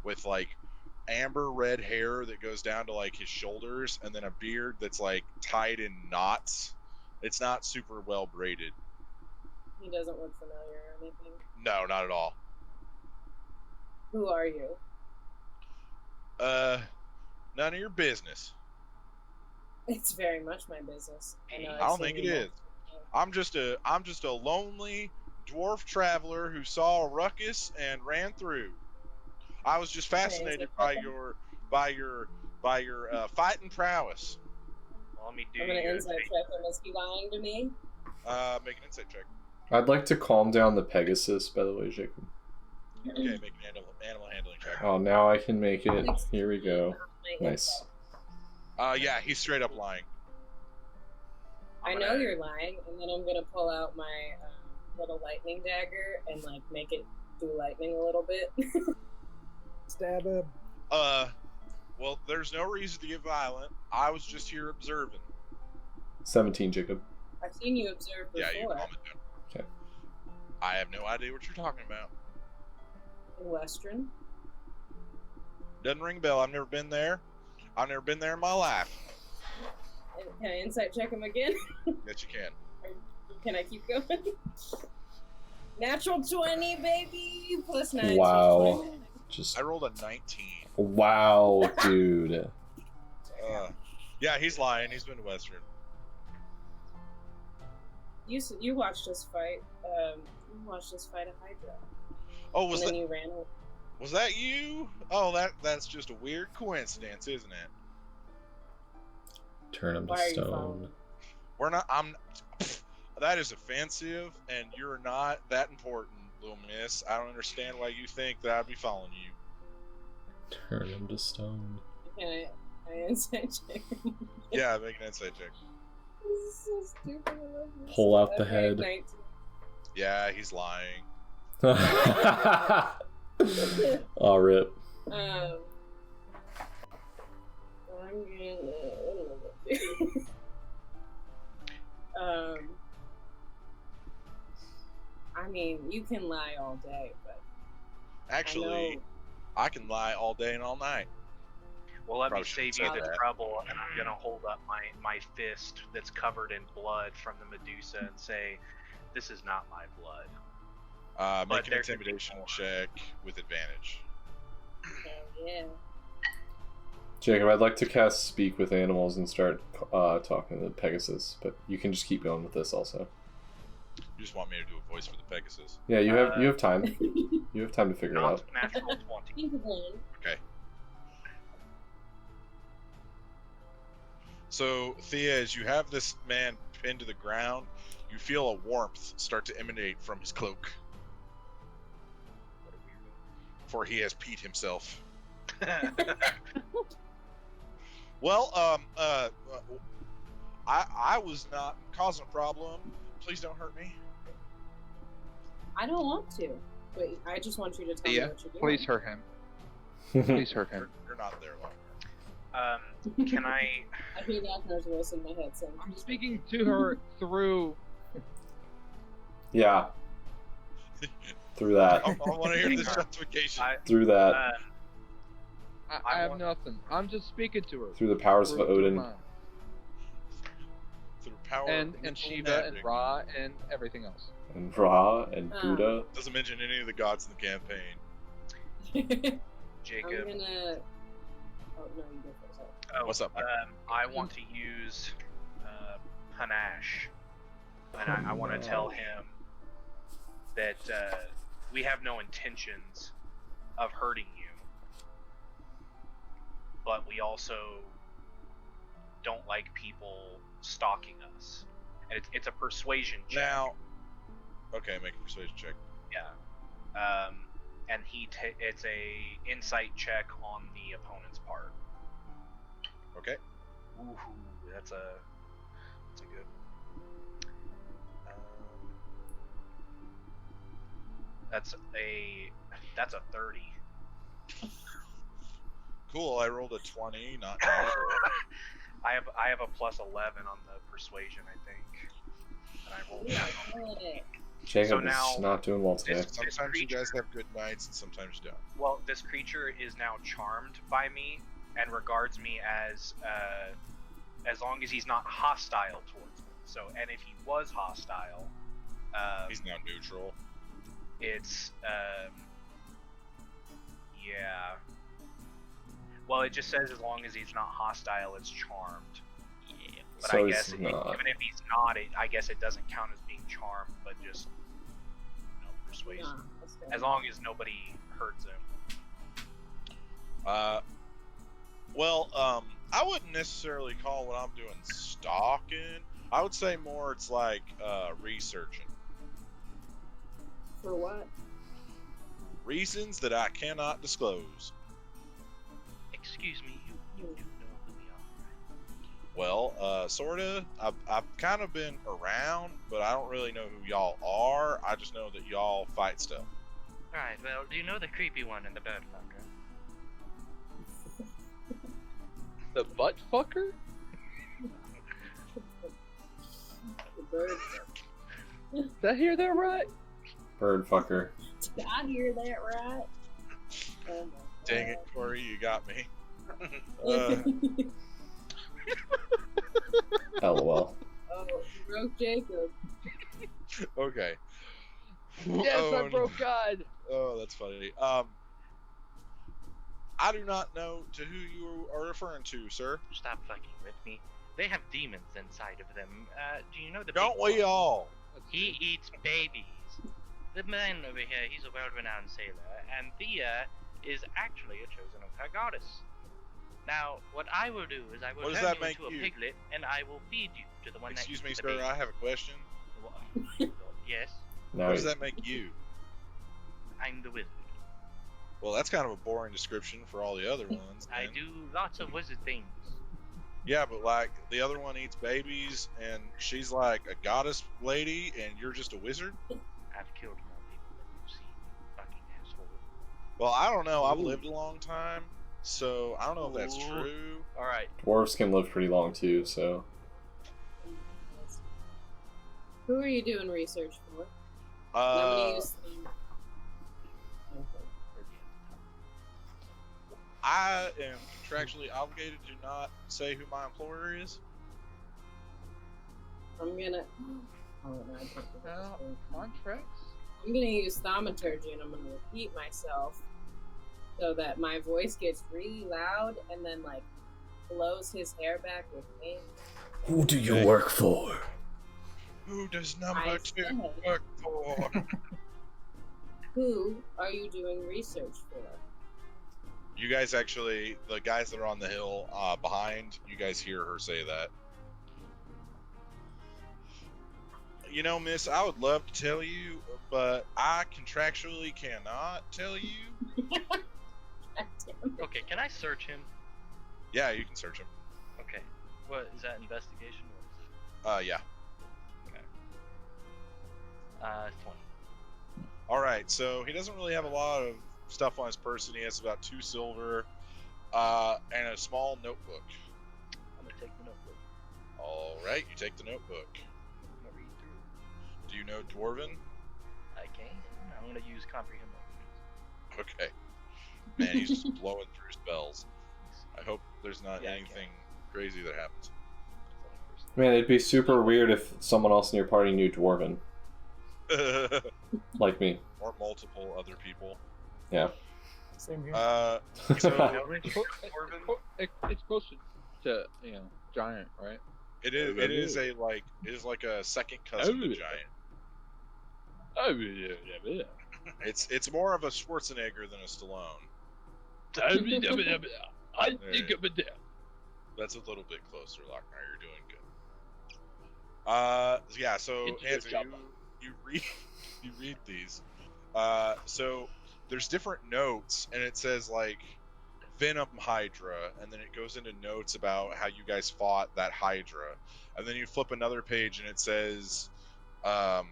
with like amber red hair that goes down to like his shoulders, and then a beard that's like tied in knots. It's not super well braided. He doesn't look familiar or anything. No, not at all. Who are you? None of your business. It's very much my business. I know. I don't think it is. I'm just a lonely dwarf traveler who saw a ruckus and ran through. I was just fascinated by your fighting prowess. Well, let me do I'm gonna your insight check him. Is he lying to me? Make an insight check. I'd like to calm down the Pegasus, by the way, Jacob. Okay, make an animal handling check. Oh, now I can make it. Here we go. Nice. Yeah, he's straight up lying. I know you're lying, and then I'm gonna pull out my little lightning dagger and like make it do lightning a little bit. Stab him. Well, there's no reason to get violent. I was just here observing. 17, Jacob. I've seen you observe before. Yeah, you calm it down. Okay. I have no idea what you're talking about. In Western. Doesn't ring a bell. I've never been there. I've never been there in my life. Can I insight check him again? Yes, you can. Can I keep going? Natural 20, baby! Plus 9. Wow. Just I rolled a 19. wow, dude. Yeah, he's lying. He's been to Western. You watched us fight. You watched us fight a Hydra. Oh, was and then that you ran away. was that you? Oh, that's just a weird coincidence, isn't it? Turn him to Why are you stone. following me? We're not. That is offensive, and you're not that important, little miss. I don't understand why you think that I'd be following you. Turn him to stone. Can I insight check him? Yeah, make an insight check. This is so stupid. I love this. Pull out the Okay, head. 19. Yeah, he's lying. Oh, rip. I'm gonna. I mean, you can lie all day, but Actually, I can lie all day and all night. Well, let me Probably save shouldn't you say the that. trouble, and I'm gonna hold up my fist that's covered in blood from the Medusa and say, "This is not my blood." But Make an there could be intimidation more. check with advantage. yeah. Jacob, I'd like to cast Speak with Animals and start talking to Pegasus, but you can just keep going with this also. You just want me to do a voice for the Pegasus. Yeah, you have time. You have time to figure it out. Not natural 20. Think of one. Okay. So, Thea, as you have this man pinned to the ground, you feel a warmth start to emanate from his cloak. For he has peed himself. Well, I was not causing a problem. Please don't hurt me. I don't want to, but I just want you to tell me Yeah, what you're doing. please hurt him. Please hurt him. You're not there long. Can I? I hear Wagner's voice in my head saying, I'm speaking to her through. Yeah. Through that. I want to hear this justification. Through that. I have nothing. I'm just speaking to her. Through the powers of Through Odin. mine. Through power And of Shiva and magic. Ra and everything else. And Ra and Buddha. Doesn't mention any of the gods in the campaign. I'm Jacob. Oh no, you go first. Oh, What's up, Mike? I want to use panache, and I want to tell him that we have no intentions of hurting you, but we also don't like people stalking us, and it's a persuasion check. Now, okay, make a persuasion check. Yeah. And it's a insight check on the opponent's part. Okay. Ooh, that's a good. That's a 30. Cool. I rolled a 20, not natural. I have a plus 11 on the persuasion, I think. And I rolled that. Yeah. Jacob So now- is not doing well today. Sometimes you guys have good nights, and sometimes you don't. Well, this creature is now charmed by me and regards me as long as he's not hostile towards me. So, and if he was hostile, He's now neutral. it's yeah. Well, it just says as long as he's not hostile, it's charmed. Yeah. But So I he's guess not. even if he's not, I guess it doesn't count as being charmed, but just persuasive. Nah, that's fair. As long as nobody hurts him. I wouldn't necessarily call what I'm doing stalking. I would say more it's like researching. For what? Reasons that I cannot disclose. Excuse me, you do know who we are, right? Well, sorta. I've kind of been around, but I don't really know who y'all are. I just know that y'all fight stuff. Right, well, do you know the creepy one in the bird fucker? The butt fucker? The bird. Did I hear that right? Bird fucker. Did I hear that right? Oh my Dang it, God. Corey, you got me. LOL. Oh, you broke Jacob. Okay. Yes, Oh, I broke God. Oh, that's funny. I do not know to who you are referring to, sir. Stop fucking with me. They have demons inside of them. Do you know the Don't big we one? all? He eats babies. The man over here, he's a world-renowned sailor, and Thea is actually a chosen of her goddess. Now, what I will do is I will What does turn that you make into a you? piglet, and I will feed you to the one Excuse that me, eats sir, the I have a question. babies. Yes, Now What does that make you? I'm the wizard. Well, that's kind of a boring description for all the other ones. I then. do lots of wizard things. Yeah, but like the other one eats babies, and she's like a goddess lady, and you're just a wizard. I've killed more people than you've seen, you fucking asshole. Well, I don't know. I've Ooh. lived a long time, so I don't know if that's Ooh. true. Alright, dwarves can live pretty long too, so Who are you doing research for? Uh, Nobody used I am contractually obligated to not say who my employer is. I'm gonna. Oh, no, I can't do Well, this. contracts? I'm gonna use thaumaturgy and I'm gonna repeat myself so that my voice gets really loud and then like blows his hair back with wind. Who do you work for? Who does number I two said- work for? Who are you doing research for? You guys actually, the guys that are on the hill behind, you guys hear her say that. You know, miss, I would love to tell you, but I contractually cannot tell you. God damn it. okay, can I search him? Yeah, you can search him. Okay, what is that, investigation? What is Yeah. it? 20. Alright, so he doesn't really have a lot of stuff on his person. He has about 2 silver and a small notebook. I'm gonna take the notebook. Alright, you take the notebook. I'm gonna read through. Do you know Dwarven? I can. I'm gonna use comprehend languages. Okay. Man, he's just blowing through spells. I hope there's not Yeah, I anything crazy that happens. man, it'd be super weird if someone else in your party knew dwarven, like me. Or multiple other people. Yeah. Same here. So It's close to giant, right? it is like a second cousin to giant. It's more of a Schwarzenegger than a Stallone. That's a little bit closer, Lochnar. You're doing good. Yeah. So Anthony, you read these. So there's different notes, and it says like Venom Hydra, and then it goes into notes about how you guys fought that Hydra, and then you flip another page, and it says, oh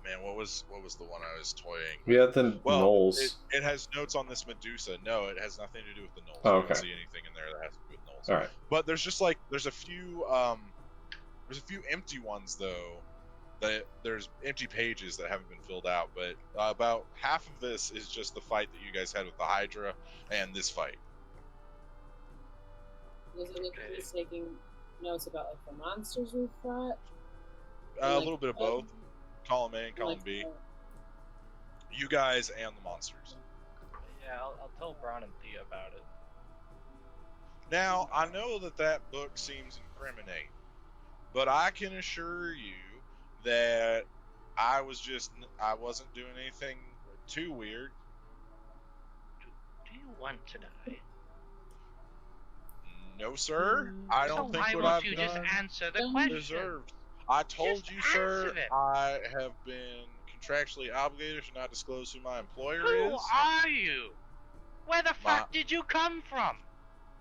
man, what was the one I was toying? We had the Knolls. It has notes on this Medusa. No, it has nothing to do with the Knolls. Oh, I okay. don't see anything in there that has to do with Knolls. All right. But there's just there's a few empty ones though. That there's empty pages that haven't been filled out, but about half of this is just the fight that you guys had with the Hydra and this fight. Was it like just taking notes about like the monsters we fought? A little bit of both. Column A and column B. You guys and the monsters. Yeah, I'll tell Braun and Thea about it. Now, I know that book seems incriminating, but I can assure you that I wasn't doing anything too weird. Do you want to die? No, sir. I don't think what I've you done just answer the question? deserved. I told Just you, sir, answer it. I have been contractually obligated to not disclose who my employer Who is. are you? Where the fuck did you come from?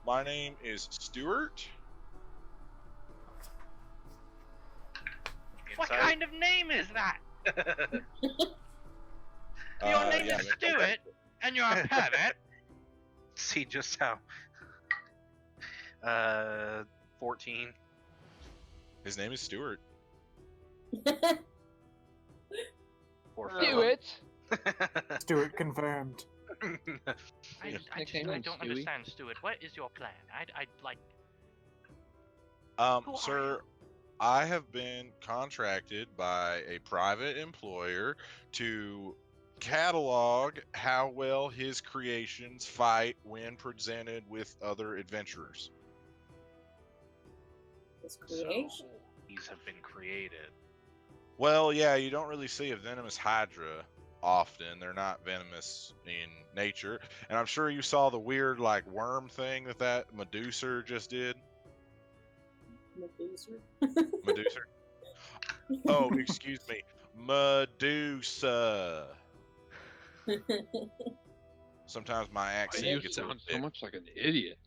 My name is Stuart. Inside. What kind of name is that? Your name yeah, is Stuart, and you're a pervert. See just how. 14. His name is Stuart. Poor Do fellow. it. Stuart confirmed. I Nickname don't Stewie. understand, Stuart. What is your plan? I'd like. Who are Sir, you? I have been contracted by a private employer to catalog how well his creations fight when presented with other adventurers. This creation. These have been created. Well, yeah, you don't really see a venomous Hydra often. They're not venomous in nature. And I'm sure you saw the weird, worm thing that Medusa just did. Medusa. Medusa? Oh, excuse me. Medusa. Sometimes my Why accent do you gets sound so thick. much like an idiot?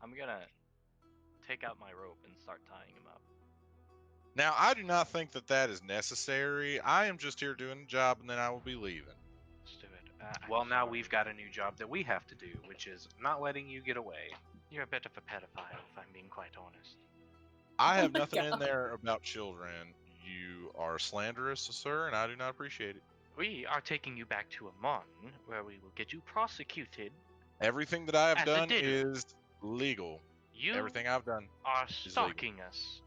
I'm gonna take out my rope and start tying him up. Now, I do not think that is necessary. I am just here doing a job, and then I will be leaving. Stuart. Well, now we've got a new job that we have to do, which is not letting you get away. You're a bit of a pedophile, if I'm being quite honest. I Oh have my nothing in God. there about children. You are slanderous, sir, and I do not appreciate it. We are taking you back to Amon, where we will get you prosecuted. Everything that I have As a done dinner. is legal. You Everything I've done. are legal. stalking us.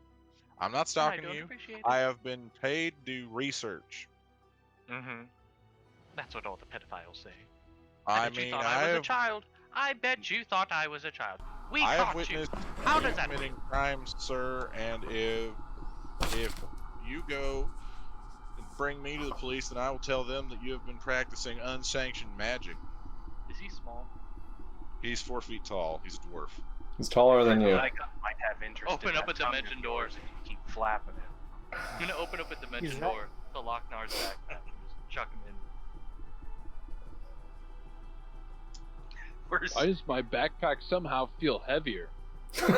I'm not stalking I don't you. appreciate it. I have been paid to do research. Mm-hmm. That's what all the pedophiles say. I bet you mean, thought I I was a have, child. I bet you thought I was a child. We I have caught you. witnessed How you does that committing crimes, sir, and if you go and bring me to the police, then I will tell them that you have been practicing unsanctioned magic. Is he small? He's 4 feet tall. He's a dwarf. He's taller than you. I might have interest. Open in up that a tongue dimension of door. yours if you keep flapping it. I'm gonna open up a dimension He's door to Locknar's backpack and just chuck him in. Where's Why does my backpack somehow feel heavier? Andrew,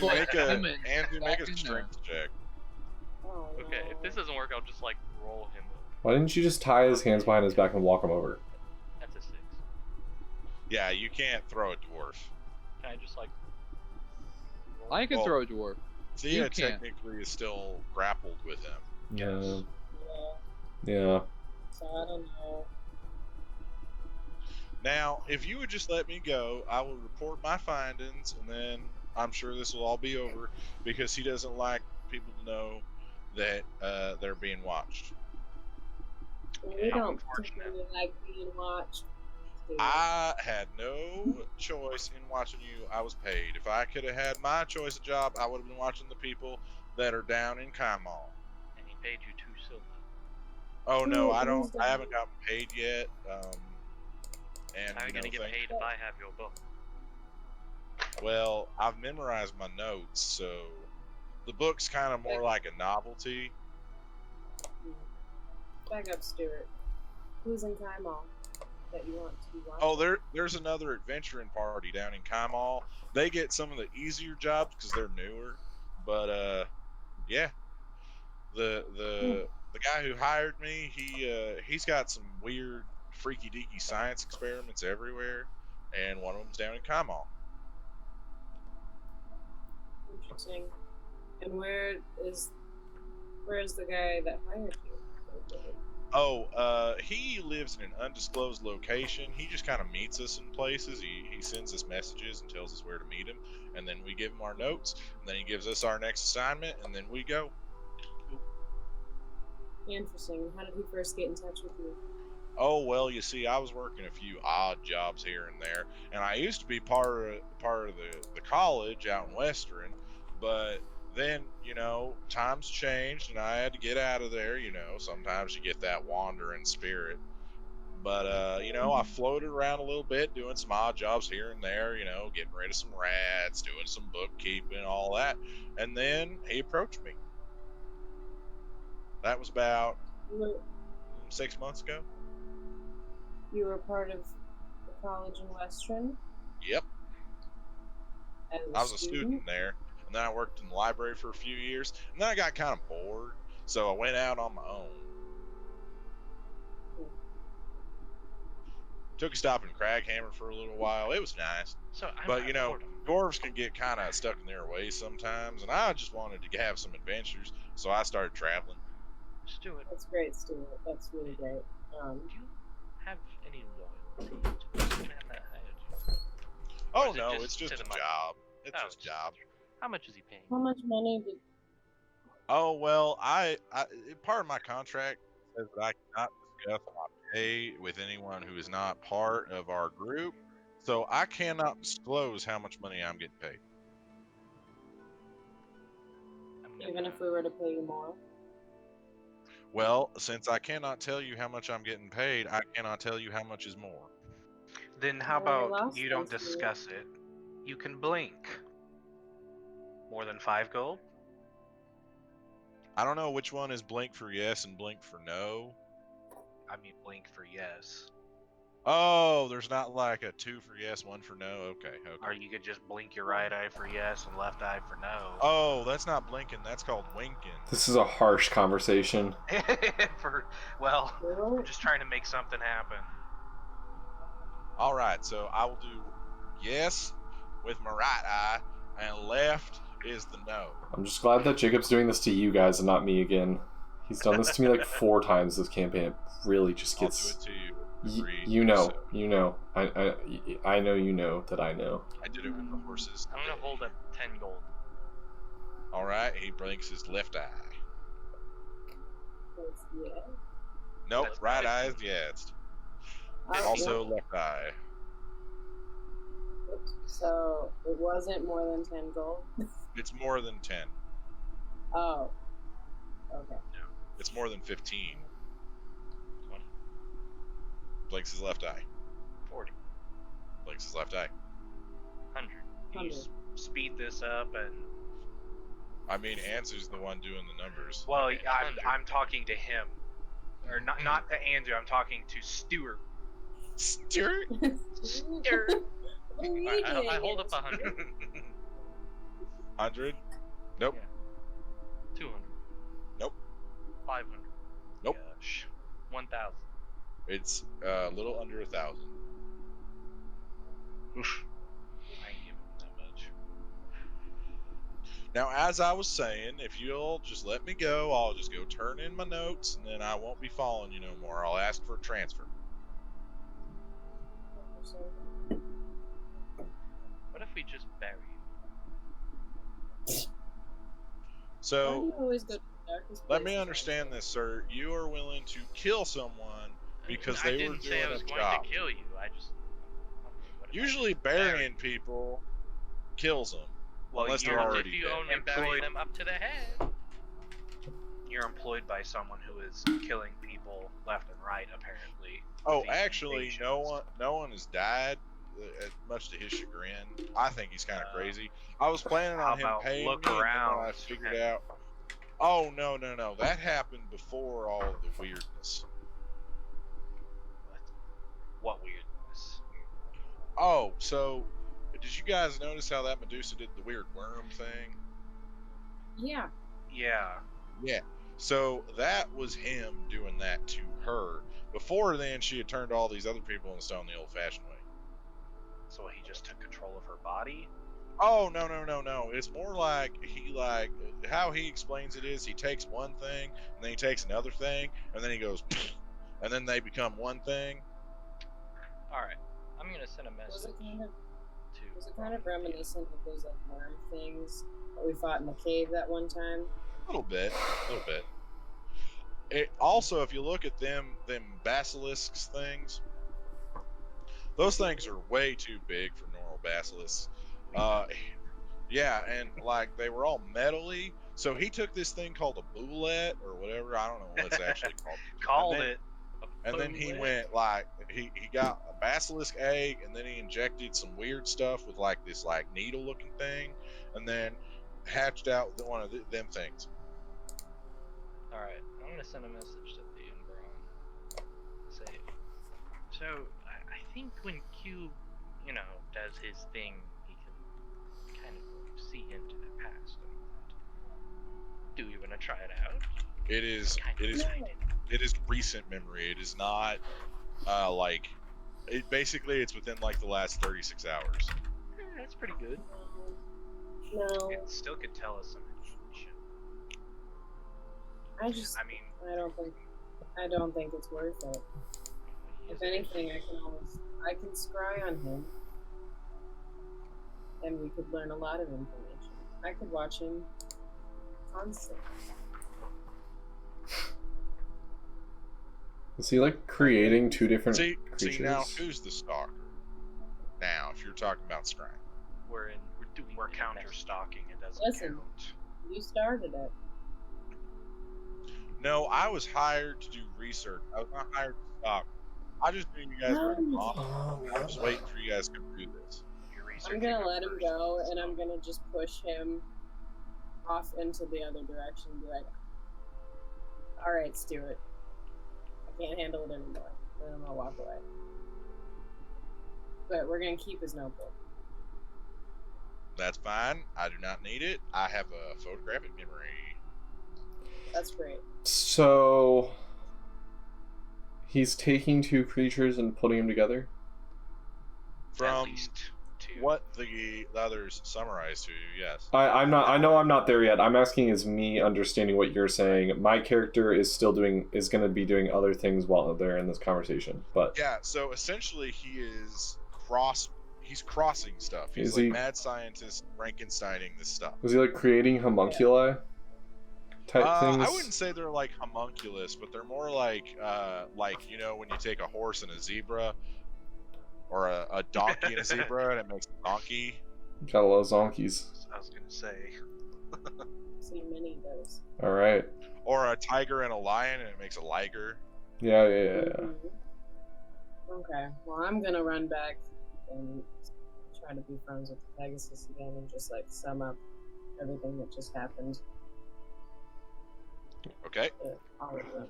make a Clement back in there. strength check. Oh, Okay, if this doesn't work, I'll just roll him. Why didn't you just tie his hands behind his back and walk him over? That's a 6. Yeah, you can't throw a dwarf. Can I just roll? I can Well, throw a dwarf. Thea You can't. technically is still grappled with him. Yeah. Yeah, Yeah. so I don't know. Now, if you would just let me go, I will report my findings, and then I'm sure this will all be over, because he doesn't like people to know that they're being watched. We How don't unfortunate. particularly like being watched. I had no choice in watching you. I was paid. If I could have had my choice of job, I would have been watching the people that are down in Kaimal. And he paid you 2 silver. Oh no, I don't. Who's I haven't gotten paid yet. And How are you gonna get paid if I have your book? Well, I've memorized my notes, so the book's kind of more like a novelty. Back up, Stuart. Who's in Kaimal that you want to be watching? Oh, there's another adventuring party down in Kaimal. They get some of the easier jobs because they're newer. But yeah, the guy who hired me, he's got some weird, freaky deaky science experiments everywhere, and one of them's down in Kaimal. Interesting. And where is the guy that hired you? Oh, he lives in an undisclosed location. He just kind of meets us in places. He sends us messages and tells us where to meet him, and then we give him our notes, and then he gives us our next assignment, and then we go. Interesting. And how did he first get in touch with you? Oh well, you see, I was working a few odd jobs here and there, and I used to be part of the college out in Western, but then times changed, and I had to get out of there. Sometimes you get that wandering spirit, but I floated around a little bit, doing some odd jobs here and there. Getting rid of some rats, doing some bookkeeping, all that, and then he approached me. That was about 6 months ago. You were part of the college in Western? Yep. I was a student student there, and then I worked in the library for a few years, and then I got kind of bored, so I went out on my own. Took a stop in Craghammer for a little while. It was nice. So I'm But, not bored. dwarves can get kind of stuck in their ways sometimes, and I just wanted to have some adventures, so I started traveling. Stuart, That's great, Stuart. That's really great. do you have any loyalty to this man that hired you? Oh, is it no, just it's just to a the money? job. It's Oh, just a job. How much is he paying? How much money did Oh, well, I part of my contract says that I cannot discuss my pay with anyone who is not part of our group, so I cannot disclose how much money I'm getting paid. even if we were to pay you more? Well, since I cannot tell you how much I'm getting paid, I cannot tell you how much is more. Then how Well, we about lost you don't those two. discuss it? You can blink. More than 5 gold? I don't know which one is blink for yes and blink for no. I mean, blink for yes. Oh, there's not like a 2 for yes, 1 for no. Okay. Or you could just blink your right eye for yes and left eye for no. Oh, that's not blinking. That's called winking. This is a harsh conversation. Well, I'm just trying to make something happen. All right, so I will do yes with my right eye, and left is the no. I'm just glad that Jacob's doing this to you guys and not me again. He's done this to me like 4 times this campaign. It really just I'll gets. do it to you. You know. I know you know that I know. I did it with the horses. I'm gonna hold up 10 gold. All right, he blinks his left eye. That's yeah. Nope, That's right nice. eye is yes. Okay. Also left eye. So it wasn't more than 10 gold? It's more than 10. Oh. Okay. It's more than 15. 20. Blinks his left eye. 40. Blinks his left eye. 100. Can you speed this up and... I mean, Answer's the one doing the numbers. Well, Okay, I'm talking to him. Or not to Andrew, I'm talking to Stuart. Stuart? Stuart. Alright, I hold up 100. 100? Nope. Yeah. 200. Nope. 500. Nope. Gosh. 1,000. It's a little under 1,000. Oof. I ain't giving him that much. Now, as I was saying, if you'll just let me go, I'll just go turn in my notes, and then I won't be following you no more. I'll ask for a transfer. What if we just bury you? So, Why do you always go Darkest Let me places, understand this, sir. You are willing to kill someone because I they didn't were say I doing was a going job. to kill you. I just. What if I Usually, just bury burying you? people kills them, Well, unless they're you're already If you dead. only bury Employed- them up to the head. You're employed by someone who is killing people left and right, apparently. Oh, with these actually, invasions. no one has died, much to his chagrin. I think he's kind of crazy. I was planning how on him about paying look me, and then when I around figured and- out. Oh no, that happened before all of the weirdness. What weirdness? Oh, so did you guys notice how that Medusa did the weird worm thing? Yeah. Yeah. Yeah. So that was him doing that to her. Before then, she had turned all these other people into stone the old-fashioned way. So he just took control of her body? Oh no. It's more like how he explains it is he takes one thing and then he takes another thing and then he goes and then they become one thing. Alright, I'm gonna send a Was message it to. kind of reminiscent of those like worm things that we fought in the cave that one time? A little bit. It also, if you look at them basilisks things, those things are way too big for normal basilisks. Yeah, and like they were all metally. So he took this thing called a boulette or whatever. I don't know what it's actually called. Called And then- it. And then he went like he got a basilisk egg, and then he injected some weird stuff with like this like needle looking thing, and then hatched out one of them things. Alright, I'm gonna send a message to the Umbron. Say, so I think when Q, does his thing, he can kind of see into the past and all that. Do you wanna try it out? It is recent memory. It is not like it. Basically, it's within like the last 36 hours. That's pretty good. No. It still could tell us some information. I just. I mean, I don't think it's worth it. If anything, I can scry on him, and we could learn a lot of information. I could watch him constantly. Is he like creating two different See creatures? now who's the stalker? Now, if you're talking about scrying, We're doing we're the counter message. stalking. It doesn't Listen. count. You started it. no, I was hired to do research. I was not hired to stalk. I just knew you guys were involved. I was waiting for you guys to do this. You're I'm researching gonna it let him first. go, and I'm gonna just push him off into the other direction and be like, alright, Stuart. I can't handle it anymore. Then I'm gonna walk away. But we're gonna keep his notebook. That's fine. I do not need it. I have a photographic memory. That's great. So he's taking two creatures and putting them together. At From least two. what the others summarized to you, yes. I'm not. I know I'm not there yet. I'm asking is me understanding what you're saying. My character is going to be doing other things while they're in this conversation. But Yeah, so essentially he's crossing stuff. He's Is like he- mad scientist Frankensteining this stuff. was he like creating homunculi type things? I wouldn't say they're like homunculus, but they're more like when you take a horse and a zebra, or a donkey and a zebra, and it makes a donkey. Got a lot of zonkies. I was gonna say. See many of those. All right. Or a tiger and a lion, and it makes a liger. Yeah. Mhm. Okay. Well, I'm gonna run back and try to be friends with Pegasus again and just like sum up everything that just happened. Okay. To all of them.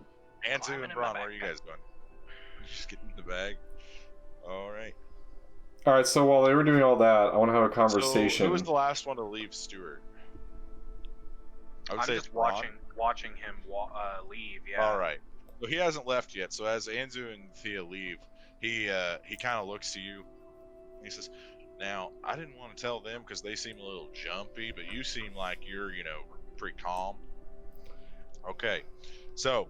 Antu Climbing and in Braun, my where are you backpack. guys going? Just getting in the bag. All right. All right. So while they were doing all that, I want to have a conversation. So who was the last one to leave Stuart? I would I'm say just it's Braun. watching him leave. Yeah. All right. So he hasn't left yet. So as Anzu and Thea leave, he kind of looks to you. He says, "Now I didn't want to tell them because they seem a little jumpy, but you seem like you're pretty calm." Okay. So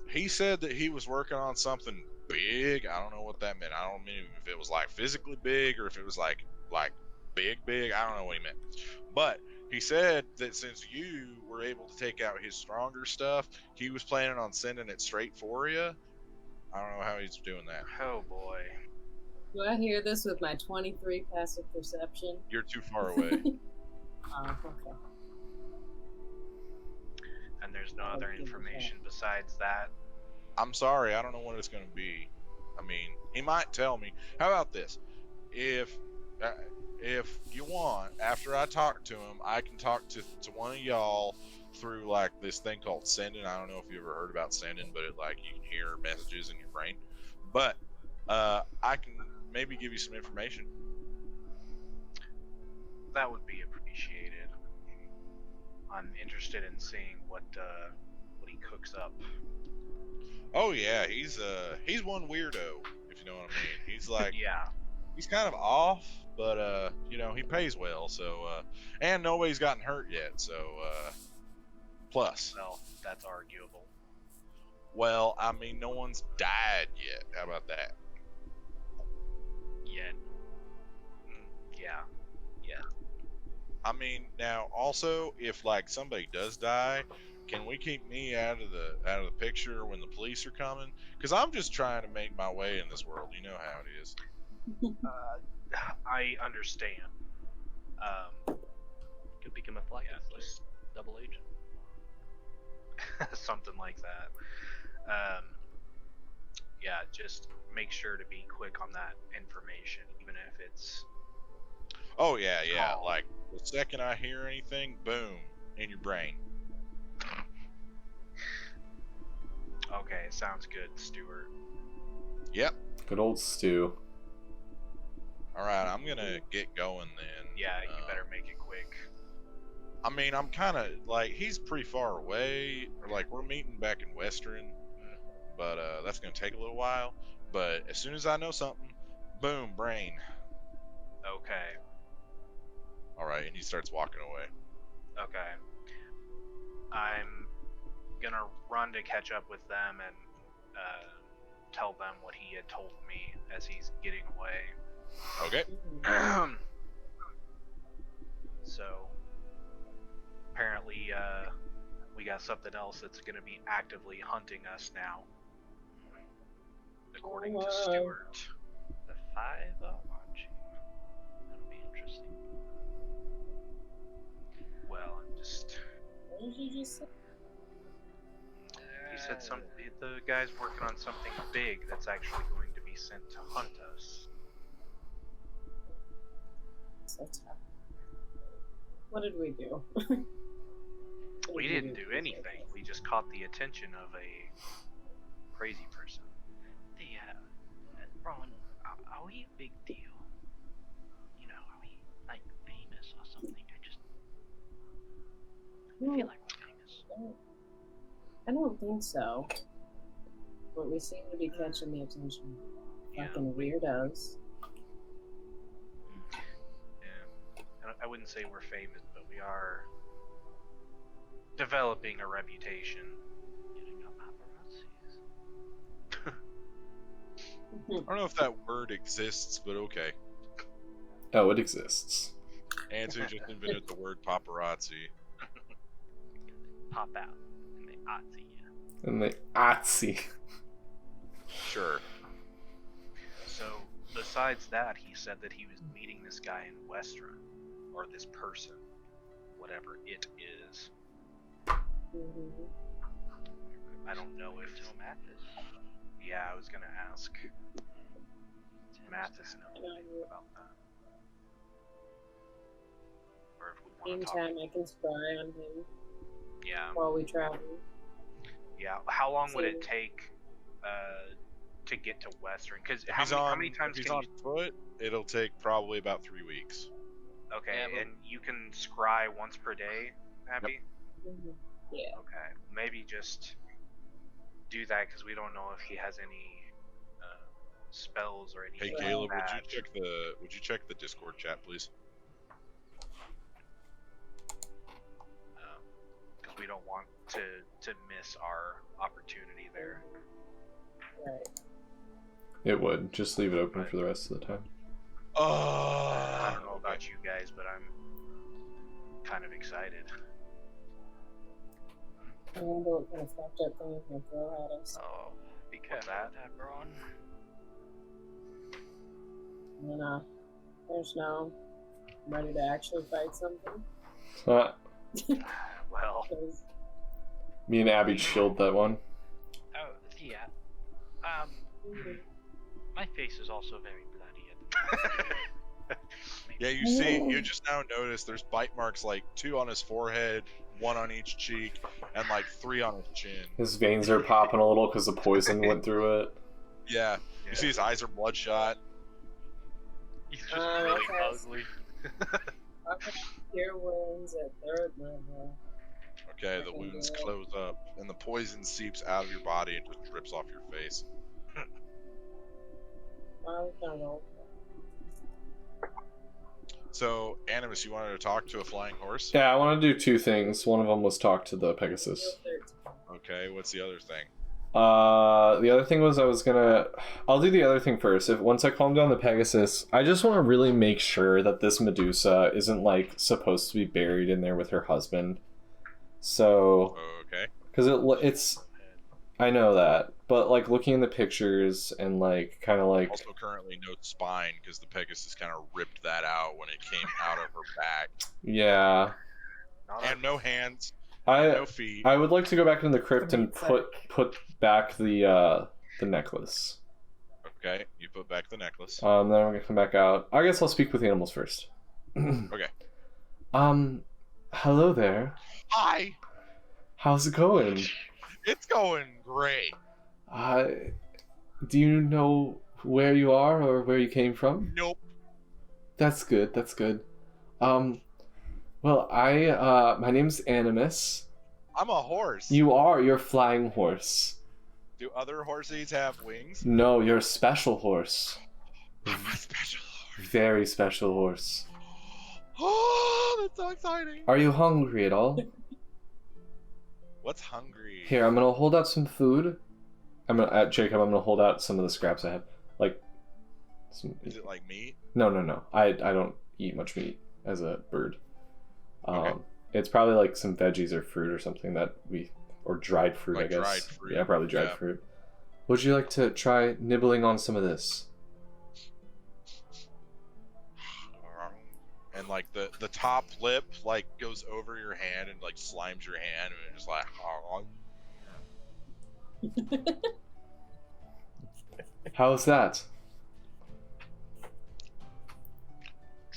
he said that he was working on something big. I don't know what that meant. I don't mean if it was like physically big or if it was like big. I don't know what he meant. But He said that since you were able to take out his stronger stuff, he was planning on sending it straight for you. I don't know how he's doing that. Oh boy. Do I hear this with my 23 passive perception? You're too far away. Okay. And there's no other information besides that. I'm sorry, I don't know what it's going to be. I mean, he might tell me. How about this? If you want, after I talk to him, I can talk to one of y'all through like this thing called sending. I don't know if you ever heard about sending, but it like you can hear messages in your brain. But I can maybe give you some information. That would be appreciated. I'm interested in seeing what he cooks up. Oh yeah, he's one weirdo, if you know what I mean. He's like Yeah. he's kind of off, but you know, he pays well, so and nobody's gotten hurt yet, so plus. Well, that's arguable. Well, I mean, no one's died yet. How about that? Yet. Yeah. I mean, now also, if like somebody does die, can we keep me out of the picture when the police are coming? Because I'm just trying to make my way in this world. You know how it is. I understand. Could become a Flagon slayer. Double agent. Something like that. Yeah, just make sure to be quick on that information, even if it's... Oh yeah. Call. Like the second I hear anything, boom, in your brain. Okay, sounds good, Stuart. Yep. Good old Stu. All right, I'm gonna get going then. Yeah, you better make it quick. I mean, I'm kind of like he's pretty far away. Or like we're meeting back in Western, but that's gonna take a little while. But as soon as I know something, boom, brain. Okay. All right, and he starts walking away. Okay. I'm gonna run to catch up with them and tell them what he had told me as he's getting away. Okay. So apparently we got something else that's gonna be actively hunting us now, according to Stuart. The 5 Archie. That'll be interesting. Well, I'm just... What did you just say? He said the guy's working on something big that's actually going to be sent to hunt us. So tough. What did we do? We didn't do anything. We just caught the attention of a crazy person. Ron, are we a big deal? You know, are we like famous or something? I feel like we're famous. I don't think so. But we seem to be catching the attention. Fucking weirdos. Yeah. I wouldn't say we're famous, but we are developing a reputation. Getting up paparazzis. I don't know if that word exists, but okay. Oh, it exists. Answer just invented the word paparazzi. Pop out and they Otzi you. And they Otzi. Sure. So, besides that, he said that he was meeting this guy in Western, or this person, whatever it is. I don't know if Mathis. Yeah, I was gonna ask Mathis about that. Or if we want to talk. Meantime, I can spy on him Yeah. while we travel. Yeah. How long would it take to get to Western? Because how many times if he's can on you... foot, it'll take probably about 3 weeks. Okay, Yeah, but- and you can scry once per day, Abby? Yeah. Okay, maybe just do that because we don't know if he has any spells or anything. Hey like Caleb, that. would you check the Discord chat, please? Because we don't want to miss our opportunity there. Right. It would. Just leave it open for the rest of the time. I don't know about you guys, but I'm kind of excited. I wonder what kind of fucked up thing he's gonna throw at us. Oh, be careful, Eberron. And then, there's no ready to actually fight something. Well, 'Cause Me and Abby shield that one. Oh, yeah. My face is also very bloody. Yeah, you just now notice there's bite marks, like 2 on his forehead, 1 on each cheek, and like 3 on his chin. His veins are popping a little because the poison went through it. Yeah, you see his eyes are bloodshot. He's just really okay. ugly. okay, cure wounds at 3rd level. Okay, the wounds close up, and the poison seeps out of your body and just drips off your face. I'm gonna roll. So, Animus, you wanted to talk to a flying horse? Yeah, I want to do 2 things. One of them was talk to the Pegasus. Okay, what's the other thing? The other thing was I'll do the other thing first. Once I calm down the Pegasus, I just want to really make sure that this Medusa isn't like supposed to be buried in there with her husband. So, Okay. because it's, I know that, but like looking in the pictures and like kind of like Also, currently no spine because the Pegasus kind of ripped that out when it came out of her back, yeah, and no hands, I no feet. I would like to go back into the crypt and put back the necklace. Okay, you put back the necklace. Then I'm gonna come back out. I guess I'll speak with the animals first. Okay. Hello there. Hi. How's it going? It's going great. Do you know where you are or where you came from? Nope. That's good. That's good. Well, my name's Animus. I'm a horse. You're a flying horse. Do other horses have wings? No, you're a special horse. I'm a special horse. Very special horse. Oh, that's so exciting. Are you hungry at all? What's hungry? Here, I'm gonna hold out some food. Jacob, I'm gonna hold out some of the scraps I have. Like, Is it like meat? No. I don't eat much meat as a bird. Okay. It's probably like some veggies or fruit or something or dried fruit, Like I guess. dried fruit. Yeah, probably dried Yeah. fruit. Would you like to try nibbling on some of this? And like the top lip like goes over your hand and like slimes your hand and it's just like How's that?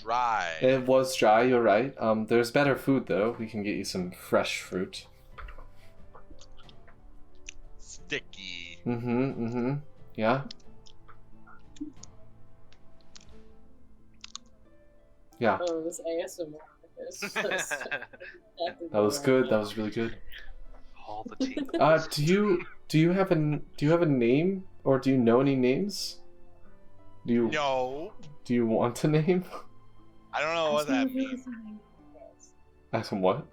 dry. It was dry, you're right. There's better food though. We can get you some fresh fruit. Sticky. Yeah? Yeah. Oh, this ASMR. That was good. That was really good. All the teeth. Do you have a name or do you know any names? No. Do you want a name? I don't know what that means. Ask him what?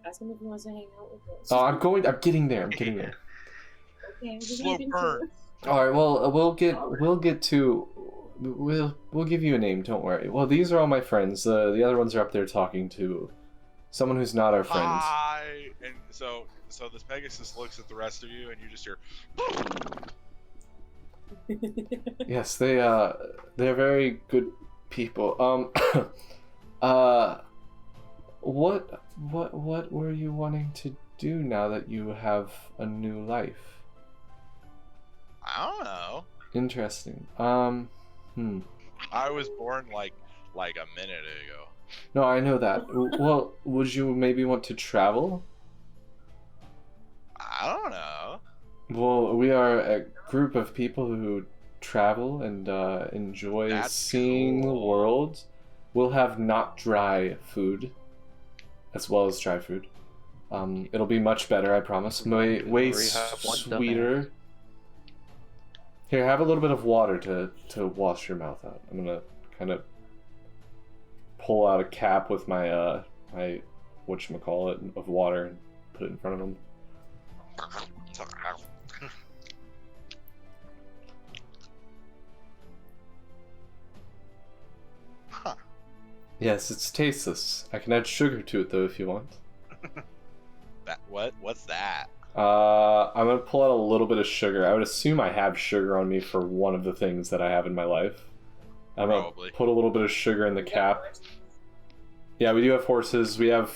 Ask him if he wants to hang out with us. Oh, I'm getting there. Okay, Slow burn. All right. Well, we'll give you a name. Don't worry. Well, these are all my friends. The other ones are up there talking to someone who's not our friend. Hi. And so this Pegasus looks at the rest of you, and you just hear. Yes, they're very good people. What were you wanting to do now that you have a new life? I don't know. Interesting. I was born like a minute ago. No, I know that. Well, would you maybe want to travel? I don't know. Well, we are a group of people who travel and enjoy That's seeing the cool. world. We'll have not dry food, as well as dry food. It'll be much better, I promise. Way We have one sweeter. Here, have a little bit of water to wash your mouth out. I'm gonna kind of pull out a cap with my my whatchamacallit of water and put it in front of him. Yes, it's tasteless. I can add sugar to it though if you want. What's that? I'm gonna pull out a little bit of sugar. I would assume I have sugar on me for one of the things that I have in my life. I'm gonna Probably. put a little bit of sugar in the cap. Yeah, we do have horses. We have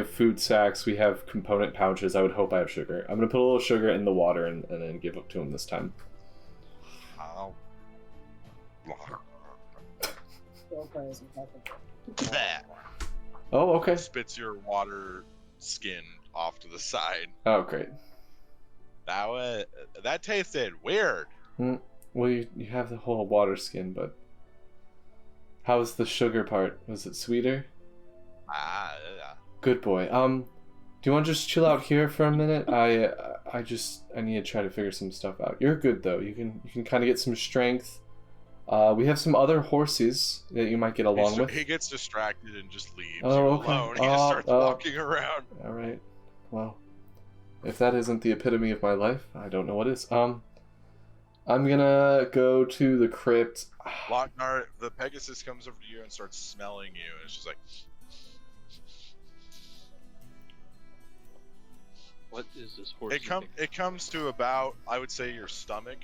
food sacks. We have component pouches. I would hope I have sugar. I'm gonna put a little sugar in the water and then give it to him this time. How? Still plays impeccable. That Oh, okay. spits your water skin off to the side. Oh, great. That tasted weird. Well, you have the whole water skin, but how's the sugar part? Was it sweeter? Yeah. Good boy. Do you want to just chill out here for a minute? I need to try to figure some stuff out. You're good though. You can kind of get some strength. We have some other horses that you might get along with. He gets distracted and just leaves Oh, you okay. alone. He just starts walking around. All right. Well, if that isn't the epitome of my life, I don't know what is. I'm gonna go to the crypt. Lochnar, the Pegasus comes over to you and starts smelling you, and it's just like, What is this horse? it comes to about, I would say, your stomach.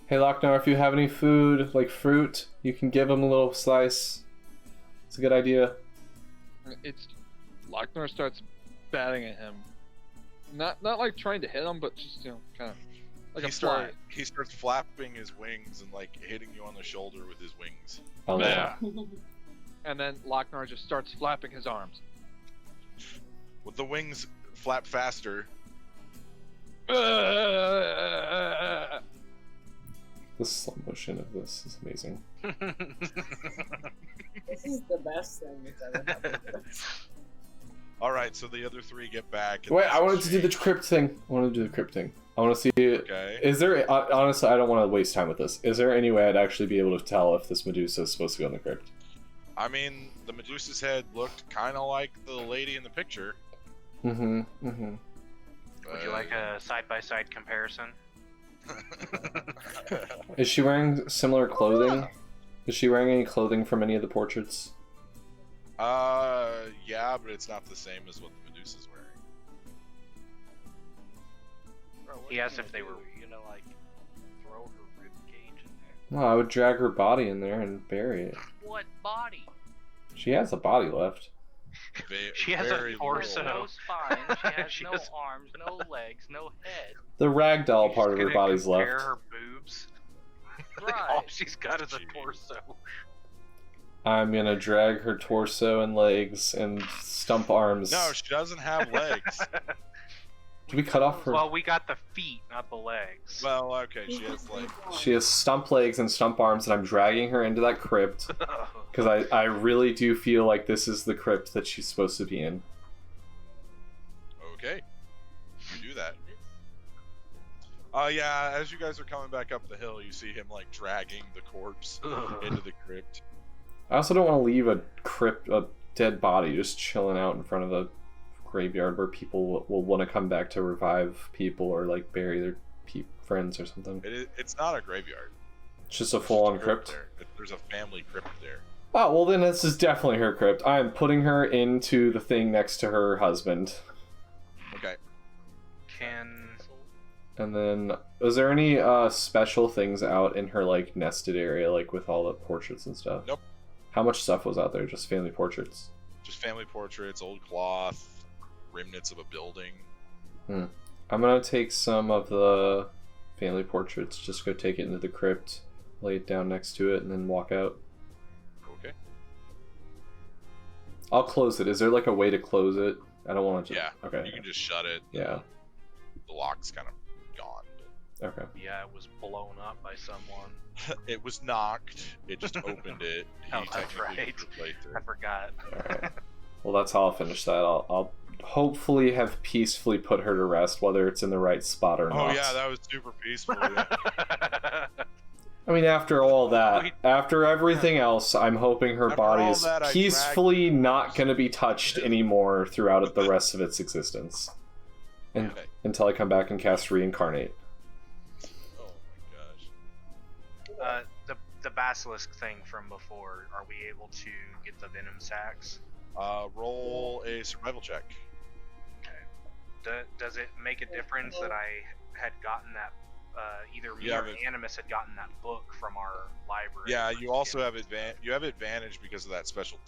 Hey, Lochnar, if you have any food, like fruit, you can give him a little slice. It's a good idea. It's Lochnar starts batting at him. Not like trying to hit him, but just kind of like He starts flapping his wings and like hitting you on the shoulder with his wings. Oh, yeah. And then Lochnar just starts flapping his arms. With the wings flap faster. The slow motion of this is amazing. This is the best thing that's ever happened. All right, so the other three get back. Wait, I wanted to do the crypt thing. I want to do the crypt thing. I want to see. Okay. Is there? Honestly, I don't want to waste time with this. Is there any way I'd actually be able to tell if this Medusa is supposed to go in the crypt? I mean, the Medusa's head looked kind of like the lady in the picture. Mm-hmm. Would you like a side-by-side comparison? Is she wearing similar clothing? Is she wearing any clothing from any of the portraits? Yeah, but it's not the same as what the Medusa's wearing. Bro, what He are asked you if gonna they do? were- You gonna like throw her rib cage in there? No, I would drag her body in there and bury it. What body? She has a body left. She has a Very torso. little. No spine. She has She no has- arms, no legs, no head. The ragdoll She's part of her gonna body's compare left. her boobs. Right. All she's got is a Gee. torso. I'm gonna drag her torso and legs and stump arms. No, she doesn't have legs. Did we cut off her? Well, we got the feet, not the legs. Well, okay, she has legs. She has stump legs and stump arms, and I'm dragging her into that crypt because I really do feel like this is the crypt that she's supposed to be in. Okay, you do that. Yeah, as you guys are coming back up the hill, you see him like dragging the corpse into the crypt. I also don't want to leave a dead body just chilling out in front of the graveyard where people will want to come back to revive people or like bury their friends or something. It's not a graveyard. It's just a It's full-on just a crypt. there. There's a family crypt there. Oh, well then this is definitely her crypt. I am putting her into the thing next to her husband. Okay. And then, is there any special things out in her like nested area, like with all the portraits and stuff? Nope. How much stuff was out there? Just family portraits? Just family portraits, old cloth, remnants of a building. I'm gonna take some of the family portraits, just go take it into the crypt, lay it down next to it, and then walk out. Okay. I'll close it. Is there like a way to close it? I don't want to. Yeah. Okay. You can just shut it. Yeah. The lock's kind of gone. Okay. Yeah, it was blown up by someone. It was knocked. It just opened it. He Oh, that's technically right. replaced I it. forgot. Alright. Well, that's how I'll finish that. I'll hopefully have peacefully put her to rest, whether it's in the right spot or not. Oh yeah, that was super peaceful. Yeah. I mean, after all that, after everything else, I'm hoping her After body all is that, I peacefully not going to be touched anymore throughout the rest of its existence. And, Okay. until I come back and cast Reincarnate. Oh my gosh. basilisk thing from before. Are we able to get the venom sacs? Roll a survival check. Does it make a difference that I had gotten that? Either me Yeah, or but- Animus had gotten that book from our library. Yeah, you also have advantage because of that special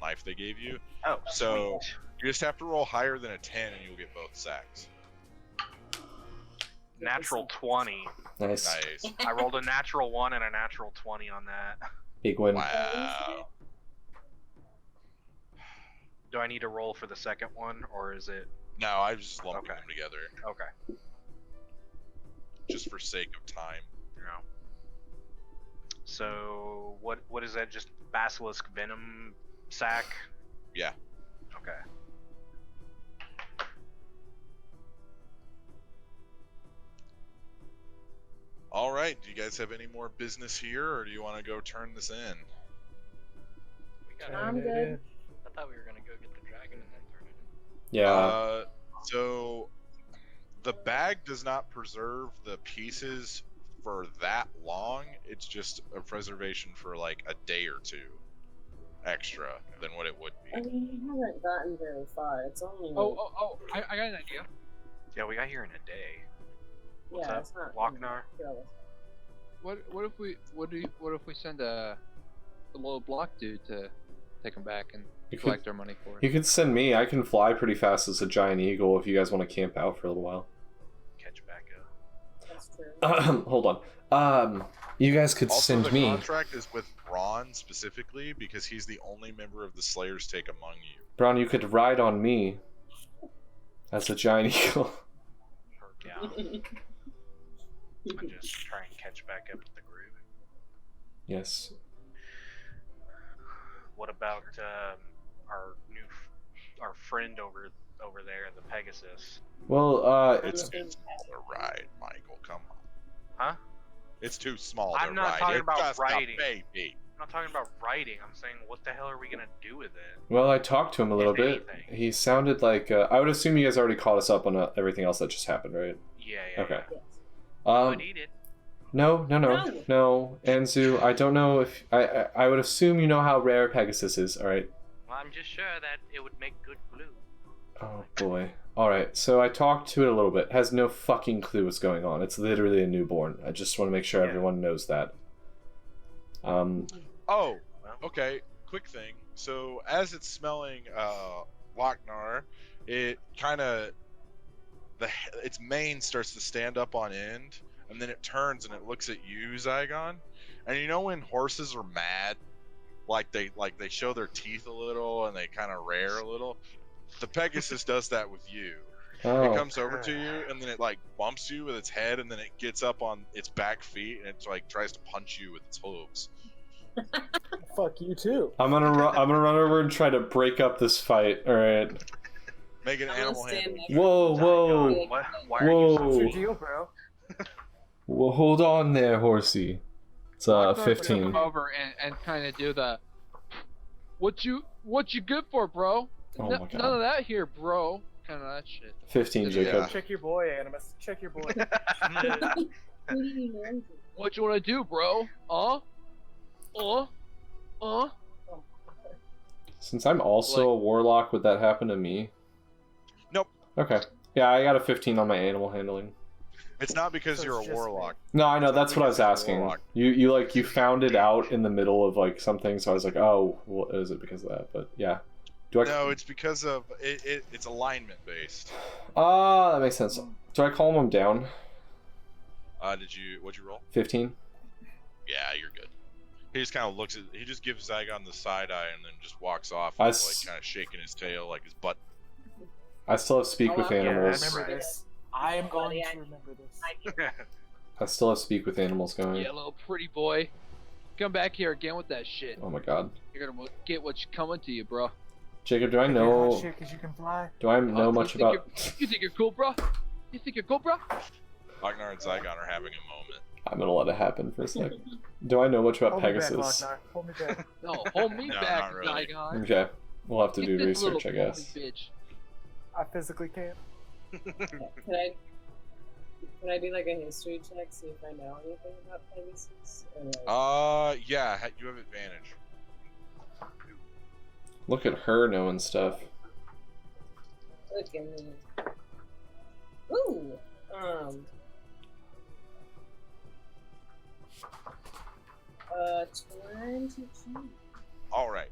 knife they gave you. Oh, So sweet. you just have to roll higher than a 10 and you'll get both sacks. Natural 20. Nice. Nice. I rolled a natural 1 and a natural 20 on that. Big win. Wow. Do I need to roll for the second one, or is it No, I was just lumping Okay. them together okay? just for sake of time. No. So what is that? Just basilisk venom sac? Yeah. Okay. All right. Do you guys have any more business here, or do you want to go turn this in? We got. I'm good. I thought we were gonna go get the dragon and then turn it in. Yeah. So the bag does not preserve the pieces for that long. It's just a preservation for like a day or two extra than what it would I be. mean, we haven't gotten very far. It's only. I got an idea. Yeah, we got here in a day. What's yeah, up, it's not. Lochnar? What if we send a little block dude to take him back and You could, collect our money for it? you could send me. I can fly pretty fast as a giant eagle if you guys want to camp out for a little while. Catch back up. That's true. Hold on. You guys could Also, send the me. contract is with Braun specifically because he's the only member of the Slayer's Take among you. Braun, you could ride on me as a giant eagle. Yeah. And just try and catch back up with the group. Yes. What about our friend over there, the Pegasus? Well, It's too small to ride, Michael. Come on. Huh? It's too small I'm to not ride. talking It's about just a riding. baby. I'm not talking about writing. I'm saying, what the hell are we gonna do with it? well, I talked to him a little If bit. anything. He sounded like I would assume you guys already caught us up on everything else that just happened, right? Yeah. Okay. Yes. Would eat it. No, Anzu. I don't know if I would assume you know how rare Pegasus is. All right. Well, I'm just sure that it would make good glue. Oh boy. All right. So I talked to it a little bit. Has no fucking clue what's going on. It's literally a newborn. I just want to make sure Yeah. everyone knows that. Oh, okay. Quick thing. So as it's smelling Lochnar, it kind of its mane starts to stand up on end, and then it turns and it looks at you, Zygon. And you know when horses are mad, like they show their teeth a little and they kind of rear a little. The Pegasus does that with you. It Oh. comes over to you and then it like bumps you with its head, and then it gets up on its back feet and it's like tries to punch you with its hooves. Fuck you too. I'm gonna run over and try to break up this fight. All right. Make an I'm gonna animal stand handling. next to Whoa, Zygon. whoa. What? Why are you so What's your Whoa. deal, bro? Well, hold on there, horsey. It's Lochnar would 15. come over and kind of do the what you good for, bro? Oh my God. None of that here, bro. Kind of that shit. 15, Jacob. Yeah. Check your boy, Animus. Check your boy. Who do you know? What you wanna do, bro? Since I'm also a warlock, would that happen to me? Nope. Okay. Yeah, I got a 15 on my animal handling. It's not because So you're a it's just warlock. No, I know. It's not That's what I was because you're a asking. warlock. You found it out in the middle of like something, so I was like, oh, what is it because of that? But yeah. Do I? No, it's because of it's alignment based. Ah, that makes sense. Do I calm him down? What'd you roll? 15. Yeah, you're good. He just kind of looks at. He just gives Zygon the side eye and then just walks off, I like s- kind of shaking his tail, like his butt. I still have speak with Oh, yeah, I I animals. remember this. I am going Buddy, to I- remember this. I still have speak with animals going. Yeah, little pretty boy. Come back here again with that shit. Oh my God. You're gonna get what's coming to you, bro. Jacob, do I Hot know? shit 'cause you can fly. Do I Oh, know you much think about? You think you're cool, bro? You think you're cool, bro? Lochnar and Zygon are having a moment. I'm gonna let it happen for a second. Do I know much about Hold me back, Pegasus? Lochnar. Hold me back. No, hold me No, back, not really. Zygon. Okay, we'll have to Get do this research, I little guess. phony bitch. I physically can't. Could I Can I do like a history check, see if I know anything about Pegasus? Or, like... Yeah, you have advantage. Look at her knowing stuff. Look at me. Ooh! 22. Alright.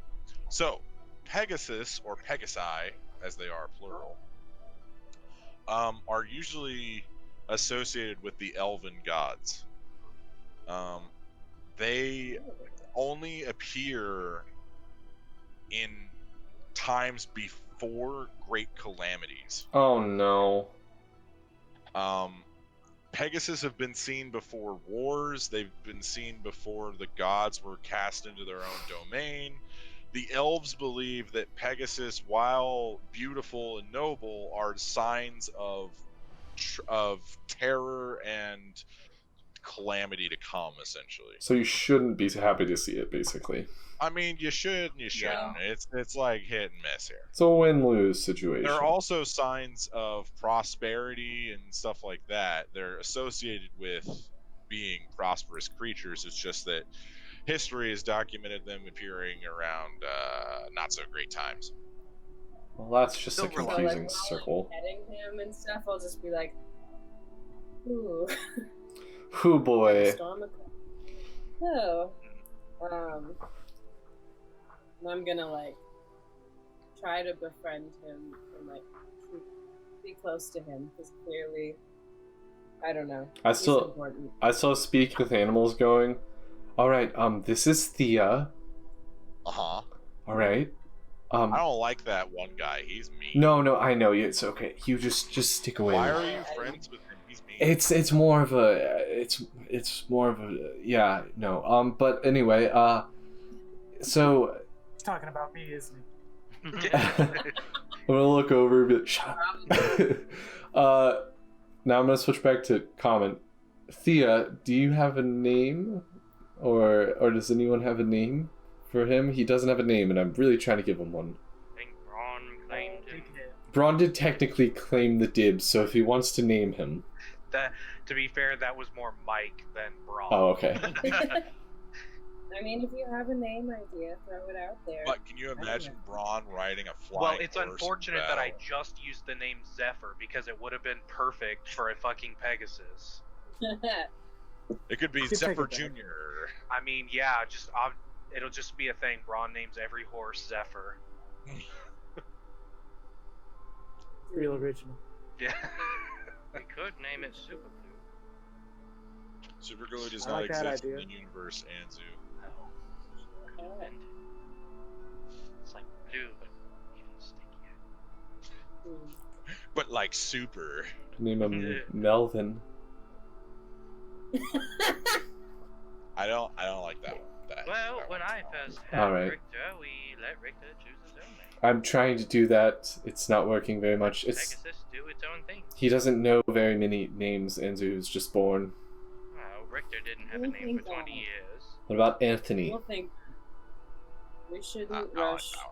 So, Pegasus, or Pegasi, as they are plural, are usually associated with the elven gods. They only appear in times before great calamities. Oh no. Pegasus have been seen before wars. They've been seen before the gods were cast into their own domain. The elves believe that Pegasus, while beautiful and noble, are signs of terror and calamity to come, essentially. So you shouldn't be happy to see it, basically. I mean, you should and you shouldn't. Yeah. It's like hit and miss here. It's a win-lose situation. There are also signs of prosperity and stuff like that. They're associated with being prosperous creatures. It's just that history has documented them appearing around not so great times. Well, that's just a Silver lining. confusing While I'm circle. petting him and stuff, I'll just be like, ooh. Hoo boy. Storm a- So, I'm gonna like try to befriend him and like be close to him because clearly, I don't know. I he's still important. speak with animals going, alright, this is Thea. Uh-huh. Alright. I don't like that one guy. He's mean. No, I know you. It's okay. You just stick away. Why are you friends with him? He's mean. It's more of a it's more of a yeah, no. But anyway, so He's talking about me, isn't he? I'm gonna look over, but shut up. Now I'm gonna switch back to comment. Thea, do you have a name, or does anyone have a name for him? He doesn't have a name, and I'm really trying to give him one. I think Braun claimed him. Braun did technically claim the dibs, so if he wants to name him. To be fair, that was more Mike than Braun. Oh, okay. I mean, if you have a name idea, throw it out there. But can you imagine Braun riding a flying Well, it's horse in unfortunate that I battle? just used the name Zephyr because it would have been perfect for a fucking Pegasus. It could be Could take Zephyr it back. Jr. I mean, yeah, it'll just be a thing. Braun names every horse Zephyr. Real original. Yeah. We could name it Super Glue. Superglue does I not like that exist idea. in the universe, Anzu. And it's like blue, but even stickier. But like super. Name him Melvin. I don't like that one. Well, when I first had Alright. Richter, we let Richter choose his own name. I'm trying to do that. It's not working very much. Pegasus do its own thing. He doesn't know very many names. Enzu was just born. Well, Richter didn't have a I name for think 20 years. What about Anthony? We'll think. We shouldn't I like rush. that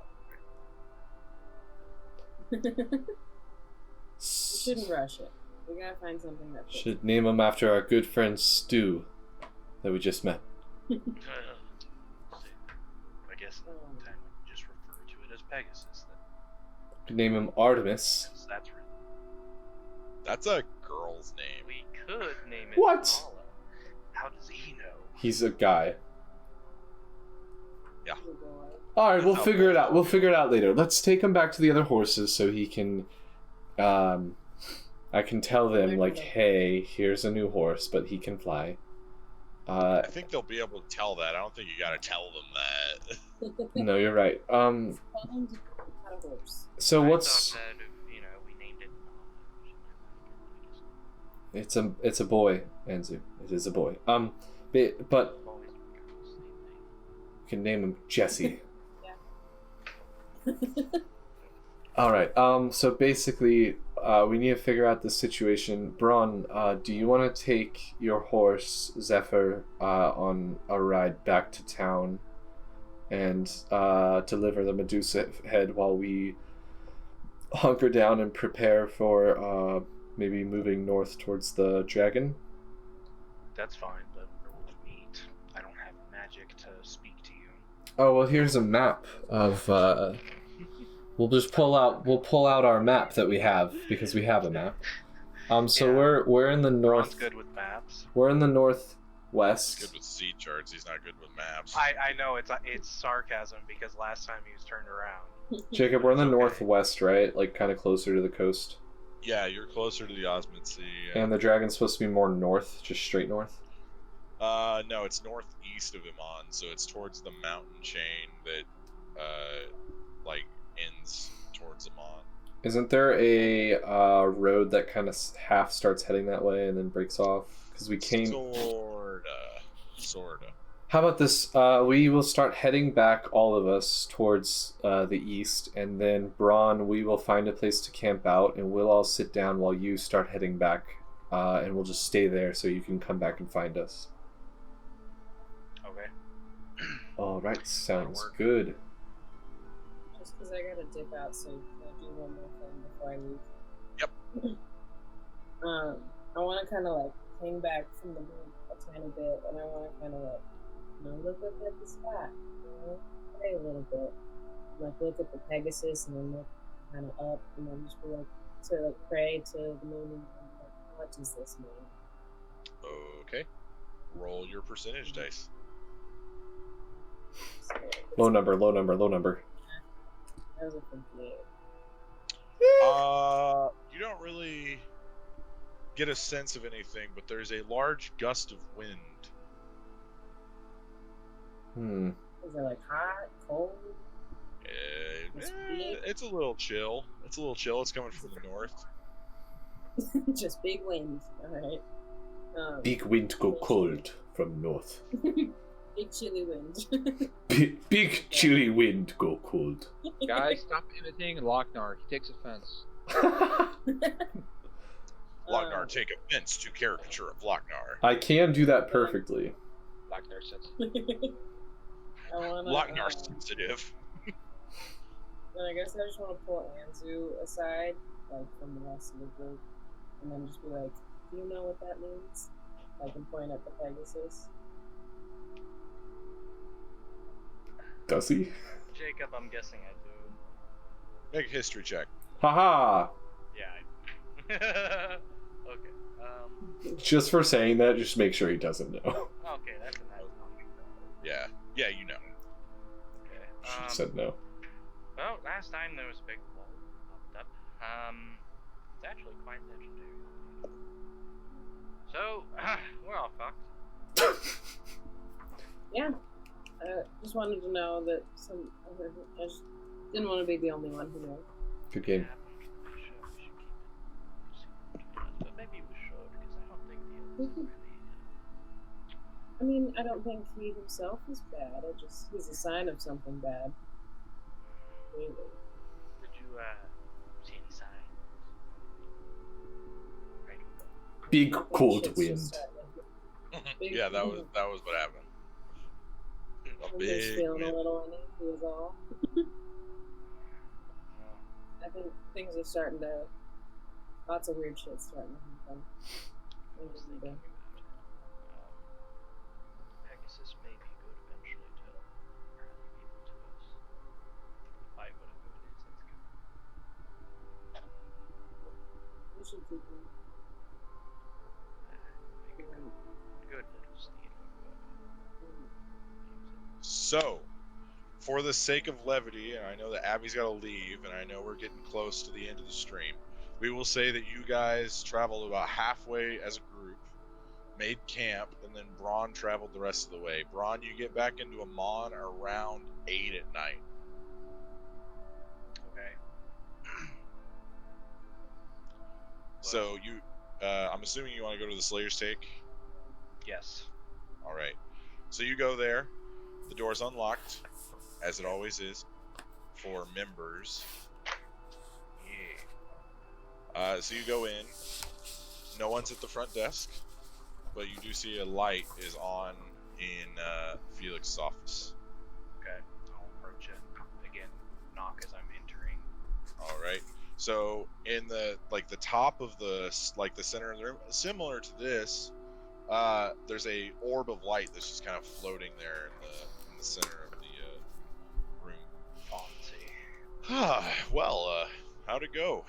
one. We shouldn't rush it. We gotta find something that fits. Should name him after our good friend Stu that we just met. I guess the time we just refer to it as Pegasus. Then. Could name him Artemis. That's really. That's a girl's name. We could name it What? Apollo. How does he know? He's a guy. Yeah. Oh, boy. All right, we'll That's figure it out. We'll figure it out later. Let's take him back to the other horses so he can. I can tell them like, hey, here's a new horse, but he can fly. I think they'll be able to tell that. I don't think you gotta tell them that. No, you're right. Tell them to have a horse. So I what's? thought that if, we named it. It's a boy, Anzu. It is a boy. But Always girls, same thing. we can name him Jesse. Yeah. All right. So basically, we need to figure out the situation. Braun, do you want to take your horse Zephyr on a ride back to town and deliver the Medusa head while we hunker down and prepare for maybe moving north towards the dragon. That's fine, but where will we meet? I don't have magic to speak to you. Oh well, here's a map of. We'll pull out our map that we have because we have a map. So Yeah. we're in the Ron's north. good with maps. We're in the He's northwest. good with seed charts. He's not good with maps. I know it's sarcasm because last time he was turned around. Jacob, we're in the It's okay. northwest, right? Like kind of closer to the coast. Yeah, you're closer to the Osmond Sea. And the dragon's supposed to be more north, just straight north. No, it's northeast of Iman, so it's towards the mountain chain that, like, ends towards Iman. Isn't there a road that kind of half starts heading that way and then breaks off? Because we came. Sorta. How about this? We will start heading back, all of us, towards the east, and then Braun, we will find a place to camp out, and we'll all sit down while you start heading back, and we'll just stay there so you can come back and find us. Okay. All right, sounds work. good. Just because I gotta dip out, so can I do one more thing before I leave? Yep. I want to kind of like hang back from the moon a tiny bit, and I want to kind of like, look up at the sky, pray a little bit, like look at the Pegasus, and then look kind of up, and then just be like, to like pray to the moon, and like, what does this mean? Okay. Roll your percentage dice. So, Low number. that was a 58. You don't really get a sense of anything, but there's a large gust of wind. Is it like hot, cold? It's a little chill. It's coming from the north. Just big wind. Alright. Big wind go cold from north. Big chilly wind. Big chilly wind go cold. Guys, stop imitating Lochnar. He takes offense. Lochnar, take offense to caricature of Lochnar. I can do that perfectly. Lochnar says. Lochnar sensitive. And I guess I just want to pull Anzu aside, like from the rest of the group, and then just be like, "Do you know what that means?" I can point at the Pegasus. Does he? Jacob, I'm guessing I do. Make a history check. Haha! Yeah, I do. Okay. Just for saying that, just make sure he doesn't know. Okay, that's a nice one. Yeah, you know. Okay. She said no. Well, last time there was a big wall popped up. It's actually quite legendary. So, we're all fucked. Yeah. Just wanted to know that I just didn't want to be the only one who knew. Good game. We should keep it secret. But maybe we should, because I don't think the others really. I mean, I don't think he himself is bad. He's a sign of something bad. Really. Did you see any signs? Right. Big I think cold shit's wind. just starting to- Big- Yeah, that was what happened. A I'm just big feeling wind. a little uneasy is all. I think things are starting to. Lots of weird shit's starting to happen. I just need to. Pegasus may be good eventually to rally people to us. Fight whatever it is that's coming. We should keep him. Make a good little sneak. So, for the sake of levity, and I know that Abby's got to leave, and I know we're getting close to the end of the stream, we will say that you guys traveled about halfway as a group, made camp, and then Braun traveled the rest of the way. Braun, you get back into Amon around 8 at night. Okay. So you, I'm assuming you want to go to the Slayer's Take? Yes. All right. So you go there. The door's unlocked, as it always is, for members. Yeah. So you go in. No one's at the front desk, but you do see a light is on in Felix's office. Okay. I'll approach it again. Knock as I'm entering. All right. So in the top of the center of the room, similar to this, there's a orb of light that's just kind of floating there in the center of the room. Well, how'd it go?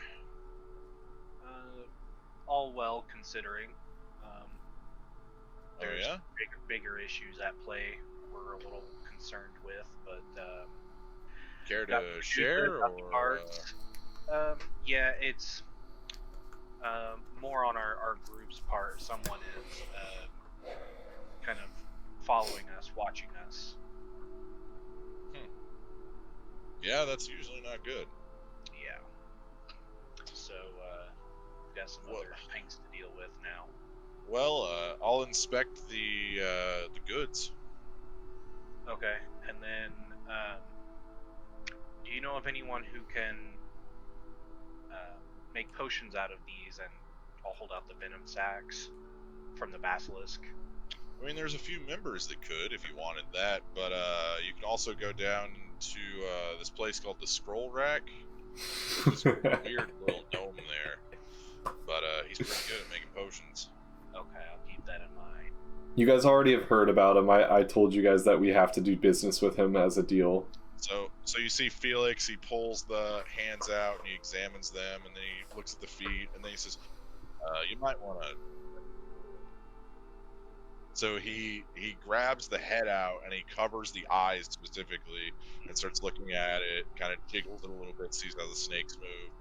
All well considering. There's yeah? bigger issues at play we're a little concerned with, but Care got to the share, got the or parts. Yeah, it's more on our group's part. Someone is kind of following us, watching us. yeah, that's usually not good. Yeah. So we've got some other things to deal with now. Well, I'll inspect the goods. Okay, and then do you know of anyone who can make potions out of these? And I'll hold out the venom sacks from the basilisk. I mean, there's a few members that could if you wanted that, but you can also go down to this place called the Scroll Rack. There's this weird little gnome there, but he's pretty good at making potions. Okay, I'll keep that in mind. You guys already have heard about him. I told you guys that we have to do business with him as a deal. So you see Felix, he pulls the hands out and he examines them, and then he looks at the feet, and then he says, you might want to... So he grabs the head out, and he covers the eyes specifically, and starts looking at it, kind of jiggles it a little bit, sees how the snakes move.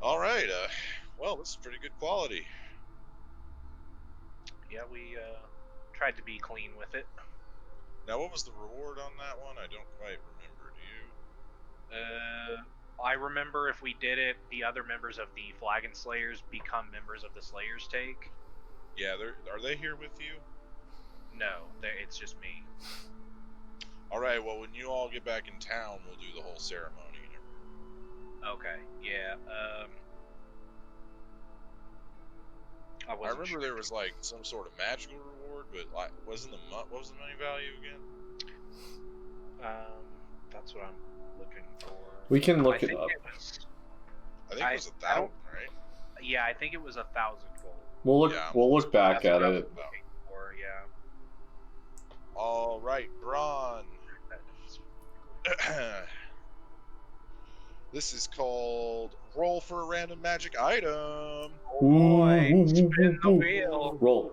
Alright, well, this is pretty good quality. Yeah, we tried to be clean with it. Now, what was the reward on that one? I don't quite remember. Do you? I remember if we did it, the other members of the Flagon Slayers become members of the Slayers Take. Yeah, are they here with you? No, it's just me. Alright, well, when you all get back in town, we'll do the whole ceremony. Okay, yeah, I remember there was like some sort of magical reward, but like, what was the money value again? That's what I'm looking for. We can look it up. I think it was 1,000, right? Yeah, I think it was 1,000 gold. We'll look back at it. Or yeah. All right, Braun. This is called roll for a random magic item. Oh boy, spin the wheel. Roll.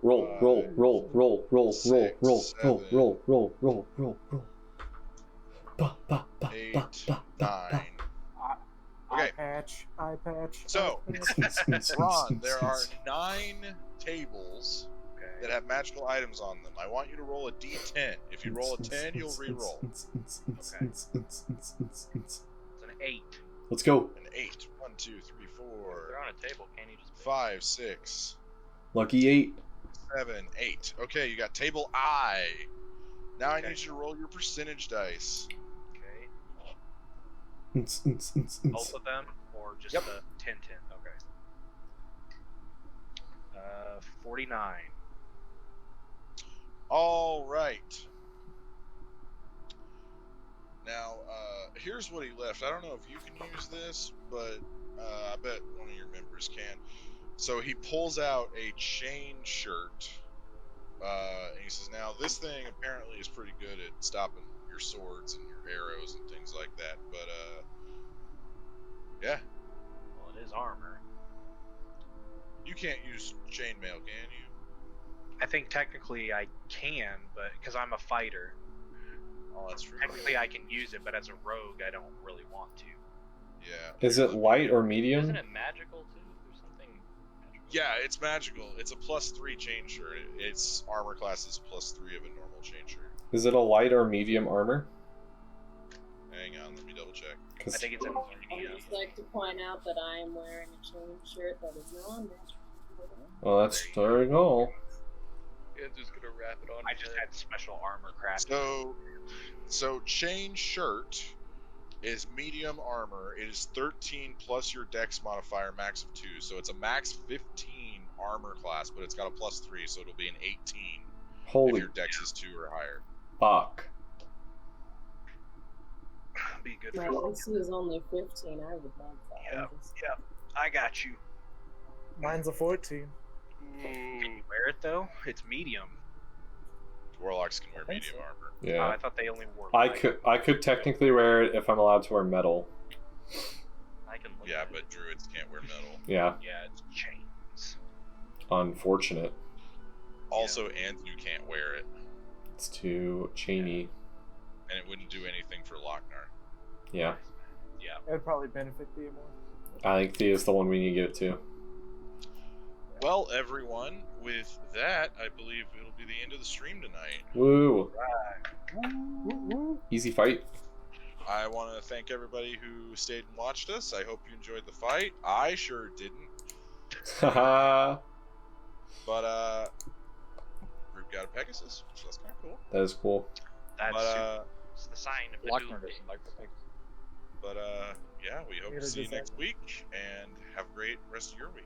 8, 9. Okay. Eye patch. So, Ron, there are 9 tables that have magical items on them. I want you to roll a d10. If you roll a 10, you'll re-roll. Okay. It's an 8. Let's go. An 8. 1, 2, 3, 4. They're on a table. Can't you just? 5, 6. Lucky 8. 7, 8. Okay, you got table I. Now I need you to roll your percentage dice. Okay. Both Both of them, or just the 10-10? Okay. 49. All right. Now, here's what he left. I don't know if you can use this, but I bet one of your members can. So he pulls out a chain shirt, and he says, now this thing apparently is pretty good at stopping your swords and your arrows and things like that, but yeah. Well, it is armor. You can't use chainmail, can you? I think technically I can, but because I'm a fighter. Oh, that's true. Technically I can use it, but as a rogue I don't really want to. Yeah. Is it light or medium? Isn't it magical too? There's something magical. Yeah, it's magical. It's a +3 chain shirt. Its armor class is +3 of a normal chain shirt. Is it a light or medium armor? Hang on, let me double check. I think it's a I medium. would just like to point out that I am wearing a chain shirt that is non-magical. Well, that's there you go. Yeah, just gonna wrap it on. I just had special armor craft. So chain shirt is medium armor. It is 13 plus your dex modifier, max of 2. So it's a max 15 armor class, but it's got a +3, so it'll be an 18 if Holy your dex is 2 or higher. fuck. be good My for AC is only 15. I would love that. Yep, yep. I got you. Mine's a 14. Can you wear it though? It's medium. Warlocks can wear I think medium so. armor. Oh, Yeah. I thought they only wore. I light. could technically wear it if I'm allowed to wear metal. I can look Yeah, at but it. druids can't wear metal. Yeah. Yeah, it's chains. Unfortunate. Also, and you can't wear it, It's too chainy. and it wouldn't do anything for Lochnar. Yeah. Yeah. It would probably benefit Thea more. I think Thea is the one we need to give it to. Well, everyone, with that, I believe it'll be the end of the stream tonight. Woo! Woo. Easy fight. I want to thank everybody who stayed and watched us. I hope you enjoyed the fight. I sure didn't. Haha. But, group got a Pegasus, so that's kind of cool. That is cool. That's But, It's the sign of the Lochnar dude. doesn't like the pigs. yeah, we hope to It'll see you just next week, and have a great rest of your week.